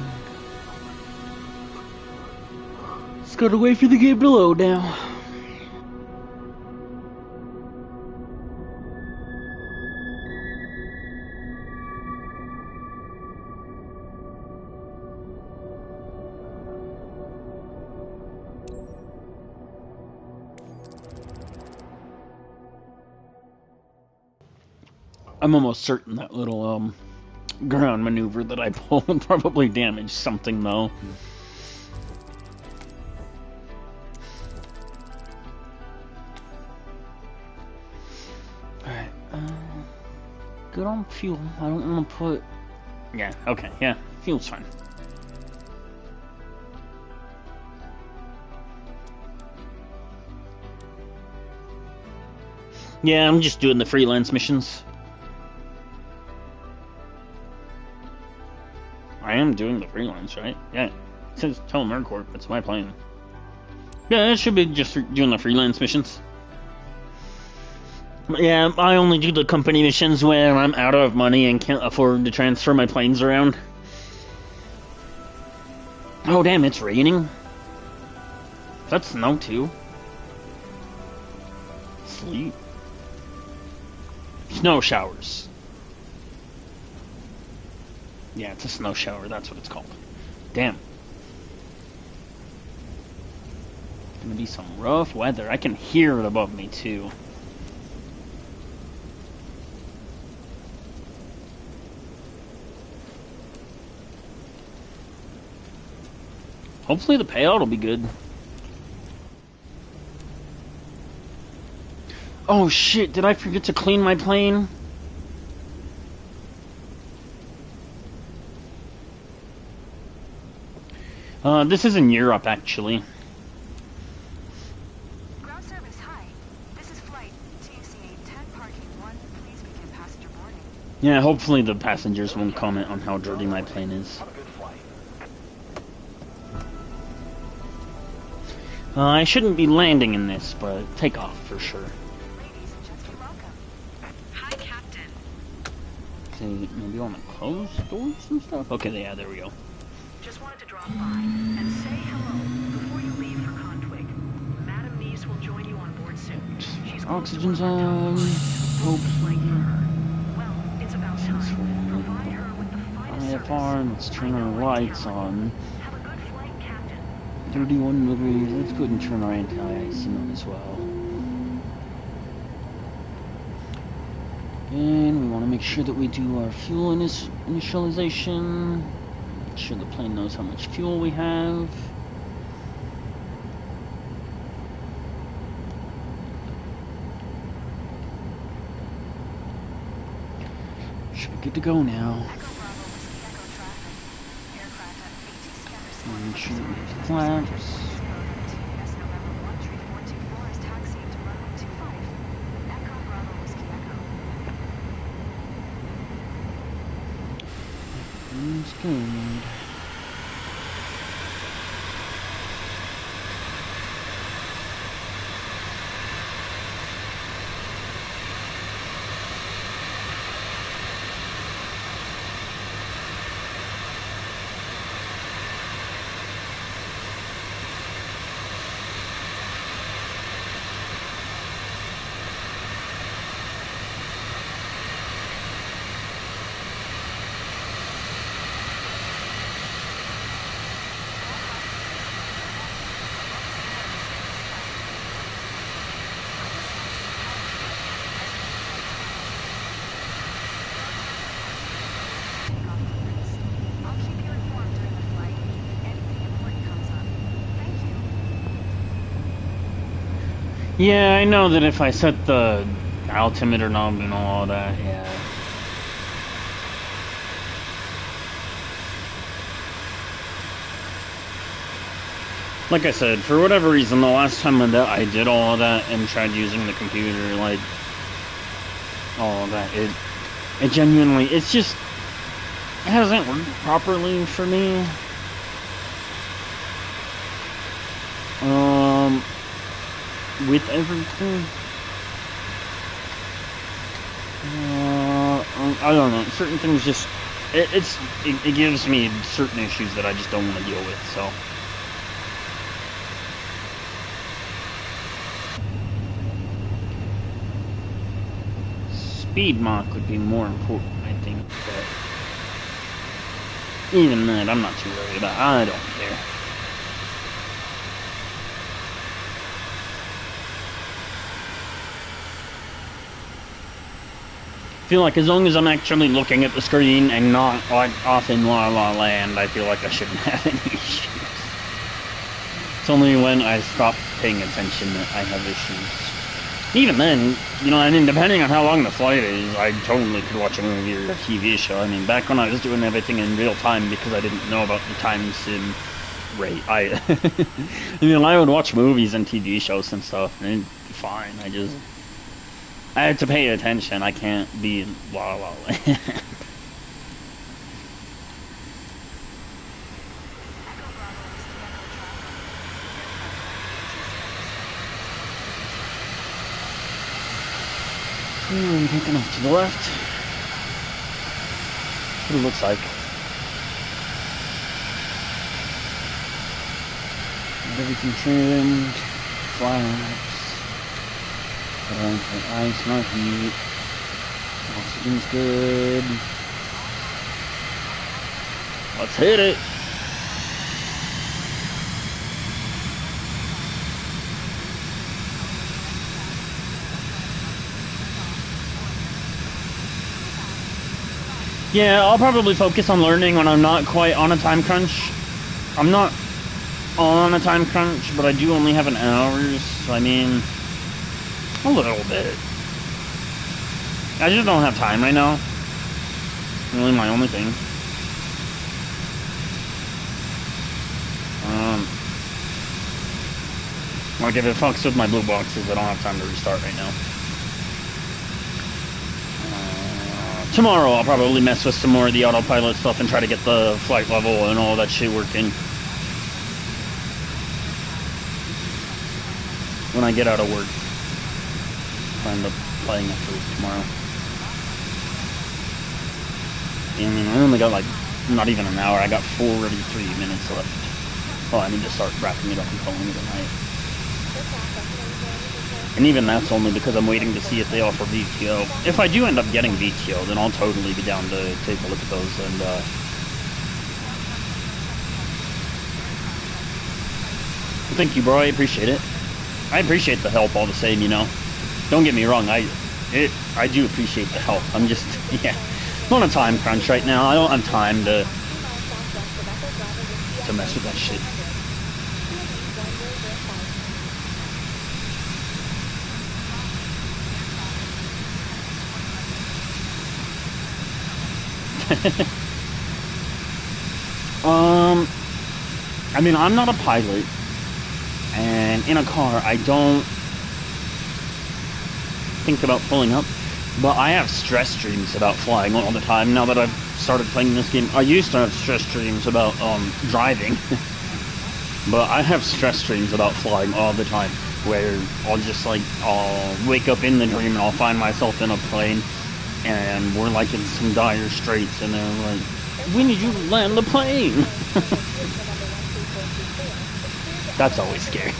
Just gotta wait for the game to load now. I'm almost certain that little ground maneuver that I pulled probably damaged something, though. good on fuel. I don't want to put... Yeah, okay, yeah. Fuel's fine. Yeah, I'm just doing the freelance missions. I am doing the freelance, right? Yeah. It says Telemercorp. That's my plane. Yeah, it should be just doing the freelance missions. But yeah, I only do the company missions when I'm out of money and can't afford to transfer my planes around. Oh damn, it's raining. That's snow too. Sleep. Snow showers. Yeah, it's a snow shower, that's what it's called. Damn. It's gonna be some rough weather. I can hear it above me too. Hopefully the payout will be good. Oh shit, did I forget to clean my plane? This is in Europe, actually.
Ground service, hi. This is flight TCA 10 parking 1. Please begin passenger boarding.
Yeah, hopefully the passengers won't comment on how dirty my plane is. I shouldn't be landing in this, but take off for sure.
Ladies and gentlemen, welcome.
Hi, Captain.
Okay, maybe I want to close doors and stuff? Okay, yeah, there we go.
Just wanted to drop by and say hello before you leave for Contwig. Madam Niece will join you on board soon. She's
Oxygen's on. Hope.
Well, it's about time. Provide her with the finest service.
IFR, let's turn our lights on.
Have a good flight, Captain.
31 degrees, let's go ahead and turn our anti-ice on as well. And we want to make sure that we do our fuel initialization. Make sure the plane knows how much fuel we have. Should be good to go now.
Echo Bravo, Whiskey Echo traffic. Aircraft at ATC underscore.
Make sure that we have flaps.
TS November 13424 is taxiing to runway 25. Echo Bravo, Whiskey Echo.
That's good.
I'll keep you informed during the flight if anything important comes up. Thank you.
Yeah, I know that if I set the altimeter knob and all that, yeah. Like I said, for whatever reason, the last time that I did all of that and tried using the computer, like, all of that, it genuinely, it's just, it hasn't worked properly for me. With everything. I don't know, certain things just, it gives me certain issues that I just don't want to deal with, so. Speed Mach would be more important, I think, but even that, I'm not too worried about. I don't care. I feel like as long as I'm actually looking at the screen and not like off in La La Land, I feel like I shouldn't have any issues. It's only when I stop paying attention that I have issues. Even then, you know, I mean, depending on how long the flight is, I totally could watch a movie or a TV show. I mean, back when I was doing everything in real time because I didn't know about the time sim rate, I mean, I would watch movies and TV shows and stuff, and it'd be fine. I had to pay attention. I can't be in La La Land. Taking off to the left. What it looks like. Everything trimmed, flaps, ice, no heat, oxygen's good. Let's hit it. Yeah, I'll probably focus on learning when I'm not quite on a time crunch. I'm not on a time crunch, but I do only have an hour, so I mean, a little bit. I just don't have time right now. Really my only thing. Like if it fucks with my blue boxes, I don't have time to restart right now. Tomorrow I'll probably mess with some more of the autopilot stuff and try to get the flight level and all that shit working. When I get out of work. I'll end up playing that for tomorrow. I mean, I only got like, not even an hour. I got 43 minutes left. Oh, I need to start wrapping it up and calling it a night. And even that's only because I'm waiting to see if they offer VTO. If I do end up getting VTO, then I'll totally be down to take a look at those and, thank you, bro. I appreciate it. I appreciate the help all the same, you know. Don't get me wrong. I do appreciate the help. I'm just, yeah. I'm on a time crunch right now. I don't have time to mess with that shit. I mean, I'm not a pilot, and in a car, I don't think about pulling up, but I have stress dreams about flying all the time now that I've started playing this game. I used to have stress dreams about, driving, but I have stress dreams about flying all the time, where I'll wake up in the dream and I'll find myself in a plane, and we're like in some dire straits, and they're like, "We need you to land the plane." That's always scary.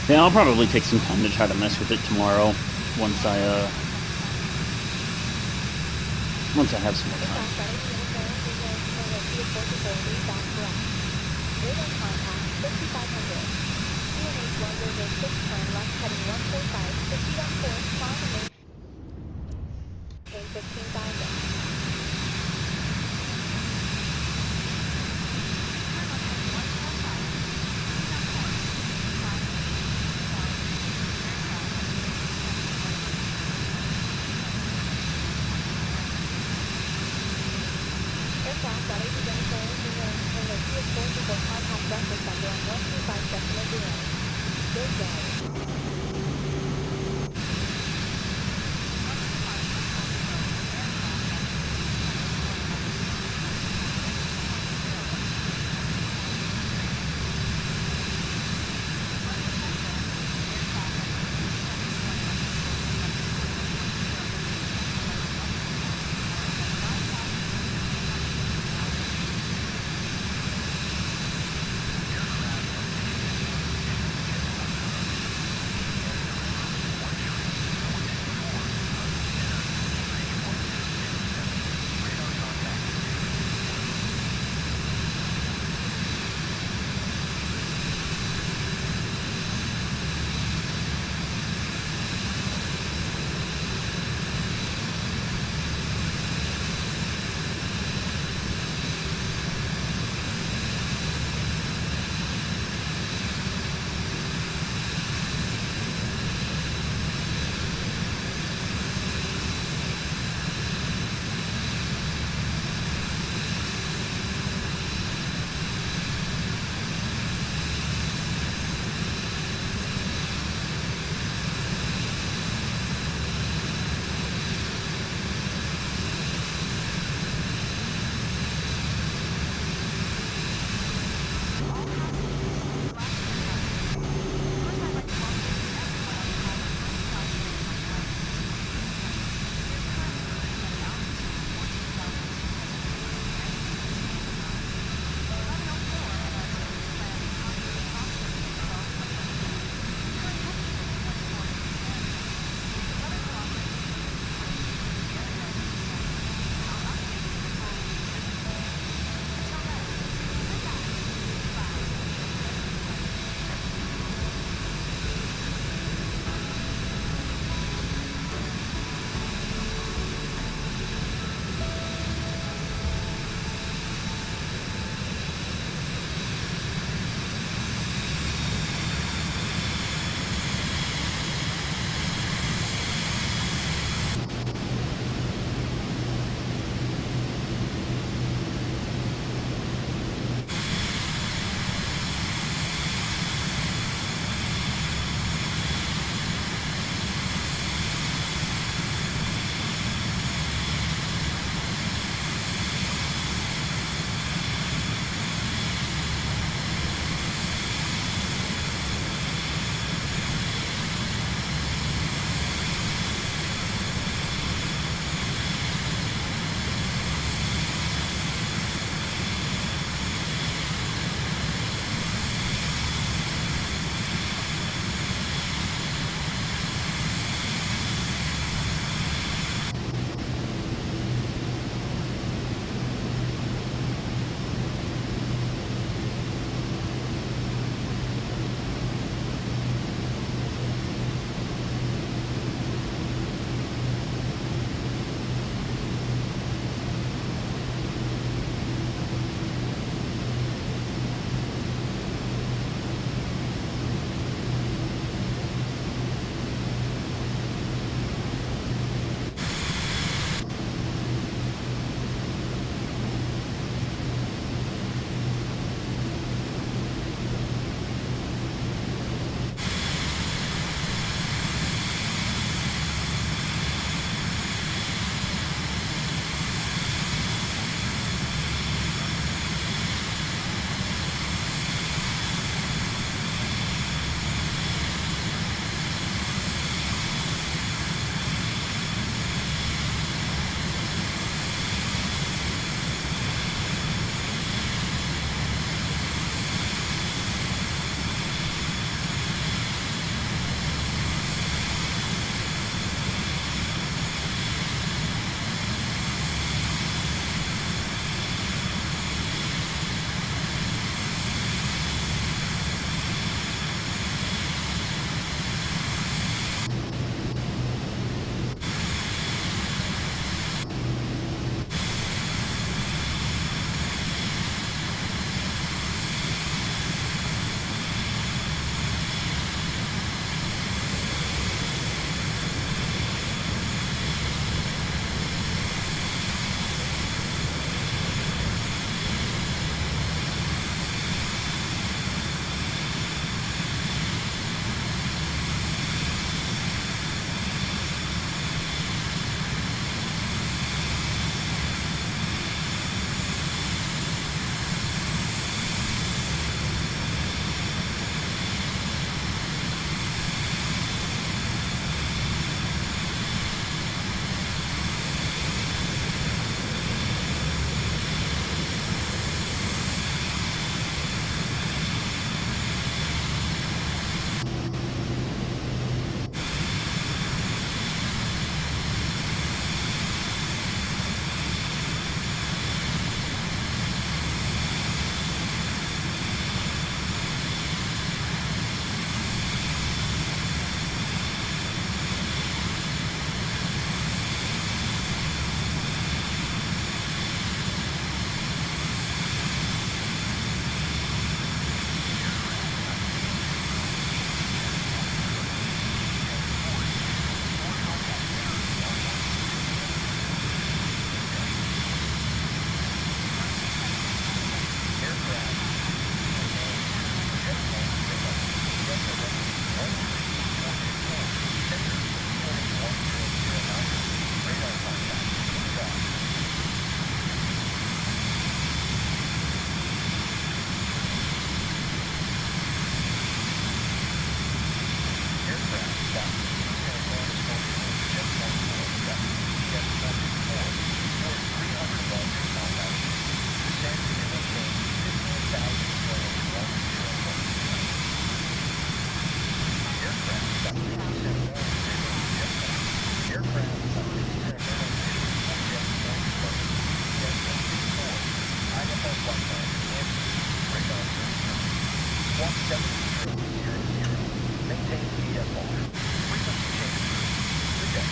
Yeah, I'll probably take some time to try to mess with it tomorrow once I have some more time.
Maintain VFR. Frequency change. Good day.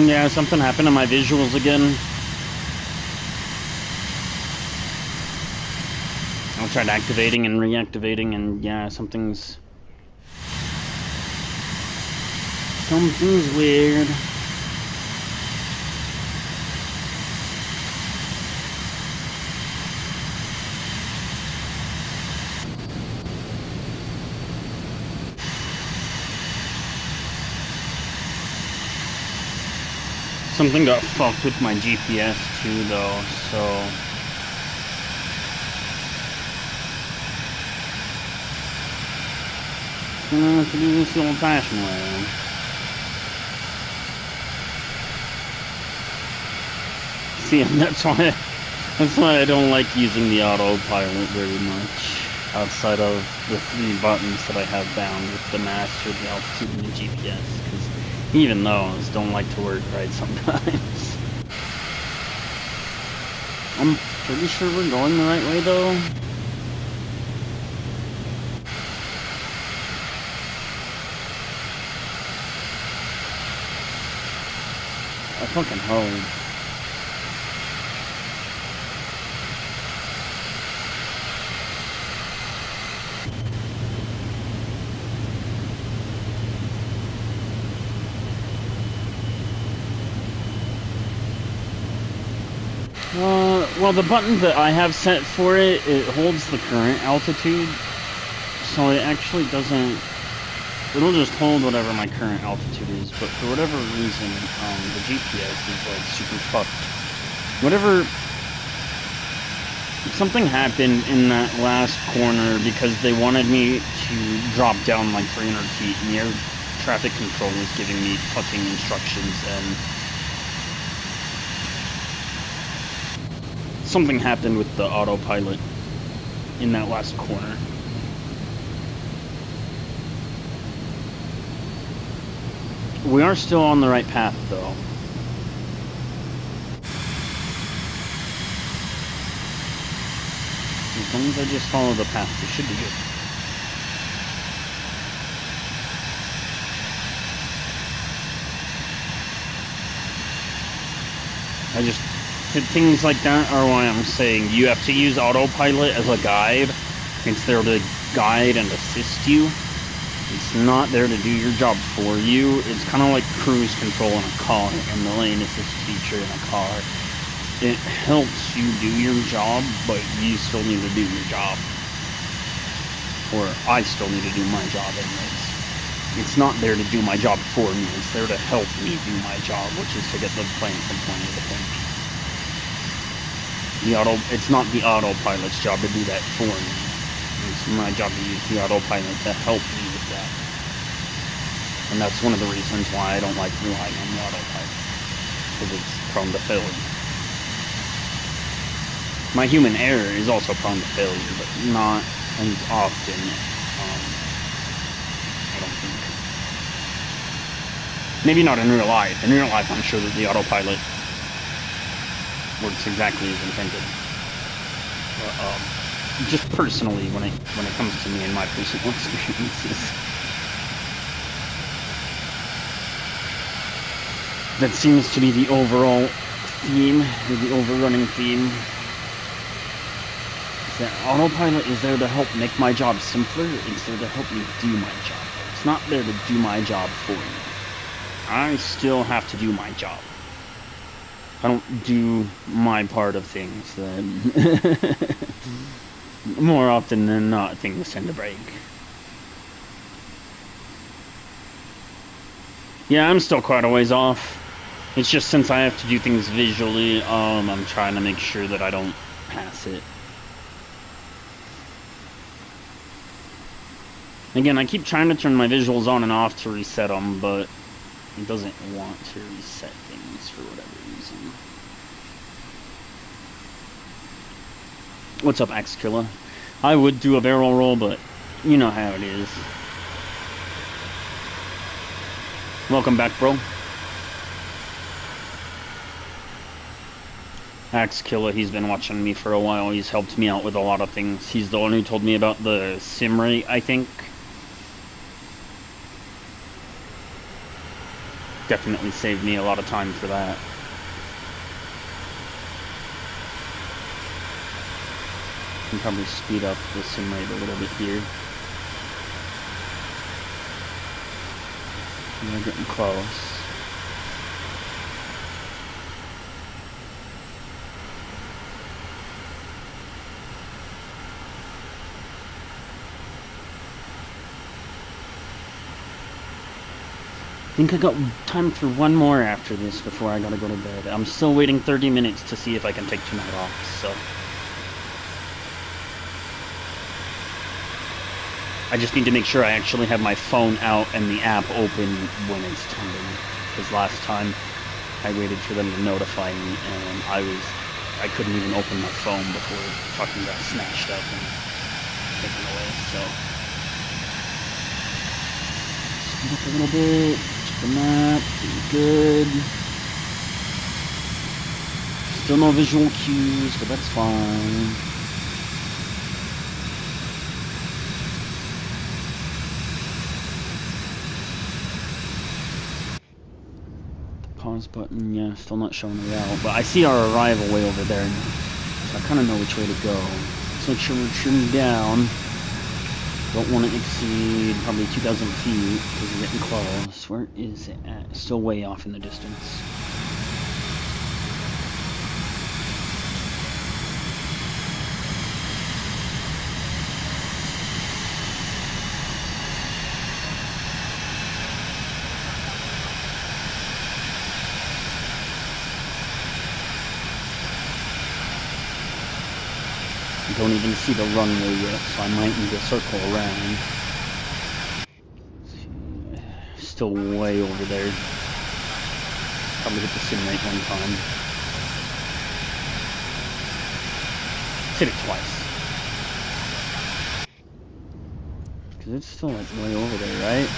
Yeah, something happened to my visuals again. I tried activating and reactivating, and yeah, something's weird. Something got fucked with my GPS too, though, so... I'm gonna have to do this the old-fashioned way. See, that's why I don't like using the autopilot very much. Outside of the 3 buttons that I have bound with the master, the altitude, and the GPS, because even those don't like to work right sometimes. I'm pretty sure we're going the right way, though. I fucking hope. Well, the button that I have set for it, it holds the current altitude, so it actually doesn't... It'll just hold whatever my current altitude is, but for whatever reason, the GPS is, like, super fucked. Something happened in that last corner because they wanted me to drop down, like, 300 feet, and the air traffic control was giving me fucking instructions, and... something happened with the autopilot in that last corner. We are still on the right path, though. As long as I just follow the path, we should be good. Things like that are why I'm saying you have to use autopilot as a guide. It's there to guide and assist you. It's not there to do your job for you. It's kind of like cruise control in a car and the lane assist feature in a car. It helps you do your job, but you still need to do your job. Or I still need to do my job anyways. It's not there to do my job for me. It's there to help me do my job, which is to get the plane from point A to point B. It's not the autopilot's job to do that for me. It's my job to use the autopilot to help me with that. And that's one of the reasons why I don't like relying on the autopilot. Because it's prone to failure. My human error is also prone to failure, but not as often, I don't think. Maybe not in real life. In real life, I'm sure that the autopilot works exactly as intended. But, just personally, when it comes to me and my personal experiences, that seems to be the overall theme, or the overrunning theme. Is that autopilot is there to help make my job simpler. It's there to help me do my job. It's not there to do my job for me. I still have to do my job. I don't do my part of things, then more often than not, things tend to break. Yeah, I'm still quite a ways off. It's just since I have to do things visually, I'm trying to make sure that I don't pass it. Again, I keep trying to turn my visuals on and off to reset them, but it doesn't want to reset things for whatever reason. What's up, Axe Killer? I would do a barrel roll, but you know how it is. Welcome back, bro. Axe Killer, he's been watching me for a while. He's helped me out with a lot of things. He's the one who told me about the sim rate, I think. Definitely saved me a lot of time for that. Can probably speed up the sim rate a little bit here. We're getting close. I think I got time for one more after this before I gotta go to bed. I'm still waiting 30 minutes to see if I can take tonight off, so. I just need to make sure I actually have my phone out and the app open when it's tending. Because last time I waited for them to notify me and I couldn't even open my phone before fucking got snatched up and taken away, so. Speed up a little bit. The map, good. Still no visual cues, but that's fine. The pause button, yeah, still not showing the route, but I see our arrival way over there now, so I kind of know which way to go. Let's make sure we're trimmed down. Don't want to exceed probably 2,000 feet because we're getting close. Where is it at? Still way off in the distance. I don't even see the runway yet, so I might need to circle around. Still way over there. Probably hit the sim rate one time. Let's hit it twice. Because it's still like way over there, right?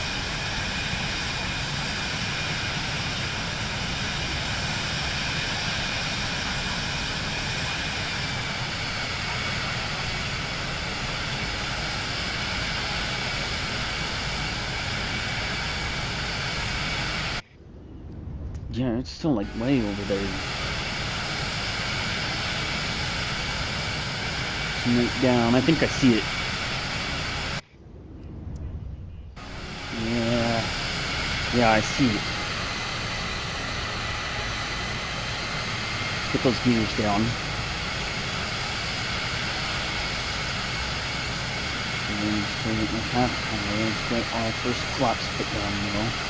Yeah, it's still like way over there. Right down. I think I see it. Yeah, I see it. Get those gears down. And still get my half power. Let's get our first flaps put down though.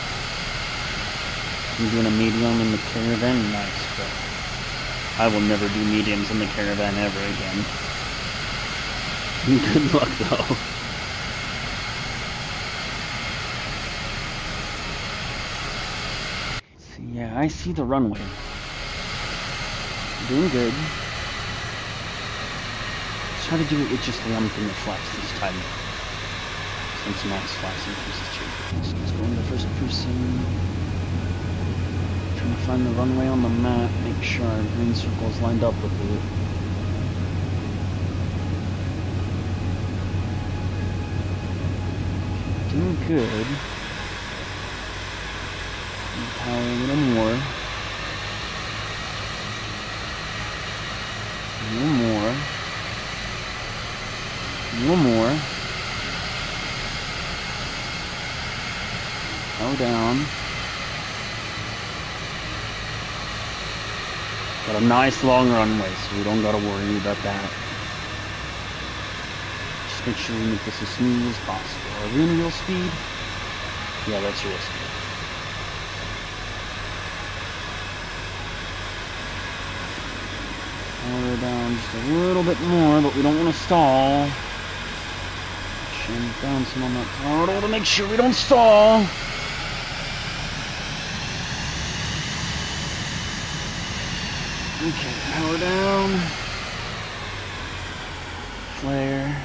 I'm doing a medium in the Caravan, nice, but I will never do mediums in the Caravan ever again. Good luck though. See, yeah, I see the runway. Doing good. Let's try to do it with just one thing of flaps this time. Since max flaps increases change. So let's go into first person. Trying to find the runway on the map, make sure our green circle is lined up with it. Doing good. Power a little more. A little more. A little more. Power down. Got a nice long runway, so we don't gotta worry about that. Just make sure we make this as smooth as possible. Are we in real speed? Yeah, that's real speed. Power her down just a little bit more, but we don't want to stall. Bouncing on that throttle to make sure we don't stall. Okay, power down. Flare.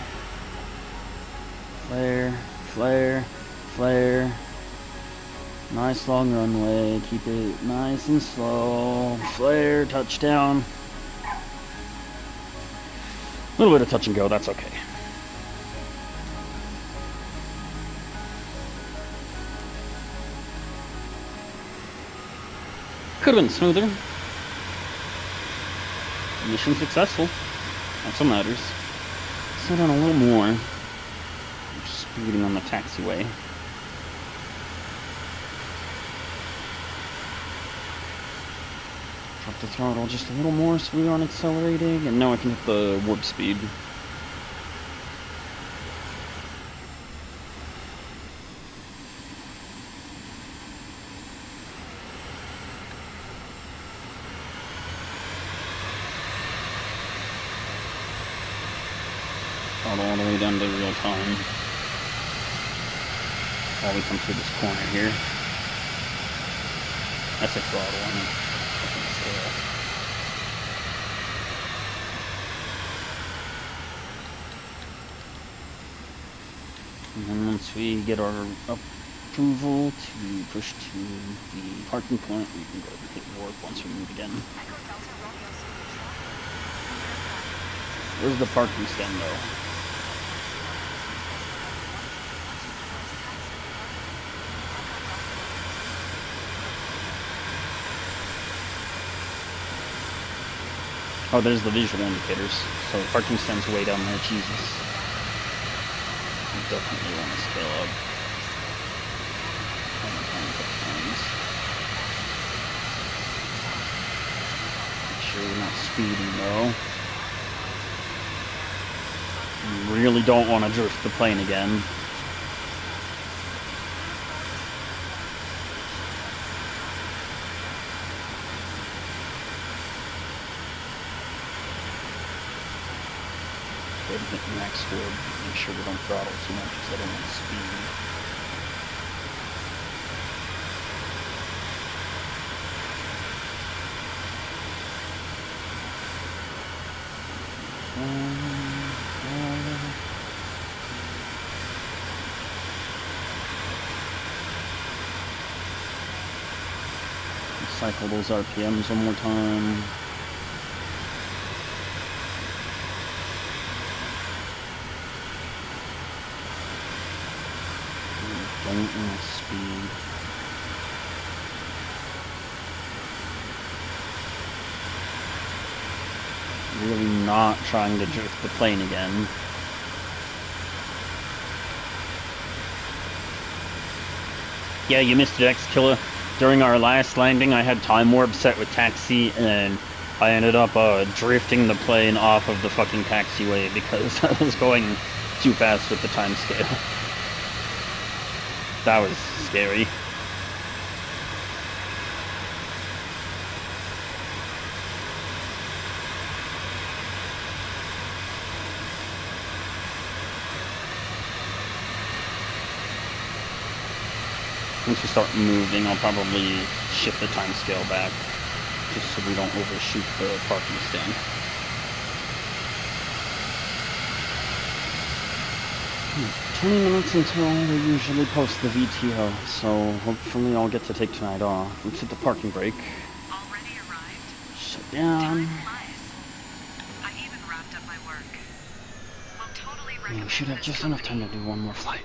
Flare. Flare. Flare. Nice long runway. Keep it nice and slow. Flare. Touchdown. A little bit of touch and go. That's okay. Could have been smoother. Mission successful. That's what matters. Slow down a little more. I'm speeding on the taxiway. Drop the throttle just a little more so we aren't accelerating, and now I can hit the warp speed. Throttle all the way down to real time. While we come through this corner here. That's a throttle on it. And then once we get our approval to push to the parking point, we can go and hit warp once we move again. Where's the parking stand though? Oh, there's the visual indicators. So the parking stand's way down there. Jesus. I definitely want to scale up. Make sure we're not speeding though. We really don't want to drift the plane again. Go ahead and hit max wood. Make sure we don't throttle too much because I don't want to speed. Cycle those RPMs one more time. Don't want to speed. Really not trying to drift the plane again. Yeah, you missed it, X-Killer. During our last landing, I had time warp set with taxi, and I ended up drifting the plane off of the fucking taxiway because I was going too fast with the time scale. That was scary. Once we start moving, I'll probably shift the time scale back, just so we don't overshoot the parking stand. Hmm, 20 minutes until they usually post the VTO, so hopefully I'll get to take tonight off. Let's hit the parking brake.
Already arrived?
Shut down.
Time flies. I even wrapped up my work. We'll totally
Yeah, we
recommend
should have
this
just enough
company.
time to do one more flight.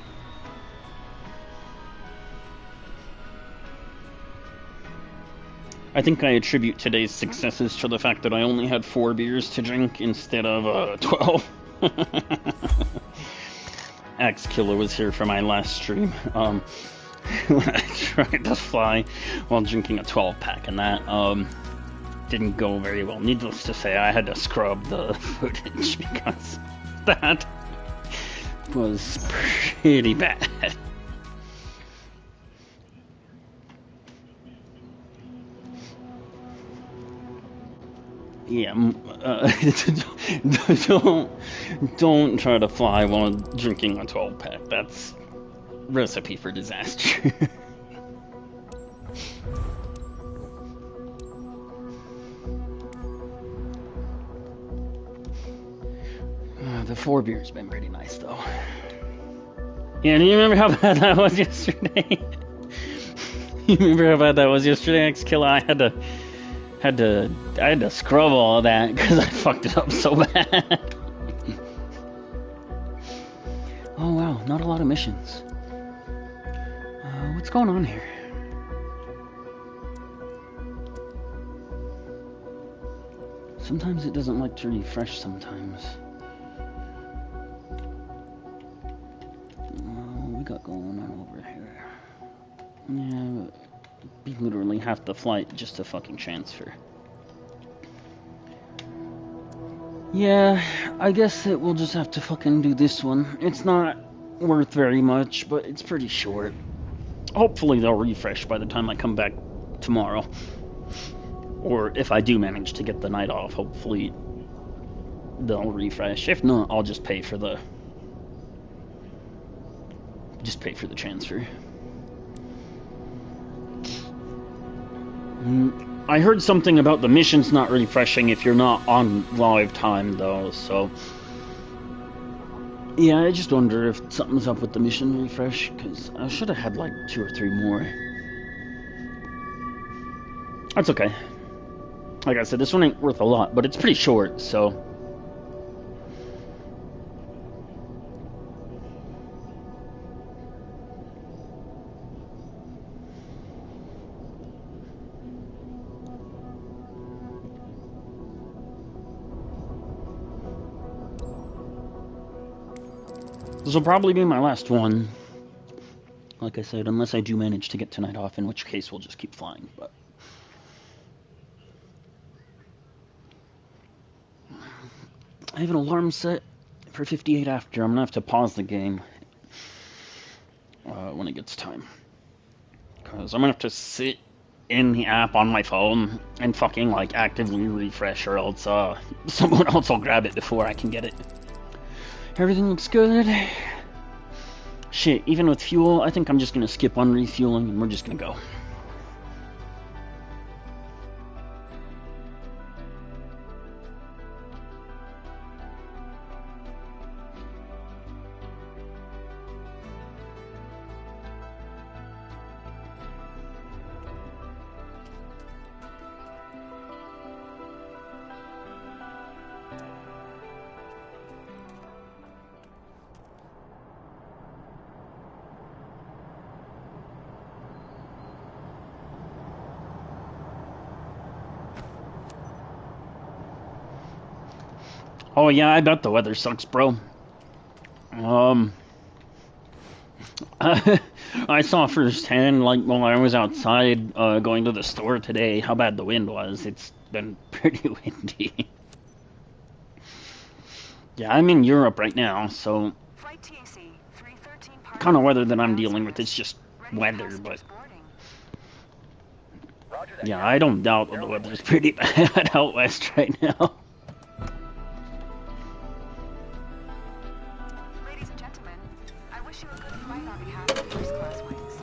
I think I attribute today's successes to the fact that I only had 4 beers to drink instead of 12. X-Killer was here for my last stream. When I tried to fly while drinking a 12-pack, and that didn't go very well. Needless to say, I had to scrub the footage because that was pretty bad. Yeah, don't try to fly while drinking a 12-pack. That's recipe for disaster. The 4 beer's been pretty nice though. Yeah, do you remember how bad that was yesterday? You remember how bad that was yesterday, X-Killer? I had to scrub all of that because I fucked it up so bad. Oh wow, not a lot of missions. What's going on here? Sometimes it doesn't like to refresh sometimes. What we got going on over here? Yeah, be literally half the flight just to fucking transfer. Yeah, I guess it will just have to fucking do this one. It's not worth very much, but it's pretty short. Hopefully they'll refresh by the time I come back tomorrow. Or if I do manage to get the night off, hopefully they'll refresh. If not, I'll just pay for the transfer. I heard something about the missions not refreshing if you're not on live time though, so yeah, I just wonder if something's up with the mission refresh, because I should have had like 2 or 3 more. That's okay. Like I said, this one ain't worth a lot, but it's pretty short, so this will probably be my last one. Like I said, unless I do manage to get tonight off, in which case we'll just keep flying, but I have an alarm set for 58 after. I'm gonna have to pause the game when it gets time, because I'm gonna have to sit in the app on my phone and fucking like actively refresh, or else someone else will grab it before I can get it. Everything looks good. Shit, even with fuel, I think I'm just gonna skip on refueling and we're just gonna go. Oh yeah, I bet the weather sucks, bro. I saw firsthand, like while I was outside going to the store today, how bad the wind was. It's been pretty windy. Yeah, I'm in Europe right now, so kind of weather that I'm dealing with. It's just weather, but yeah, I don't doubt that the weather's pretty bad out west right now.
Ladies and gentlemen, I wish you a good flight on behalf of First Class Wings.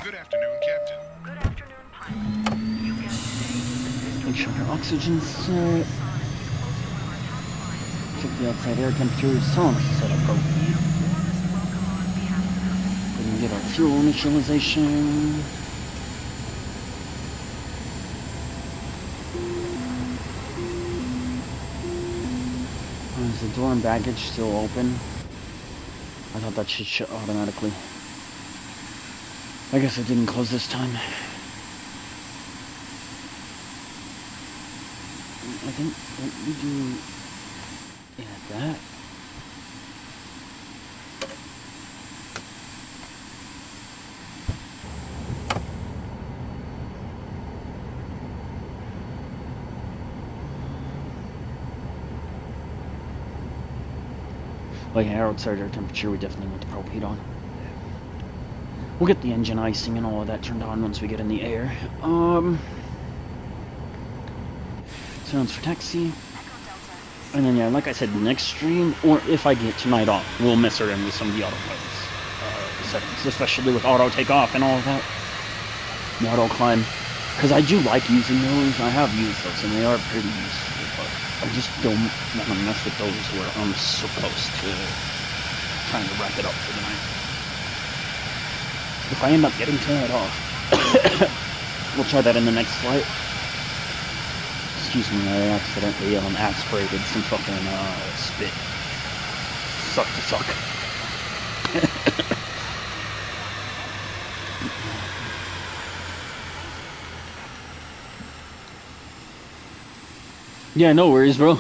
Good afternoon, Captain.
Good afternoon, pilot. You get today.
Make sure your oxygen's set. Check the outside air temperature. Sound set up appropriately. We can get our fuel initialization. Is the door and baggage still open? I thought that should shut automatically. I guess it didn't close this time. I think what we do, that. Like outside air temperature, we definitely want the propane on. We'll get the engine icing and all of that turned on once we get in the air. So sounds for taxi. And then, yeah, like I said, next stream, or if I get tonight off, we'll mess around with some of the autopilots settings, especially with auto takeoff and all of that. The auto climb. Because I do like using those. I have used those, and they are pretty useful, but I just don't want to mess with those where I'm so close to trying to wrap it up for the night. If I end up getting tonight off, we'll try that in the next flight. Excuse me, I accidentally aspirated some fucking spit. Suck to suck. Yeah, no worries, bro.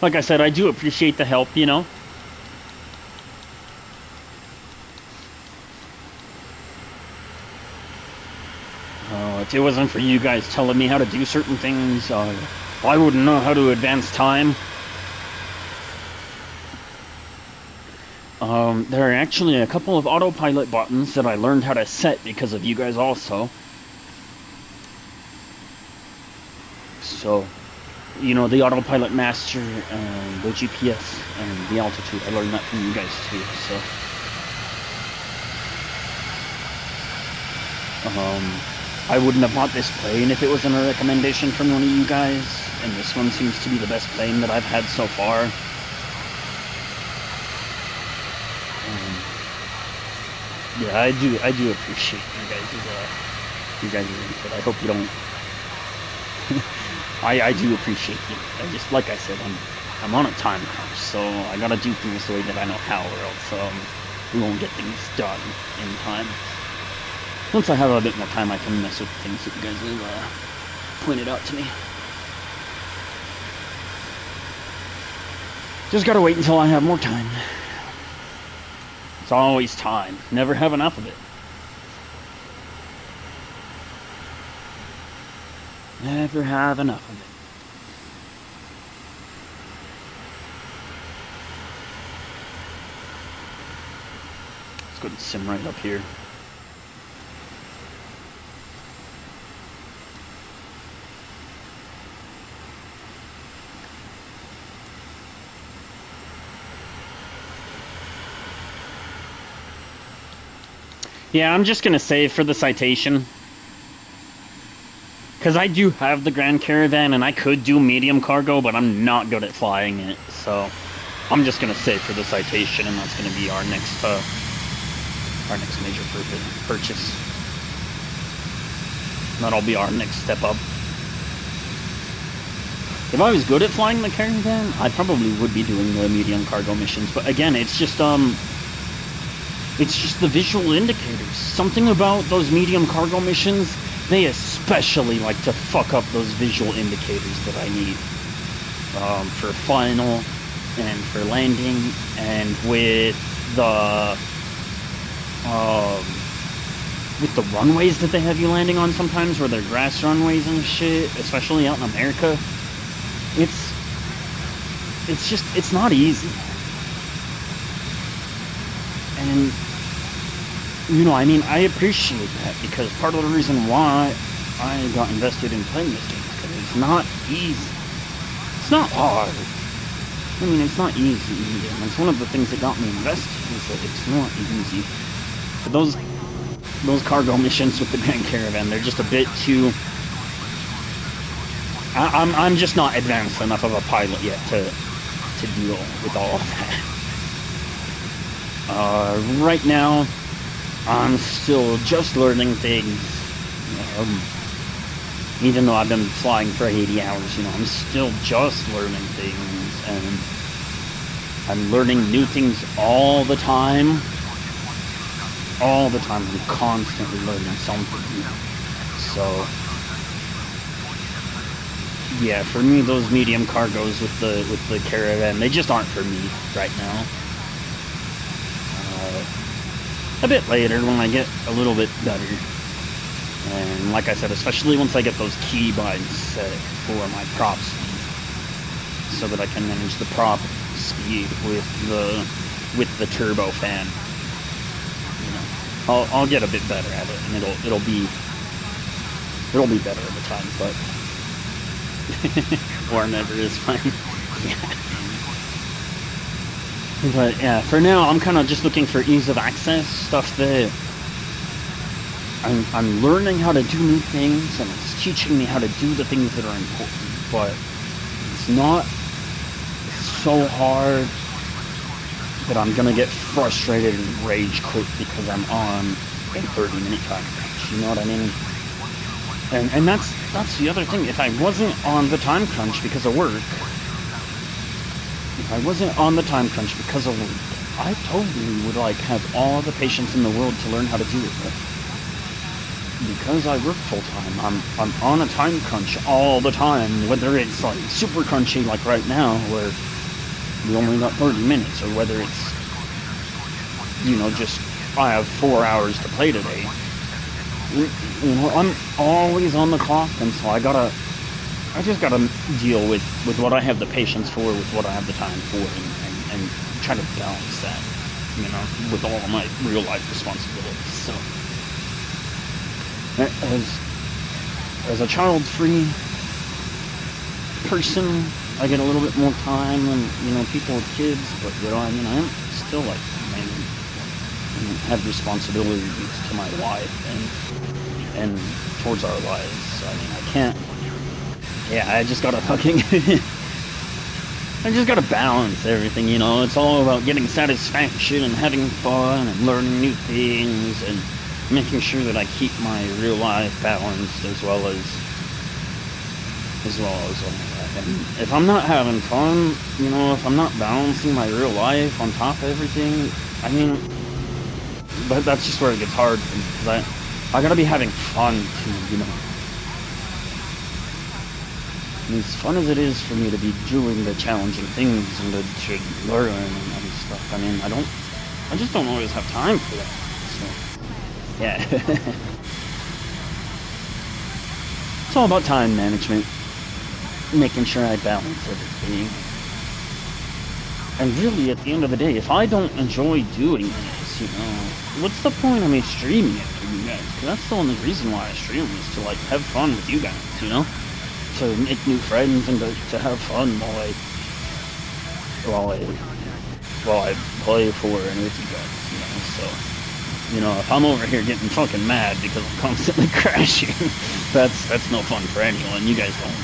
Like I said, I do appreciate the help, you know. If it wasn't for you guys telling me how to do certain things, I wouldn't know how to advance time. There are actually a couple of autopilot buttons that I learned how to set because of you guys also. So, you know, the autopilot master, the GPS, and the altitude, I learned that from you guys too, so. I wouldn't have bought this plane if it wasn't a recommendation from one of you guys, and this one seems to be the best plane that I've had so far. Yeah, I do appreciate you guys' input. I hope you don't. I do appreciate you. I just, like I said, I'm on a time crunch, so I gotta do things the way that I know how, or else we won't get things done in time. Once I have a bit more time, I can mess with things that you guys have pointed out to me. Just gotta wait until I have more time. It's always time. Never have enough of it. Never have enough of it. Let's go and sim right up here. Yeah, I'm just gonna save for the citation. Because I do have the Grand Caravan, and I could do medium cargo, but I'm not good at flying it, so I'm just gonna save for the citation, and that's gonna be our next major purchase. That'll be our next step up. If I was good at flying the Caravan, I probably would be doing the medium cargo missions, but again, it's just the visual indicators. Something about those medium cargo missions, they especially like to fuck up those visual indicators that I need. For final, and for landing, and with the runways that they have you landing on sometimes, where they're grass runways and shit, especially out in America. It's not easy. And, you know, I mean, I appreciate that, because part of the reason why I got invested in playing this game is because it's not easy. It's not hard. I mean, it's not easy either. And it's one of the things that got me invested, is that it's not easy. But those cargo missions with the Grand Caravan, they're just a bit too... I'm just not advanced enough of a pilot yet to deal with all of that. Right now, I'm still just learning things. Even though I've been flying for 80 hours, you know, I'm still just learning things, and I'm learning new things all the time. All the time, I'm constantly learning something. So, yeah, for me, those medium cargos with the Caravan, they just aren't for me right now. A bit later, when I get a little bit better. And like I said, especially once I get those keybinds set for my prop speed, so that I can manage the prop speed with the turbofan. You know, I'll get a bit better at it, and it'll be better at the time. But or never is fine. But yeah, for now, I'm kind of just looking for ease of access, stuff that I'm learning how to do new things, and it's teaching me how to do the things that are important, but it's not so hard that I'm gonna get frustrated and rage quit because I'm on a 30-minute time crunch, you know what I mean? And that's the other thing. If I wasn't on the time crunch because of work, I totally would like have all the patience in the world to learn how to do it. But because I work full time, I'm on a time crunch all the time. Whether it's like super crunchy like right now, where we only got 30 minutes, or whether it's, you know, just I have 4 hours to play today. You know, I'm always on the clock, and so I just gotta deal with what I have the patience for, with what I have the time for, and try to balance that, you know, with all of my real life responsibilities. So, as a child-free person, I get a little bit more time than, you know, people with kids, but, you know, I mean, I'm still like, have responsibilities to my wife and towards our lives. I mean, I can't. Yeah, I just gotta fucking. I just gotta balance everything, you know. It's all about getting satisfaction and having fun and learning new things and making sure that I keep my real life balanced as well as all that. And if I'm not having fun, you know, if I'm not balancing my real life on top of everything, I mean. But that's just where it gets hard for me, because I gotta be having fun too, you know. And as fun as it is for me to be doing the challenging things and to learn and other stuff, I mean, I just don't always have time for that. So, yeah. It's all about time management, making sure I balance everything. And really, at the end of the day, if I don't enjoy doing this, you know, what's the point of me streaming it for you guys? Because that's the only reason why I stream, is to, like, have fun with you guys, you know? To make new friends and to have fun while I play for and with you guys, you know? So, you know, if I'm over here getting fucking mad because I'm constantly crashing, that's no fun for anyone. You guys don't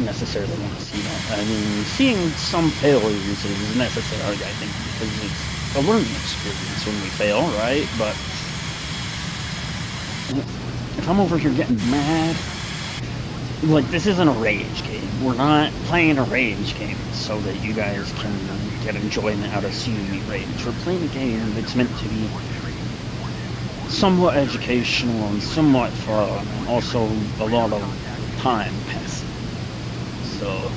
necessarily want to see that. I mean, seeing some failures is necessary, I think, because it's a learning experience when we fail, right? But if I'm over here getting mad, like, this isn't a rage game. We're not playing a rage game so that you guys can get enjoyment out of seeing me rage. We're playing a game that's meant to be somewhat educational and somewhat fun, and also a lot of time passing. So,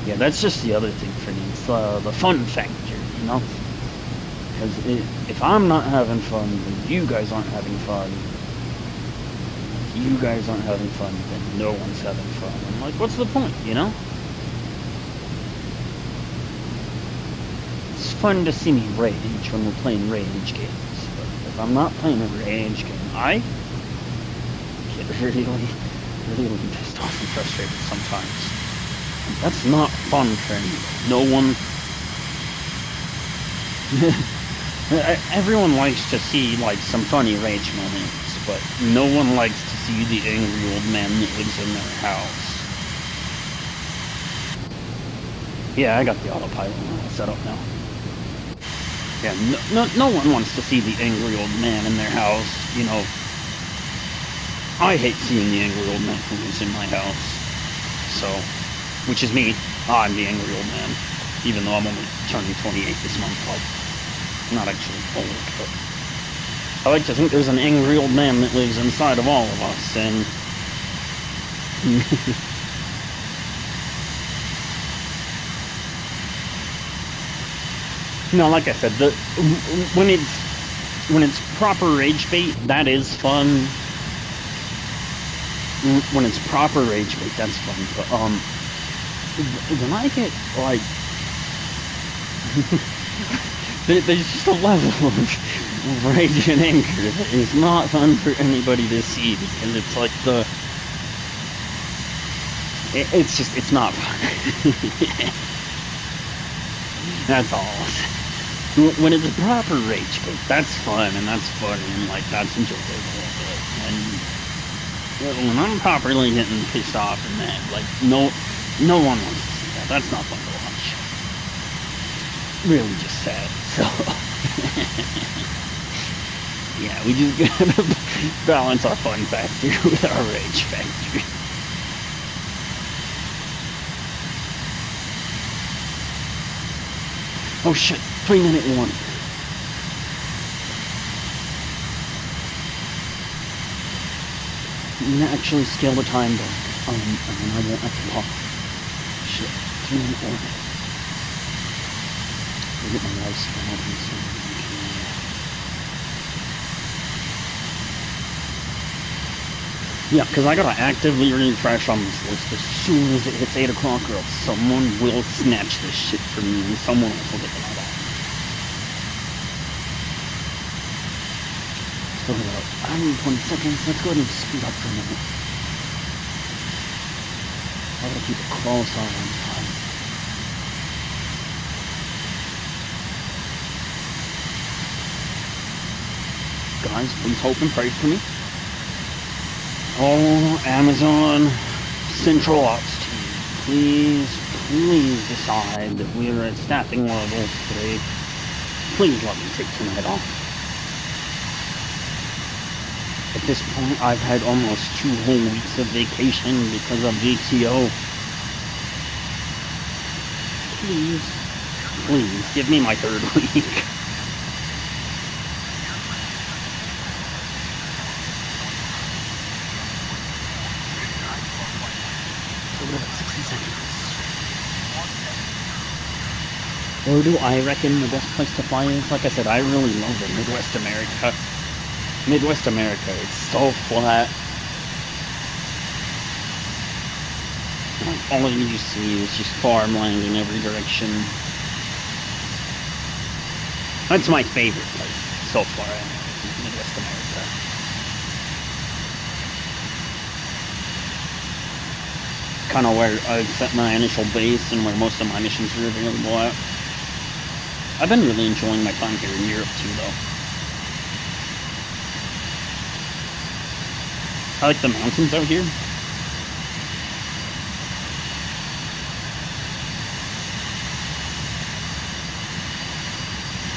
yeah, that's just the other thing for me. It's the fun factor, you know? Because if I'm not having fun, then you guys aren't having fun. If you guys aren't having fun, then no one's having fun. I'm like, what's the point, you know? It's fun to see me rage when we're playing rage games. But if I'm not playing a rage game, I get really pissed off and frustrated sometimes. And that's not fun for anyone. No one. Everyone likes to see, like, some funny rage moments, but no one likes to see the angry old man that lives in their house. Yeah, I got the autopilot set up now. Yeah, no one wants to see the angry old man in their house, you know. I hate seeing the angry old man who lives in my house. So, which is me. I'm the angry old man. Even though I'm only turning 28 this month, like, not actually old, but I like to think there's an angry old man that lives inside of all of us, and no, like I said, when it's proper rage bait, that is fun. When it's proper rage bait, that's fun. But when I get, like, there's just a level of rage and anger that is not fun for anybody to see, because it's like it's not fun. That's all. When it's a proper rage quit, that's fun and that's funny and like that's enjoyable. And when I'm properly getting pissed off and mad, like no one wants to see that. That's not fun to watch. Really just sad. So yeah, we just gotta balance our fun factor with our rage factor. Oh shit, 3-minute warning. You can actually scale the time back. And I won't have to pause. Shit, 3-minute warning. I'll get my lifespan open so yeah, because I gotta actively refresh on this list as soon as it hits 8 o'clock or else someone will snatch this shit from me and someone else will get the night off. Still got about 120 seconds. Let's go ahead and speed up for a minute. I gotta keep a close eye on time. Guys, please hope and pray for me. Oh, Amazon Central Ops team, please decide that we are at staffing levels today. Please let me take tonight off. At this point, I've had almost 2 whole weeks of vacation because of VTO. Please, give me my 3rd week. Or do I reckon the best place to fly is? Like I said, I really love it. Midwest America. Midwest America, it's so flat. All you see is just farmland in every direction. That's my favorite place so far in Midwest America. Kind of where I set my initial base and where most of my missions are available at. I've been really enjoying my time here in Europe too, though. I like the mountains out here.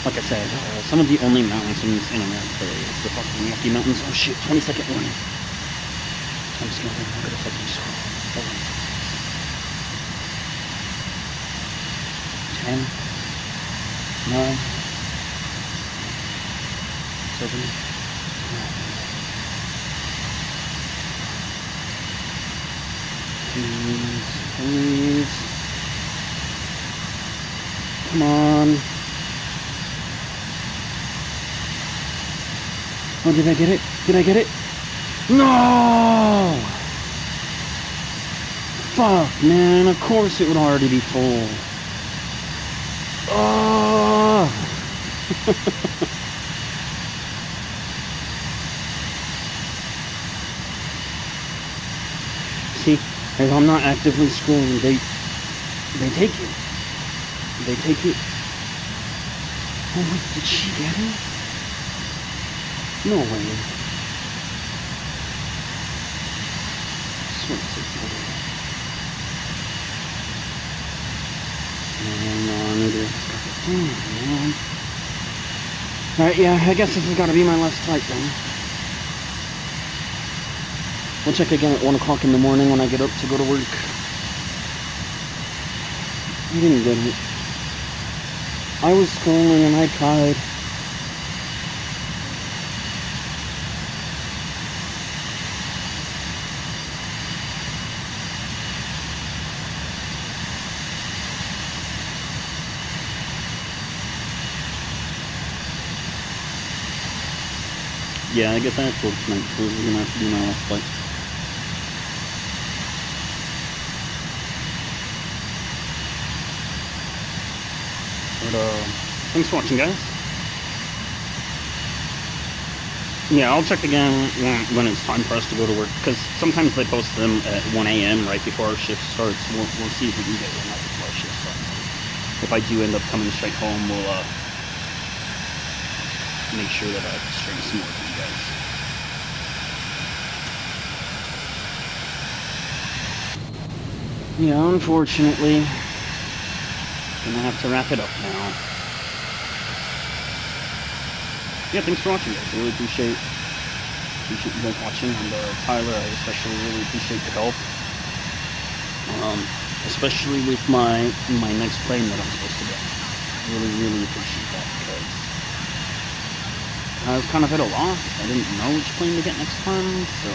Like I said, some of the only mountains in America is the fucking Rocky Mountains. Oh shit, 20-second warning. I'm just gonna look at a fucking scroll. 10, 9, 7, 6. Please. Come on. Oh, did I get it? Did I get it? No! Fuck, man. Of course it would already be full. Oh! See, if I'm not actively scrolling, they take it. They take it. Oh wait, did she get it? No way. Damn, man. Alright, yeah, I guess this has got to be my last flight then. We'll check again at 1 o'clock in the morning when I get up to go to work. I didn't get it. I was scrolling and I tried. Yeah, I guess I have to work tonight, so this is gonna have to be my last flight. But, thanks for watching, guys. Yeah, I'll check again when it's time for us to go to work, because sometimes they post them at 1 a.m. right before our shift starts. We'll see if we can get one right before our shift starts. If I do end up coming straight home, we'll make sure that I stream some more for you guys. Yeah, unfortunately, gonna have to wrap it up now. Yeah, thanks for watching, guys. I really appreciate you guys watching, and Tyler, I especially really appreciate the help. Especially with my next plane that I'm supposed to get. Really appreciate that, because I was kind of at a loss. I didn't know which plane to get next time, so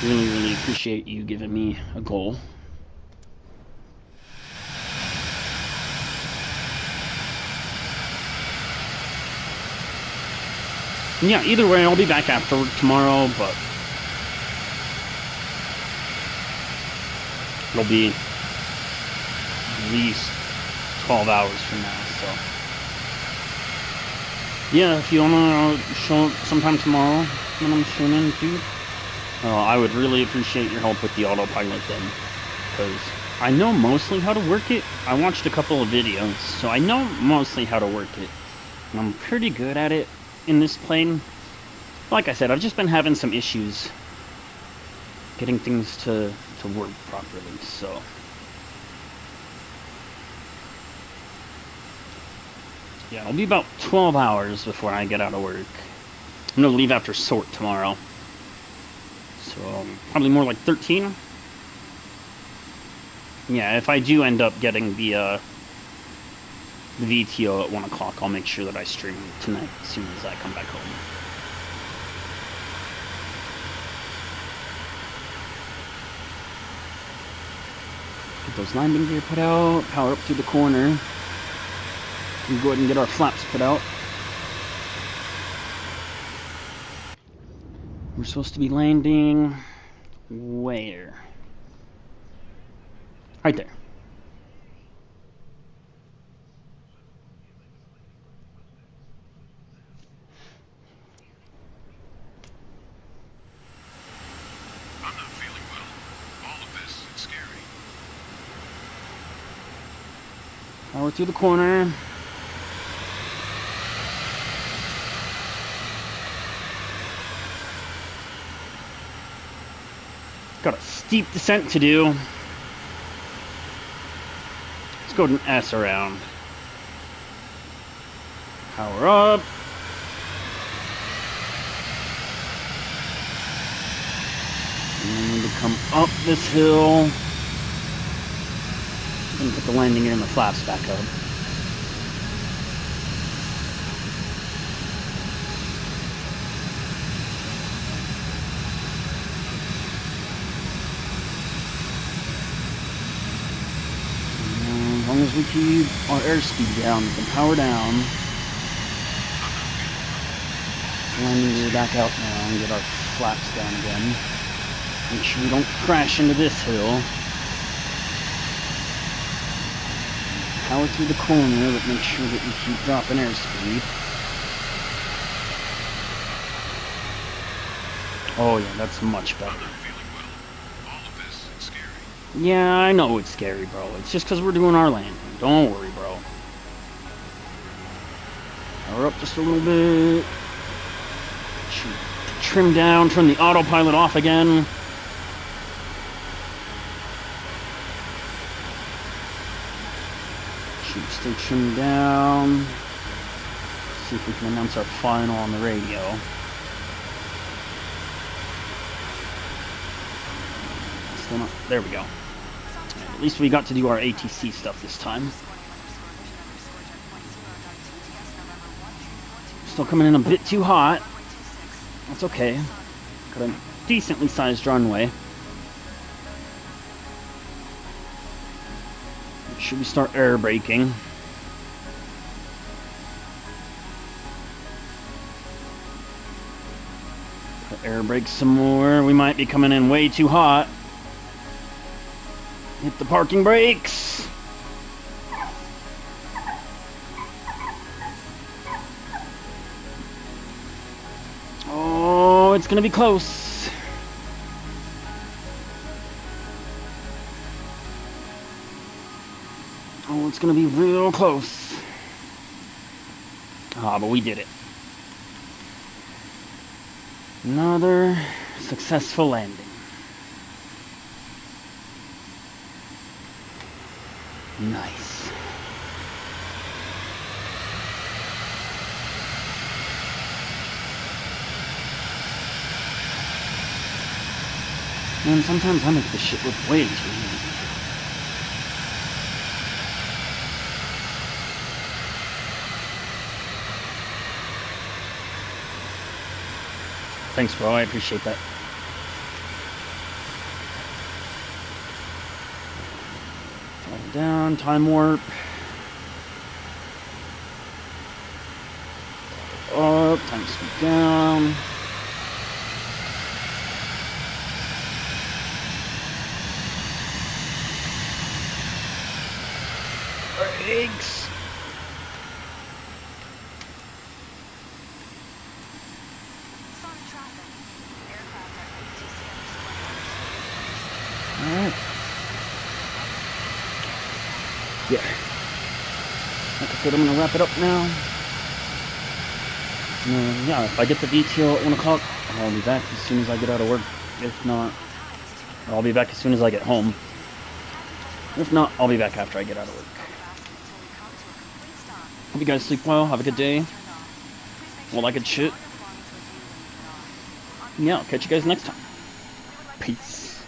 really appreciate you giving me a goal. Yeah, either way, I'll be back after work tomorrow, but it'll be at least 12 hours from now, so. Yeah, if you wanna show up sometime tomorrow when I'm streaming, dude, I would really appreciate your help with the autopilot then, because I know mostly how to work it. I watched a couple of videos, so I know mostly how to work it. And I'm pretty good at it in this plane. Like I said, I've just been having some issues getting things to work properly, so. Yeah, it'll be about 12 hours before I get out of work. I'm gonna leave after sort tomorrow. So, probably more like 13. Yeah, if I do end up getting the VTO at 1 o'clock, I'll make sure that I stream tonight as soon as I come back home. Get those landing gear put out, power up through the corner. We'll go ahead and get our flaps put out. We're supposed to be landing where? Right there.
I'm not feeling well. All of this is scary.
Power through the corner. Got a steep descent to do. Let's go to an S around. Power up. And I need to come up this hill. And put the landing gear and the flaps back up. As long as we keep our airspeed down, we can power down. Landing gear back out now and get our flaps down again. Make sure we don't crash into this hill. Power through the corner, but make sure that we keep dropping airspeed. Oh yeah, that's much better. Yeah, I know it's scary, bro. It's just because we're doing our landing. Don't worry, bro. Power up just a little bit. Trim down, turn the autopilot off again. Should stay trimmed down. See if we can announce our final on the radio. Still not. There we go. At least we got to do our ATC stuff this time. Still coming in a bit too hot. That's okay. Got a decently sized runway. Should we start air braking? Air brake some more. We might be coming in way too hot. Hit the parking brakes. it's gonna be close. Oh, it's gonna be real close. Ah, but we did it. Another successful landing. Nice. Man, sometimes I make this shit look way too easy. Thanks, bro. I appreciate that. Fall down, time warp. Up, time to scoot down. Eggs. Alright. Yeah. Like I said, I'm gonna wrap it up now. Yeah, if I get the detail at 1 o'clock, I'll be back as soon as I get out of work. If not, I'll be back as soon as I get home. If not, I'll be back after I get out of work. Hope you guys sleep well, have a good day. All that good shit. Yeah, I'll catch you guys next time. Peace.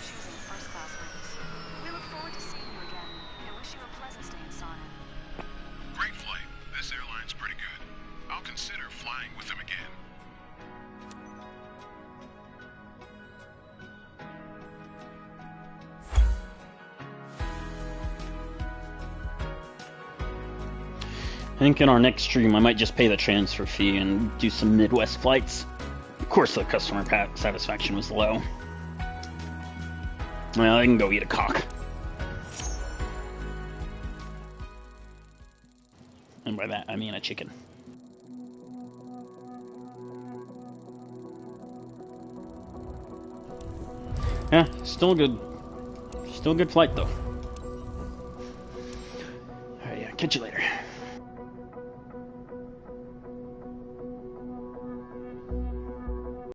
Great flight. This airline's pretty good. I'll consider flying with them again.
I think in our next stream I might just pay the transfer fee and do some Midwest flights. Of course the customer satisfaction was low. Well, I can go eat a cock. And by that I mean a chicken. Yeah, still good. Still a good flight though.